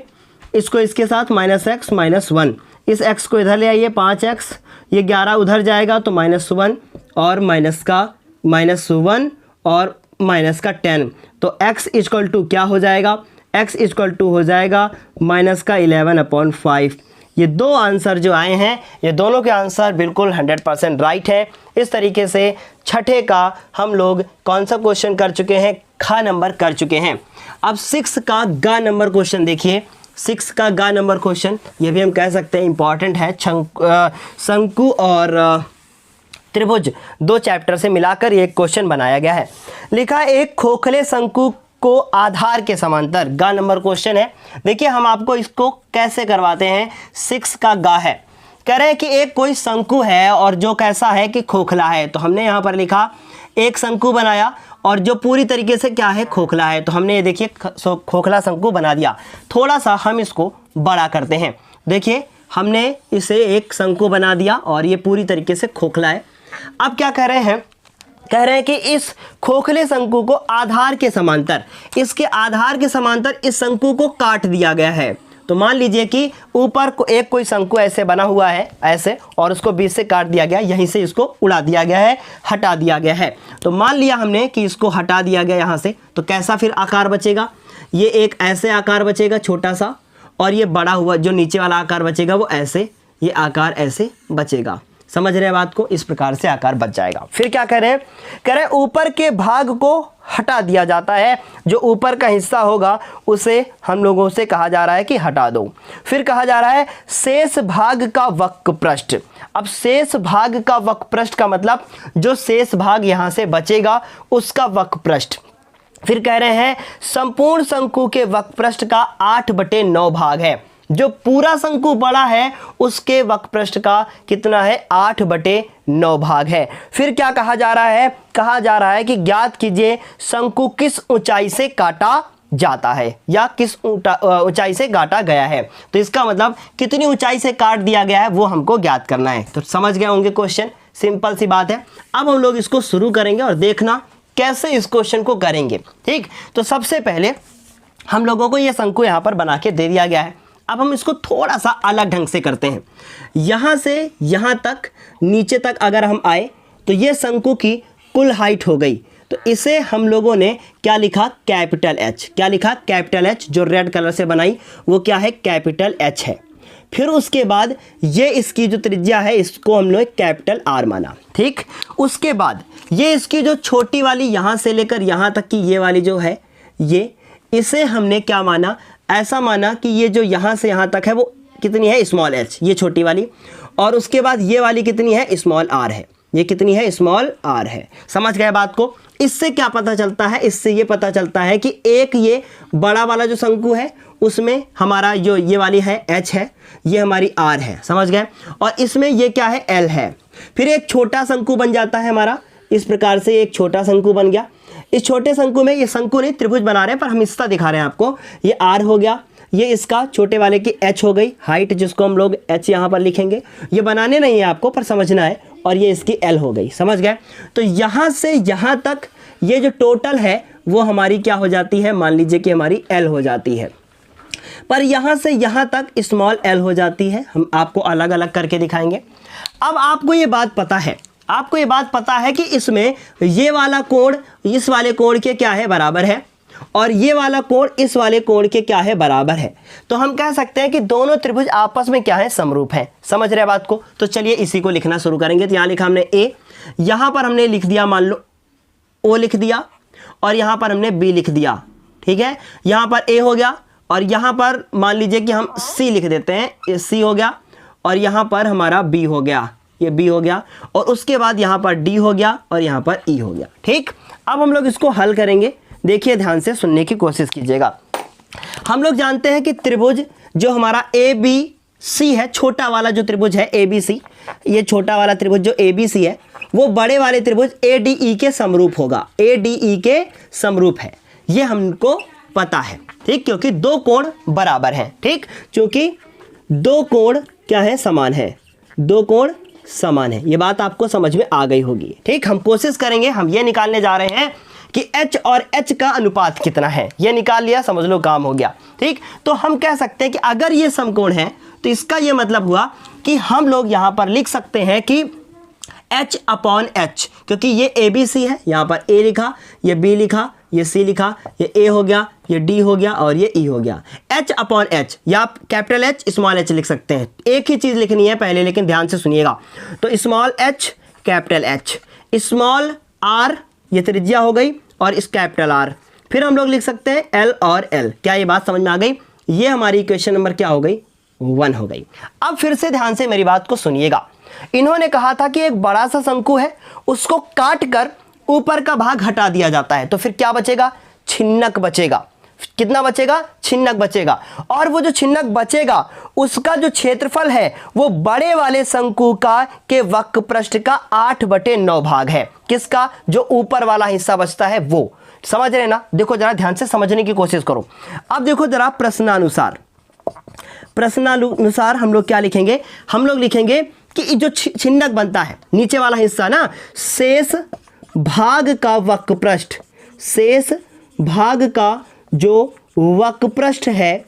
Speaker 1: इसको इसके साथ -x -1, इस x को इधर ले आइए 5x, ये 11 उधर जाएगा तो -1 और माइनस का -1 और माइनस का 10, तो x इक्वल टू क्या हो जाएगा, x इक्वल टू हो जाएगा माइनस का 11/5। ये दो आंसर जो आए हैं, ये दोनों के आंसर बिल्कुल 100% राइट है। इस तरीके से छठे का हम लोग कौन सा क्वेश्चन कर चुके हैं, खा नंबर कर चुके हैं। अब 6 का गा नंबर क्वेश्चन देखिए, 6 का गा नंबर क्वेश्चन, ये भी हम कह सकते हैं इंपॉर्टेंट है। शंकु और त्रिभुज 2 चैप्टर से मिलाकर ये एक क्वेश्चन बनाया गया है। लिखा एक खोखले शंकु को आधार के समांतर, गा नंबर क्वेश्चन है। देखिए हम आपको इसको कैसे करवाते हैं, 6 का गा है, कह रहे हैं कि एक कोई शंकु है और जो कैसा है कि खोखला है, तो हमने यहाँ पर लिखा एक शंकु बनाया और जो पूरी तरीके से क्या है, खोखला है, तो हमने ये देखिए खोखला शंकु बना दिया। थोड़ा सा हम इसको बड़ा करते हैं, देखिए हमने इसे एक शंकु बना दिया और ये पूरी तरीके से खोखला है। अब क्या कह रहे हैं, कह रहे हैं कि इस खोखले शंकु को आधार के समांतर, इसके आधार के समांतर इस शंकु को काट दिया गया है। तो मान लीजिए कि ऊपर को एक कोई शंकु ऐसे बना हुआ है ऐसे, और उसको बीच से काट दिया गया, यहीं से इसको उड़ा दिया गया है, हटा दिया गया है। तो मान लिया हमने कि इसको हटा दिया गया यहाँ से, तो कैसा फिर आकार बचेगा, ये एक ऐसे आकार बचेगा छोटा सा, और ये बड़ा हुआ जो नीचे वाला आकार बचेगा वो ऐसे, ये आकार ऐसे बचेगा। समझ रहे हैं बात को, इस प्रकार से आकार बच जाएगा। फिर क्या कह रहे हैं, कह रहे हैं ऊपर के भाग को हटा दिया जाता है, जो ऊपर का हिस्सा होगा उसे हम लोगों से कहा जा रहा है कि हटा दो। फिर कहा जा रहा है शेष भाग का वक्र पृष्ठ। अब शेष भाग का वक्र पृष्ठ का मतलब जो शेष भाग यहाँ से बचेगा उसका वक्र पृष्ठ। फिर कह रहे हैं संपूर्ण शंकु के वक्र पृष्ठ का 8/9 भाग है, जो पूरा शंकु बड़ा है उसके वक्र पृष्ठ का कितना है, 8/9 भाग है। फिर क्या कहा जा रहा है, कहा जा रहा है कि ज्ञात कीजिए शंकु किस ऊंचाई से काटा जाता है या किस ऊंचाई से काटा गया है। तो इसका मतलब कितनी ऊंचाई से काट दिया गया है वो हमको ज्ञात करना है। तो समझ गए होंगे क्वेश्चन, सिंपल सी बात है। अब हम लोग इसको शुरू करेंगे और देखना कैसे इस क्वेश्चन को करेंगे। ठीक, तो सबसे पहले हम लोगों को ये शंकु यहाँ पर बना के दे दिया गया है। अब हम इसको थोड़ा सा अलग ढंग से करते हैं। यहाँ से यहाँ तक नीचे तक अगर हम आए तो ये शंकु की कुल हाइट हो गई, तो इसे हम लोगों ने क्या लिखा, कैपिटल एच। क्या लिखा, कैपिटल एच। जो रेड कलर से बनाई वो क्या है, कैपिटल एच है। फिर उसके बाद ये इसकी जो त्रिज्या है इसको हम लोग कैपिटल आर माना। ठीक, उसके बाद ये इसकी जो छोटी वाली यहाँ से लेकर यहाँ तक की ये वाली जो है, ये इसे हमने क्या माना, ऐसा माना कि ये जो यहाँ से यहाँ तक है वो कितनी है, स्मॉल एच, ये छोटी वाली, और उसके बाद ये वाली कितनी है, स्मॉल आर है। ये कितनी है, स्मॉल आर है। समझ गए बात को। इससे क्या पता चलता है, इससे ये पता चलता है कि एक ये बड़ा वाला जो शंकु है उसमें हमारा जो ये वाली है एच है, ये हमारी आर है। समझ गए। और इसमें ये क्या है, एल है। फिर एक छोटा शंकु बन जाता है हमारा, इस प्रकार से एक छोटा शंकु बन गया। इस छोटे शंकु में, ये शंकु नहीं त्रिभुज बना रहे हैं पर हम हिस्सा दिखा रहे हैं आपको, ये आर हो गया, ये इसका छोटे वाले की एच हो गई, हाइट जिसको हम लोग एच यहाँ पर लिखेंगे, ये बनाने नहीं है आपको पर समझना है, और ये इसकी एल हो गई। समझ गए। तो यहाँ से यहाँ तक ये जो टोटल है वो हमारी क्या हो जाती है, मान लीजिए कि हमारी एल हो जाती है, पर यहाँ से यहाँ तक स्मॉल एल हो जाती है। हम आपको अलग अलग करके दिखाएंगे। अब आपको ये बात पता है, आपको ये बात पता है कि इसमें ये वाला कोण इस वाले कोण के क्या है, बराबर है, और ये वाला कोण इस वाले कोण के क्या है, बराबर है। तो हम कह सकते हैं कि दोनों त्रिभुज आपस में क्या है, समरूप है। समझ रहे बात को। तो चलिए इसी को लिखना शुरू करेंगे। तो यहाँ लिखा हमने ए, यहाँ पर हमने लिख दिया मान लो ओ लिख दिया, और यहाँ पर हमने बी लिख दिया। ठीक है, यहाँ पर ए हो गया, और यहाँ पर मान लीजिए कि हम सी लिख देते हैं, ये सी हो गया, और यहाँ पर हमारा बी हो गया, ये बी हो गया, और उसके बाद यहाँ पर डी हो गया, और यहाँ पर ई हो गया। ठीक, अब हम लोग इसको हल करेंगे। देखिए ध्यान से सुनने की कोशिश कीजिएगा। हम लोग जानते हैं कि त्रिभुज जो हमारा ए बी सी है, छोटा वाला जो त्रिभुज है ए बी सी, ये छोटा वाला त्रिभुज जो ए बी सी है वो बड़े वाले त्रिभुज ADE के समरूप होगा, ADE के समरूप है, ये हमको पता है, ठीक, क्योंकि दो कोण बराबर हैं, ठीक, क्योंकि दो कोण क्या है, समान है, दो कोण समान है, ये बात आपको समझ में आ गई होगी, ठीक। हम कोशिश करेंगे, हम ये निकालने जा रहे हैं कि H और H का अनुपात कितना है, ये निकाल लिया, समझ लो काम हो गया, ठीक। तो हम कह सकते हैं कि अगर ये समकोण है तो इसका ये मतलब हुआ कि हम लोग यहां पर लिख सकते हैं कि H/H, क्योंकि ये ABC है, यहां पर A लिखा, ये B लिखा, ये C लिखा, ये A हो गया, ये D हो गया और ये E हो गया, H/H, या आप कैपिटल H स्मॉल h लिख सकते हैं, एक ही चीज लिखनी है पहले, लेकिन ध्यान से सुनिएगा। तो small h capital H, small r ये त्रिज्या हो गई और इस कैपिटल R, फिर हम लोग लिख सकते हैं L और L। क्या ये बात समझ में आ गई? ये हमारी इक्वेशन नंबर क्या हो गई, 1 हो गई। अब फिर से ध्यान से मेरी बात को सुनिएगा। इन्होंने कहा था कि एक बड़ा सा शंकु है, उसको काट कर ऊपर का भाग हटा दिया जाता है, तो फिर क्या बचेगा, छिन्नक बचेगा। कितना बचेगा, छिन्नक बचेगा। और वो जो छिन्नक बचेगा उसका जो क्षेत्रफल है वो बड़े वाले शंकु का के वक्र पृष्ठ का 8/9 भाग है। किसका, जो ऊपर वाला हिस्सा बचता है वो। समझ रहे ना? देखो जरा ध्यान से समझने की कोशिश करो। अब देखो जरा प्रश्नानुसार हम लोग क्या लिखेंगे, हम लोग लिखेंगे कि जो छिन्नक बनता है नीचे वाला हिस्सा ना, शेष भाग का वक्र पृष्ठ, शेष भाग का जो वक्र पृष्ठ है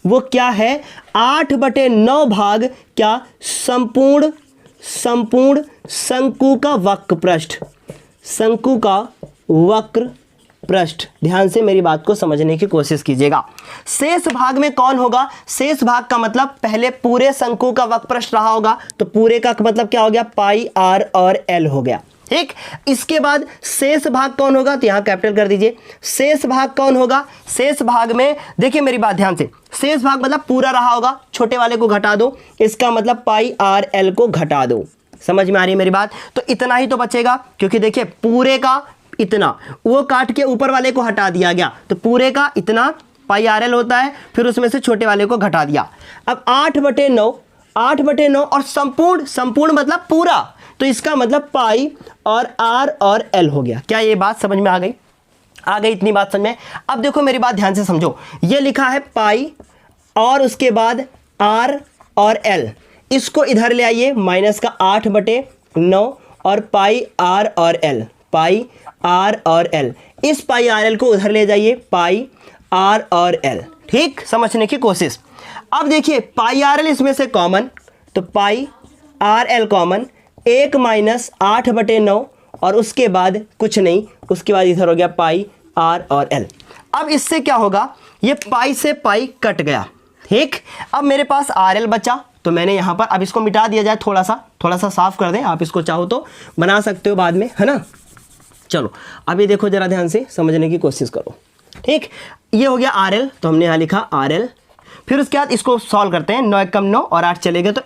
Speaker 1: वो क्या है, 8/9 भाग क्या, संपूर्ण शंकु का वक्र पृष्ठ, शंकु का वक्र पृष्ठ। ध्यान से मेरी बात को समझने की कोशिश कीजिएगा। शेष भाग में कौन होगा, शेष भाग का मतलब पहले पूरे शंकु का वक्र पृष्ठ रहा होगा, तो पूरे का मतलब क्या हो गया, पाई r और l हो गया, ठीक। इसके बाद शेष भाग कौन होगा, तो यहां कैपिटल कर दीजिए। शेष भाग कौन होगा, शेष भाग में देखिए मेरी बात ध्यान से, शेष भाग मतलब पूरा रहा होगा, छोटे वाले को घटा दो, इसका मतलब पाई r l को घटा दो। समझ में आ रही है मेरी बात? तो इतना ही तो बचेगा, क्योंकि देखिए पूरे का इतना, वो काट के ऊपर वाले को हटा दिया गया, तो पूरे का इतना पाई r l होता है, फिर उसमें से छोटे वाले को घटा दिया। अब 8/9 और संपूर्ण मतलब पूरा, तो इसका मतलब पाई और r और l हो गया। क्या ये बात समझ में आ गई? आ गई इतनी बात समझ में? अब देखो मेरी बात ध्यान से समझो, ये लिखा है पाई और उसके बाद r और l, इसको इधर ले आइए, माइनस का 8/9 और पाई r और l, पाई r और l, इस पाई r l को उधर ले जाइए, पाई r और l, ठीक। समझने की कोशिश। अब देखिए पाई r l इसमें से कॉमन, तो पाई r l कॉमन, 1 - 8/9 और उसके बाद कुछ नहीं, उसके बाद इधर हो गया पाई r और l। अब इससे क्या होगा, ये पाई से पाई कट गया, ठीक। अब मेरे पास r l बचा, तो मैंने यहां पर, अब इसको मिटा दिया जाए, थोड़ा सा साफ कर दें, आप इसको चाहो तो बना सकते हो बाद में, है ना। चलो अब ये देखो जरा ध्यान से समझने की कोशिश करो, ठीक। ये हो गया RL, तो हमने यहाँ लिखा RL। फिर उसके बाद इसको सॉल्व करते हैं, 9 × 9 और 8 चले गए, तो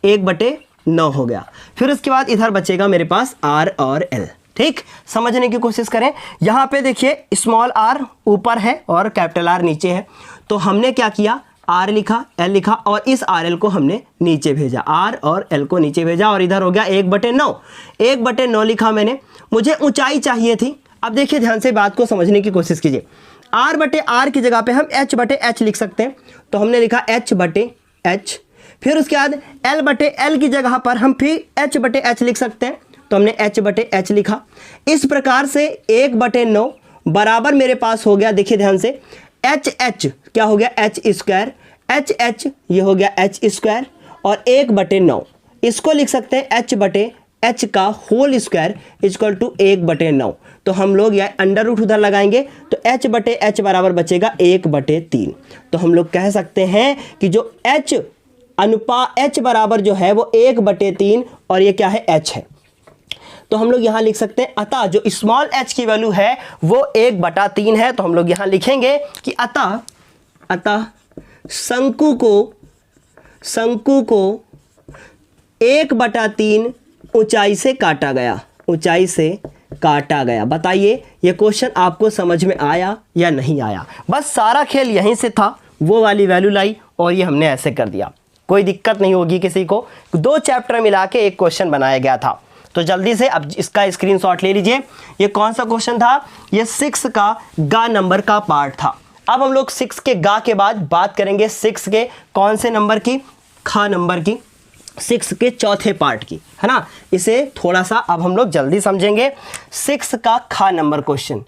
Speaker 1: 1/9 हो गया। फिर उसके बाद इधर बचेगा मेरे पास R और L, ठीक। समझने की कोशिश करें। यहाँ पे देखिए स्मॉल r ऊपर है और कैपिटल R नीचे है, तो हमने क्या किया, R लिखा, L लिखा और इस RL को हमने नीचे भेजा, R और L को नीचे भेजा, और इधर हो गया 1/9 लिखा मैंने। मुझे ऊंचाई चाहिए थी। अब देखिए ध्यान से बात को समझने की कोशिश कीजिए। R/R की जगह पे हम H/H लिख सकते हैं, तो हमने लिखा H/H। फिर उसके बाद L/L की जगह पर हम फिर H/H लिख सकते हैं, तो हमने H/H लिखा। इस प्रकार से 1/9 बराबर मेरे पास हो गया, देखिए ध्यान से, HH क्या हो गया, H², HH ये हो गया H² और 1/9, इसको लिख सकते हैं H/H का होल स्क्वायर इक्वल टू 1/9। तो हम लोग यह अंडर रूट उधर लगाएंगे, तो H/H बराबर बचेगा 1/3। तो हम लोग कह सकते हैं कि जो H बराबर जो है वो 1/3 और ये क्या है, H है। तो हम लोग यहाँ लिख सकते हैं, अतः जो स्मॉल h की वैल्यू है वो 1/3 है। तो हम लोग यहाँ लिखेंगे कि अतः शंकु को 1/3 ऊंचाई से काटा गया। बताइए ये क्वेश्चन आपको समझ में आया या नहीं आया? बस सारा खेल यहीं से था, वो वाली वैल्यू लाई और ये हमने ऐसे कर दिया। कोई दिक्कत नहीं होगी किसी को, 2 चैप्टर मिला के एक क्वेश्चन बनाया गया था। तो जल्दी से अब इसका स्क्रीनशॉट ले लीजिए। ये कौन सा क्वेश्चन था? ये 6 का गा नंबर का पार्ट था। अब हम लोग 6 के गा के बाद बात करेंगे 6 के कौन से नंबर की? खा नंबर की, 6 के चौथे पार्ट की, है ना। इसे थोड़ा सा अब हम लोग जल्दी समझेंगे। 6 का खा नंबर क्वेश्चन,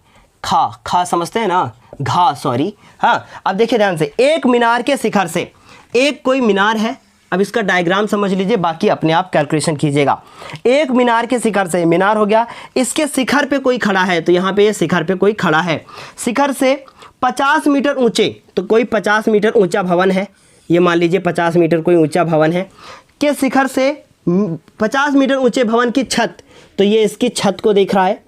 Speaker 1: खा समझते हैं ना, घा सॉरी। हाँ, अब देखिए ध्यान से, एक मीनार के शिखर से, एक कोई मीनार है, अब इसका डायग्राम समझ लीजिए, बाकी अपने आप कैलकुलेशन कीजिएगा। एक मीनार के शिखर से, मीनार हो गया, इसके शिखर पे कोई खड़ा है, तो यहाँ पे ये शिखर पे कोई खड़ा है। शिखर से 50 मीटर ऊंचे, तो कोई 50 मीटर ऊंचा भवन है, ये मान लीजिए 50 मीटर कोई ऊंचा भवन है, के शिखर से 50 मीटर ऊंचे भवन की छत, तो ये इसकी छत को देख रहा है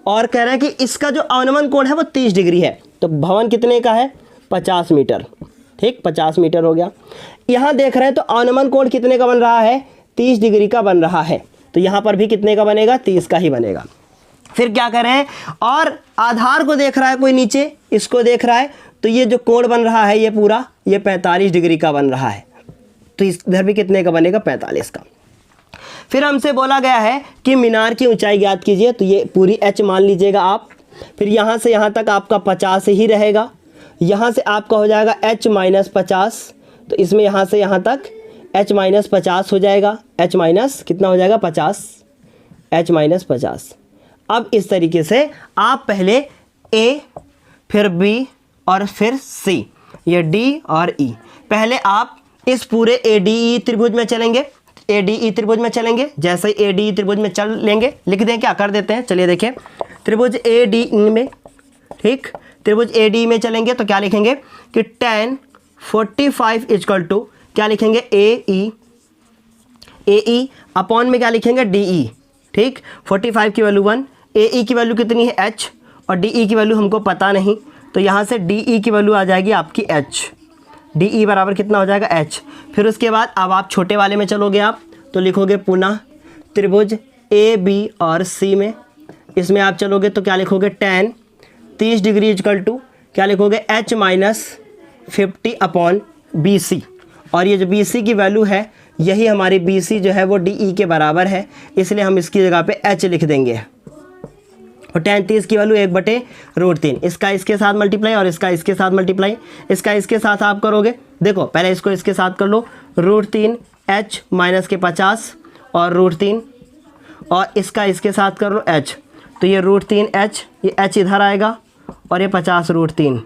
Speaker 1: और कह रहा है कि इसका जो अवनमन कोण है वो 30 डिग्री है। तो भवन कितने का है? 50 मीटर, ठीक, 50 मीटर हो गया। यहाँ देख रहे हैं तो अवनमन कोण कितने का बन रहा है? 30 डिग्री का बन रहा है। तो यहाँ पर भी कितने का बनेगा? 30 का ही बनेगा। फिर क्या करें, और आधार को देख रहा है कोई नीचे, इसको देख रहा है, तो ये जो कोण बन रहा है ये पूरा ये 45 डिग्री का बन रहा है। तो इधर भी कितने का बनेगा? 45 का। फिर हमसे बोला गया है कि मीनार की ऊंचाई ज्ञात कीजिए, तो ये पूरी h मान लीजिएगा आप। फिर यहाँ से यहाँ तक आपका 50 ही रहेगा, यहाँ से आपका हो जाएगा h माइनस 50, तो इसमें यहाँ से यहाँ तक h माइनस 50 हो जाएगा, h माइनस कितना हो जाएगा? 50, h माइनस 50। अब इस तरीके से आप पहले A, फिर B और फिर C, ये D और E, पहले आप इस पूरे ADE त्रिभुज में चलेंगे, ADE त्रिभुज में चलेंगे। जैसे ही ADE त्रिभुज में चल लेंगे, लिख दें, क्या कर देते हैं, चलिए देखें, त्रिभुज ADE में, ठीक, त्रिभुज ADE में चलेंगे तो क्या लिखेंगे कि tan 45 इक्वल टू क्या लिखेंगे? AE अपॉन में क्या लिखेंगे? DE, ठीक। 45 की वैल्यू 1, AE की वैल्यू कितनी है? h, और DE की वैल्यू हमको पता नहीं, तो यहाँ से DE की वैल्यू आ जाएगी आपकी h। DE बराबर कितना हो जाएगा? h। फिर उसके बाद अब आप छोटे वाले में चलोगे आप, तो लिखोगे पुनः त्रिभुज AB और C में, इसमें आप चलोगे तो क्या लिखोगे? tan 30 डिग्री इक्वल टू क्या लिखोगे? h माइनस 50 अपॉन BC, और ये जो BC की वैल्यू है, यही हमारी BC जो है वो DE के बराबर है, इसलिए हम इसकी जगह पे h लिख देंगे। और tan 30 की वैल्यू 1/√3, इसका इसके साथ मल्टीप्लाई और इसका इसके साथ मल्टीप्लाई, इसका इसके साथ आप करोगे, देखो पहले इसको इसके साथ कर लो, √3 h माइनस के 50 और √3, और इसका इसके साथ कर लो h, तो ये √3 h, ये h इधर आएगा और ये 50 √3,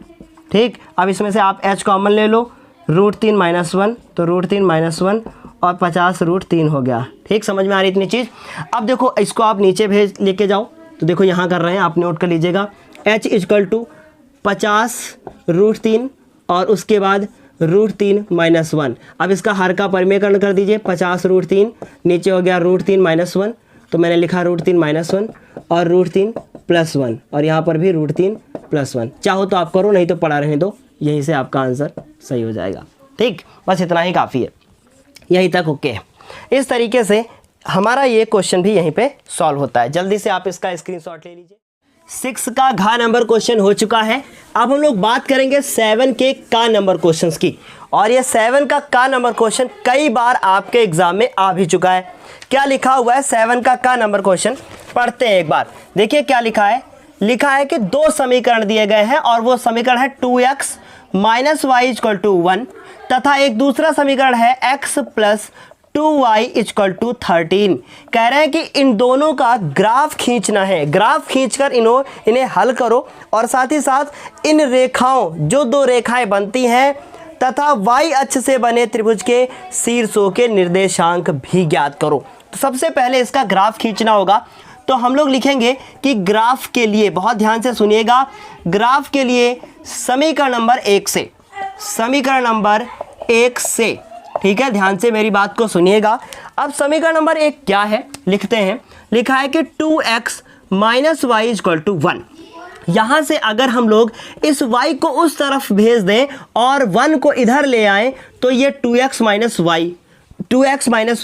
Speaker 1: ठीक। अब इसमें से आप h कॉमन ले लो, √3 माइनस 1, तो √3 माइनस 1 और 50 √3 हो गया, ठीक। समझ में आ रही इतनी चीज़। अब देखो इसको आप नीचे भेज लेके जाओ, तो देखो यहाँ कर रहे हैं, आप नोट कर लीजिएगा, h इक्वल टू 50 √3 और उसके बाद √3 माइनस 1। अब इसका हर का परिमेयकरण कर दीजिए, 50 √3 नीचे हो गया √3 माइनस 1, तो मैंने लिखा √3 माइनस 1 और √3 प्लस 1, और यहाँ पर भी √3 प्लस 1। चाहो तो आप करो, नहीं तो पढ़ा रहने दो, यहीं से आपका आंसर सही हो जाएगा, ठीक। बस इतना ही काफ़ी है, यहीं तक ओके है। इस तरीके से हमारा ये क्वेश्चन भी यहीं पे सॉल्व होता है। जल्दी से आप इसका स्क्रीनशॉट ले लीजिए। 6 का घा नंबर क्वेश्चन हो चुका है। अब हम लोग बात करेंगे 7 के का नंबर क्वेश्चंस की, और ये 7 का नंबर क्वेश्चन कई बार आपके एग्जाम में आ भी चुका है। क्या लिखा हुआ है 7 का नंबर क्वेश्चन, पढ़ते हैं एक बार। देखिए क्या लिखा है, लिखा है कि दो समीकरण दिए गए हैं, और वो समीकरण है 2x minus Y equal to 1, तथा एक दूसरा समीकरण है x plus 2y equal to 13। कह रहे हैं कि इन दोनों का ग्राफ खींचना है, ग्राफ खींचकर इन्हें हल करो, और साथ ही साथ इन रेखाओं, जो दो रेखाएं बनती हैं, तथा y अक्ष से बने त्रिभुज के शीर्षों के निर्देशांक भी ज्ञात करो। तो सबसे पहले इसका ग्राफ खींचना होगा, तो हम लोग लिखेंगे कि ग्राफ के लिए, बहुत ध्यान से सुनिएगा, ग्राफ के लिए समीकरण नंबर 1 से, समीकरण नंबर 1 से, ठीक है, ध्यान से मेरी बात को सुनिएगा। अब समीकरण नंबर 1 क्या है, लिखते हैं। लिखा है कि 2x minus Y equal to 1। यहाँ से अगर हम लोग इस y को उस तरफ भेज दें और 1 को इधर ले आएं, तो ये 2x minus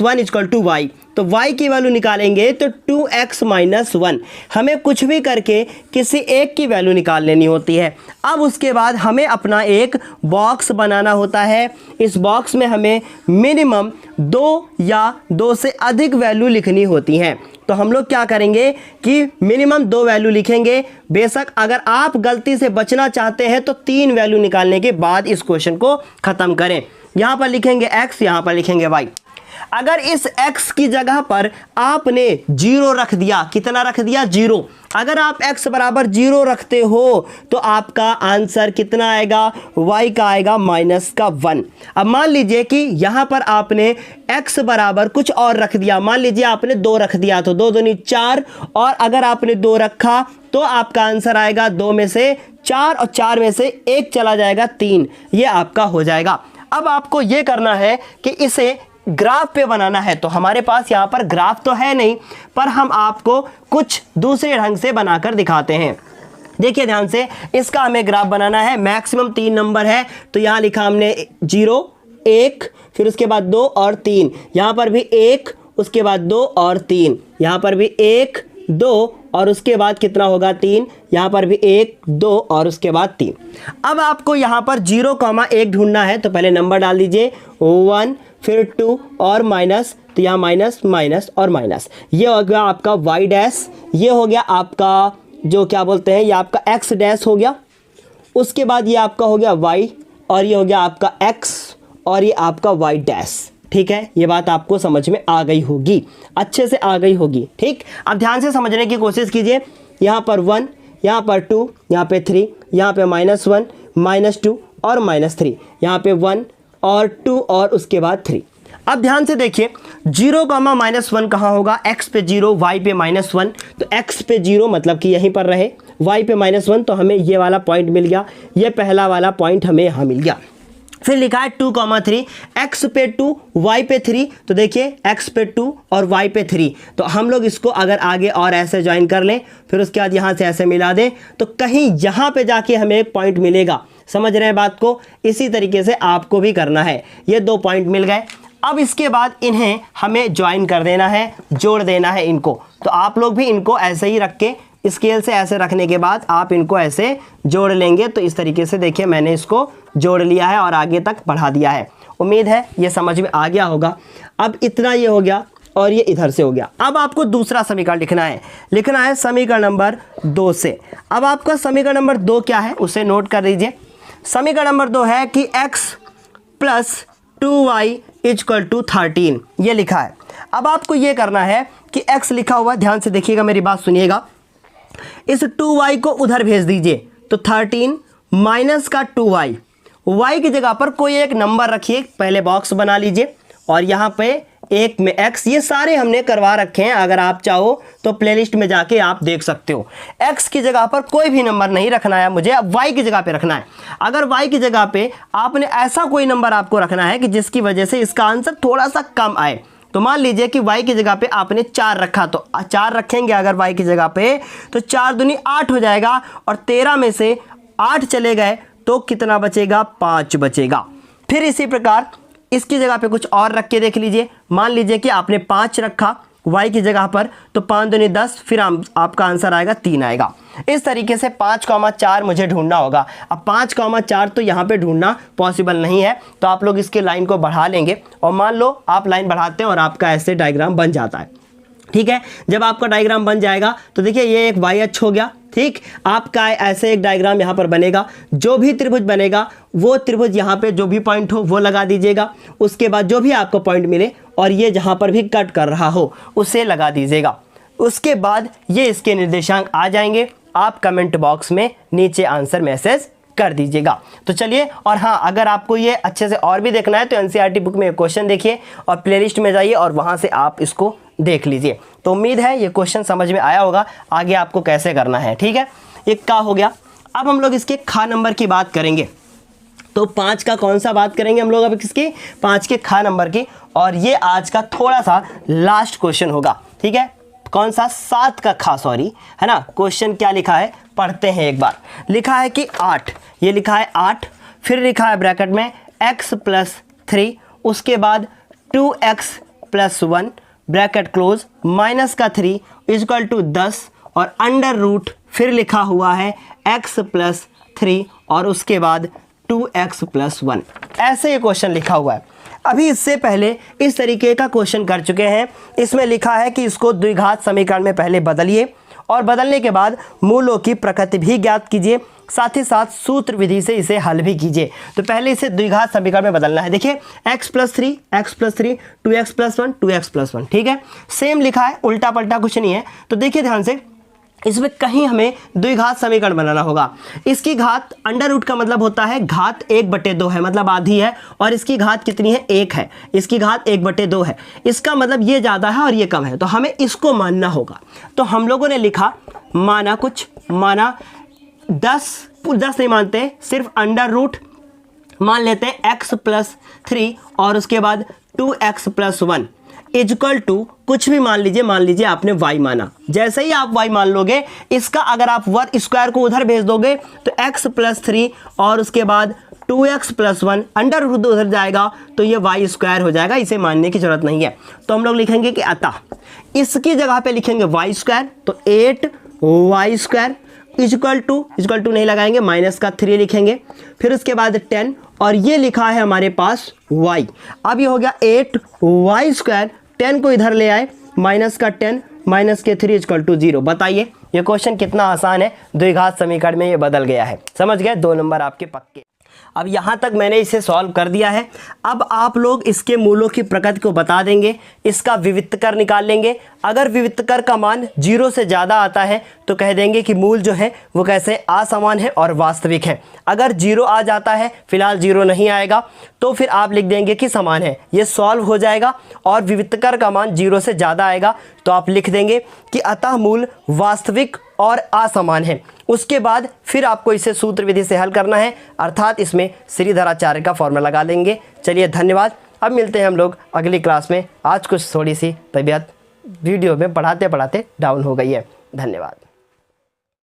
Speaker 1: 1 equal to Y, तो y की वैल्यू निकालेंगे तो 2x माइनस 1। हमें कुछ भी करके किसी एक की वैल्यू निकाल लेनी होती है। अब उसके बाद हमें अपना एक बॉक्स बनाना होता है। इस बॉक्स में हमें मिनिमम 2 या 2 से अधिक वैल्यू लिखनी होती हैं। तो हम लोग क्या करेंगे कि मिनिमम 2 वैल्यू लिखेंगे। बेशक अगर आप गलती से बचना चाहते हैं तो 3 वैल्यू निकालने के बाद इस क्वेश्चन को खत्म करें। यहां पर लिखेंगे x, यहां पर लिखेंगे y। अगर इस x की जगह पर आपने 0 रख दिया, कितना रख दिया 0, अगर आप x बराबर 0 रखते हो तो आपका आंसर कितना आएगा, y का आएगा -1। अब मान लीजिए कि यहां पर आपने x बराबर कुछ और रख दिया, मान लीजिए आपने 2 रख दिया तो 2 दूनी 4, और अगर आपने 2 रखा तो आपका आंसर आएगा 2 में से 4 और 4 में से 1 चला जाएगा 3, ये आपका हो जाएगा। अब आपको ये करना है कि इसे ग्राफ पे बनाना है, तो हमारे पास यहाँ पर ग्राफ तो है नहीं, पर हम आपको कुछ दूसरे ढंग से बनाकर दिखाते हैं। देखिए ध्यान से, इसका हमें ग्राफ बनाना है। मैक्सिमम 3 नंबर है, तो यहाँ लिखा हमने 0, 1, फिर उसके बाद 2 और 3, यहाँ पर भी 1, उसके बाद 2 और 3, यहाँ पर भी 1, 2 और उसके बाद कितना होगा 3, यहाँ पर भी 1, 2 और उसके बाद 3। अब आपको यहाँ पर 0,1 ढूंढना है, तो पहले नंबर डाल दीजिए 1, फिर 2 और माइनस, तो यहाँ माइनस माइनस और माइनस। ये हो गया आपका y डैश, ये हो गया आपका जो क्या बोलते हैं, ये आपका x डैश हो गया, उसके बाद ये आपका हो गया y, और ये हो गया आपका x, और ये आपका y डैश। ठीक है, ये बात आपको समझ में आ गई होगी, अच्छे से आ गई होगी। ठीक, अब ध्यान से समझने की कोशिश कीजिए। यहाँ पर 1, यहाँ पर 2, यहाँ पे 3, यहाँ पे -1, -2 और -3, यहाँ पे 1 और 2 और उसके बाद 3। अब ध्यान से देखिए, 0, -1 कहाँ होगा, x पे 0, y पे -1, तो x पे 0 मतलब कि यहीं पर रहे, y पे -1 तो हमें ये वाला पॉइंट मिल गया, ये पहला वाला पॉइंट हमें यहाँ मिल गया। फिर लिखा है 2,3, x पे 2, y पे 3, तो देखिए x पे 2 और y पे 3, तो हम लोग इसको अगर आगे और ऐसे ज्वाइन कर लें, फिर उसके बाद यहाँ से ऐसे मिला दें, तो कहीं यहाँ पे जाके हमें एक पॉइंट मिलेगा। समझ रहे हैं बात को? इसी तरीके से आपको भी करना है। ये 2 पॉइंट मिल गए, अब इसके बाद इन्हें हमें ज्वाइन कर देना है, जोड़ देना है इनको। तो आप लोग भी इनको ऐसे ही रख के, स्केल से ऐसे रखने के बाद आप इनको ऐसे जोड़ लेंगे। तो इस तरीके से देखिए मैंने इसको जोड़ लिया है और आगे तक बढ़ा दिया है। उम्मीद है ये समझ में आ गया होगा। अब इतना ये हो गया और ये इधर से हो गया। अब आपको दूसरा समीकरण लिखना है समीकरण नंबर 2 से। अब आपका समीकरण नंबर 2 क्या है उसे नोट कर लीजिए। समीकरण नंबर 2 है कि x + 2y = 13, ये लिखा है। अब आपको ये करना है कि x लिखा हुआ, ध्यान से देखिएगा, मेरी बात सुनिएगा, इस 2y को उधर भेज दीजिए, तो 13 माइनस का 2y, y की जगह पर कोई एक नंबर रखिए, पहले बॉक्स बना लीजिए, और यहाँ पे 1 में x, ये सारे हमने करवा रखे हैं, अगर आप चाहो तो प्लेलिस्ट में जाके आप देख सकते हो। x की जगह पर कोई भी नंबर नहीं रखना है मुझे, अब y की जगह पे रखना है। अगर y की जगह पे आपने ऐसा कोई नंबर आपको रखना है कि जिसकी वजह से इसका आंसर थोड़ा सा कम आए, तो मान लीजिए कि y की जगह पे आपने 4 रखा, तो 4 रखेंगे अगर y की जगह पे, तो 4 दूनी 8 हो जाएगा, और 13 में से 8 चले गए तो कितना बचेगा, 5 बचेगा। फिर इसी प्रकार इसकी जगह पे कुछ और रख के देख लीजिए। मान लीजिए कि आपने 5 रखा y की जगह पर, तो 5 दूनी 10, फिर आपका आंसर आएगा 3 आएगा। इस तरीके से 5,4 मुझे ढूंढना होगा। अब 5,4 तो यहाँ पे ढूंढना पॉसिबल नहीं है, तो आप लोग इसके लाइन को बढ़ा लेंगे, और मान लो आप लाइन बढ़ाते हैं और आपका ऐसे डायग्राम बन जाता है। ठीक है, जब आपका डायग्राम बन जाएगा तो देखिए ये एक y अक्ष हो गया। ठीक, आपका ऐसे एक डायग्राम यहाँ पर बनेगा। जो भी त्रिभुज बनेगा वो त्रिभुज यहाँ पे जो भी पॉइंट हो वो लगा दीजिएगा। उसके बाद जो भी आपको पॉइंट मिले और ये जहाँ पर भी कट कर रहा हो उसे लगा दीजिएगा। उसके बाद ये इसके निर्देशांक आ जाएंगे। आप कमेंट बॉक्स में नीचे आंसर मैसेज कर दीजिएगा। तो चलिए, और हाँ, अगर आपको ये अच्छे से और भी देखना है तो एनसीईआरटी बुक में क्वेश्चन देखिए और प्लेलिस्ट में जाइए और वहाँ से आप इसको देख लीजिए। तो उम्मीद है ये क्वेश्चन समझ में आया होगा, आगे आपको कैसे करना है। ठीक है, ये का हो गया। अब हम लोग इसके खा नंबर की बात करेंगे। तो 5 का कौन सा बात करेंगे हम लोग अब किसकी, 5 के खा नंबर की, और ये आज का थोड़ा सा लास्ट क्वेश्चन होगा। ठीक है, कौन सा, 7 का खा, सॉरी, है ना। क्वेश्चन क्या लिखा है पढ़ते हैं एक बार। लिखा है कि 8, ये लिखा है 8, फिर लिखा है ब्रैकेट में x + 3, उसके बाद 2x + 1 ब्रैकेट क्लोज माइनस का 3 = 10, और अंडर रूट फिर लिखा हुआ है x + 3 और उसके बाद 2x + 1। ऐसे ये क्वेश्चन लिखा हुआ है। अभी इससे पहले इस तरीके का क्वेश्चन कर चुके हैं। इसमें लिखा है कि इसको द्विघात समीकरण में पहले बदलिए और बदलने के बाद मूलों की प्रकृति भी ज्ञात कीजिए, साथ ही साथ सूत्र विधि से इसे हल भी कीजिए। तो पहले इसे द्विघात समीकरण में बदलना है। देखिए x + 3 2x + 1 2x + 1, ठीक है, सेम लिखा है, उल्टा पलटा कुछ नहीं है। तो देखिए ध्यान से, इसमें कहीं हमें द्विघात समीकरण बनाना होगा। इसकी घात अंडर रूट का मतलब होता है घात 1/2 है, मतलब आधी है, और इसकी घात कितनी है, 1 है। इसकी घात 1/2 है, इसका मतलब ये ज़्यादा है और ये कम है, तो हमें इसको मानना होगा। तो हम लोगों ने लिखा, माना 10 नहीं मानते, सिर्फ अंडर रूट मान लेते हैं x + 3 और उसके बाद 2x + 1 इक्वल टू कुछ भी मान लीजिए आपने y माना। जैसे ही आप y मान लोगे, इसका अगर आप वर्ग स्क्वायर को उधर भेज दोगे तो x + 3 और उसके बाद 2x + 1 अंडर रूट उधर जाएगा तो ये y² हो जाएगा। इसे मानने की जरूरत नहीं है। तो हम लोग लिखेंगे कि अतः इसकी जगह पे लिखेंगे y², तो 8y² इक्वल टू नहीं लगाएंगे, -3 लिखेंगे, फिर उसके बाद 10 और ये लिखा है हमारे पास y। अब ये हो गया 8y², 10 को इधर ले आए, -10 -3 = 0। बताइए ये क्वेश्चन कितना आसान है, द्विघात समीकरण में ये बदल गया है। समझ गए, 2 नंबर आपके पक्के। अब यहाँ तक मैंने इसे सॉल्व कर दिया है। अब आप लोग इसके मूलों की प्रकृति को बता देंगे, इसका विविक्तकर निकाल लेंगे। अगर विविक्तकर का मान 0 से ज़्यादा आता है तो कह देंगे कि मूल जो है वो कैसे असमान है और वास्तविक है। अगर 0 आ जाता है, फिलहाल 0 नहीं आएगा, तो फिर आप लिख देंगे कि समान है। ये सॉल्व हो जाएगा। और विविक्तकर का मान 0 से ज़्यादा आएगा तो आप लिख देंगे कि अतः मूल वास्तविक और असमान है। उसके बाद फिर आपको इसे सूत्र विधि से हल करना है, अर्थात इसमें श्रीधराचार्य का फॉर्मूला लगा लेंगे। चलिए धन्यवाद। अब मिलते हैं हम लोग अगली क्लास में। आज कुछ थोड़ी सी तबीयत वीडियो में पढ़ाते पढ़ाते डाउन हो गई है। धन्यवाद।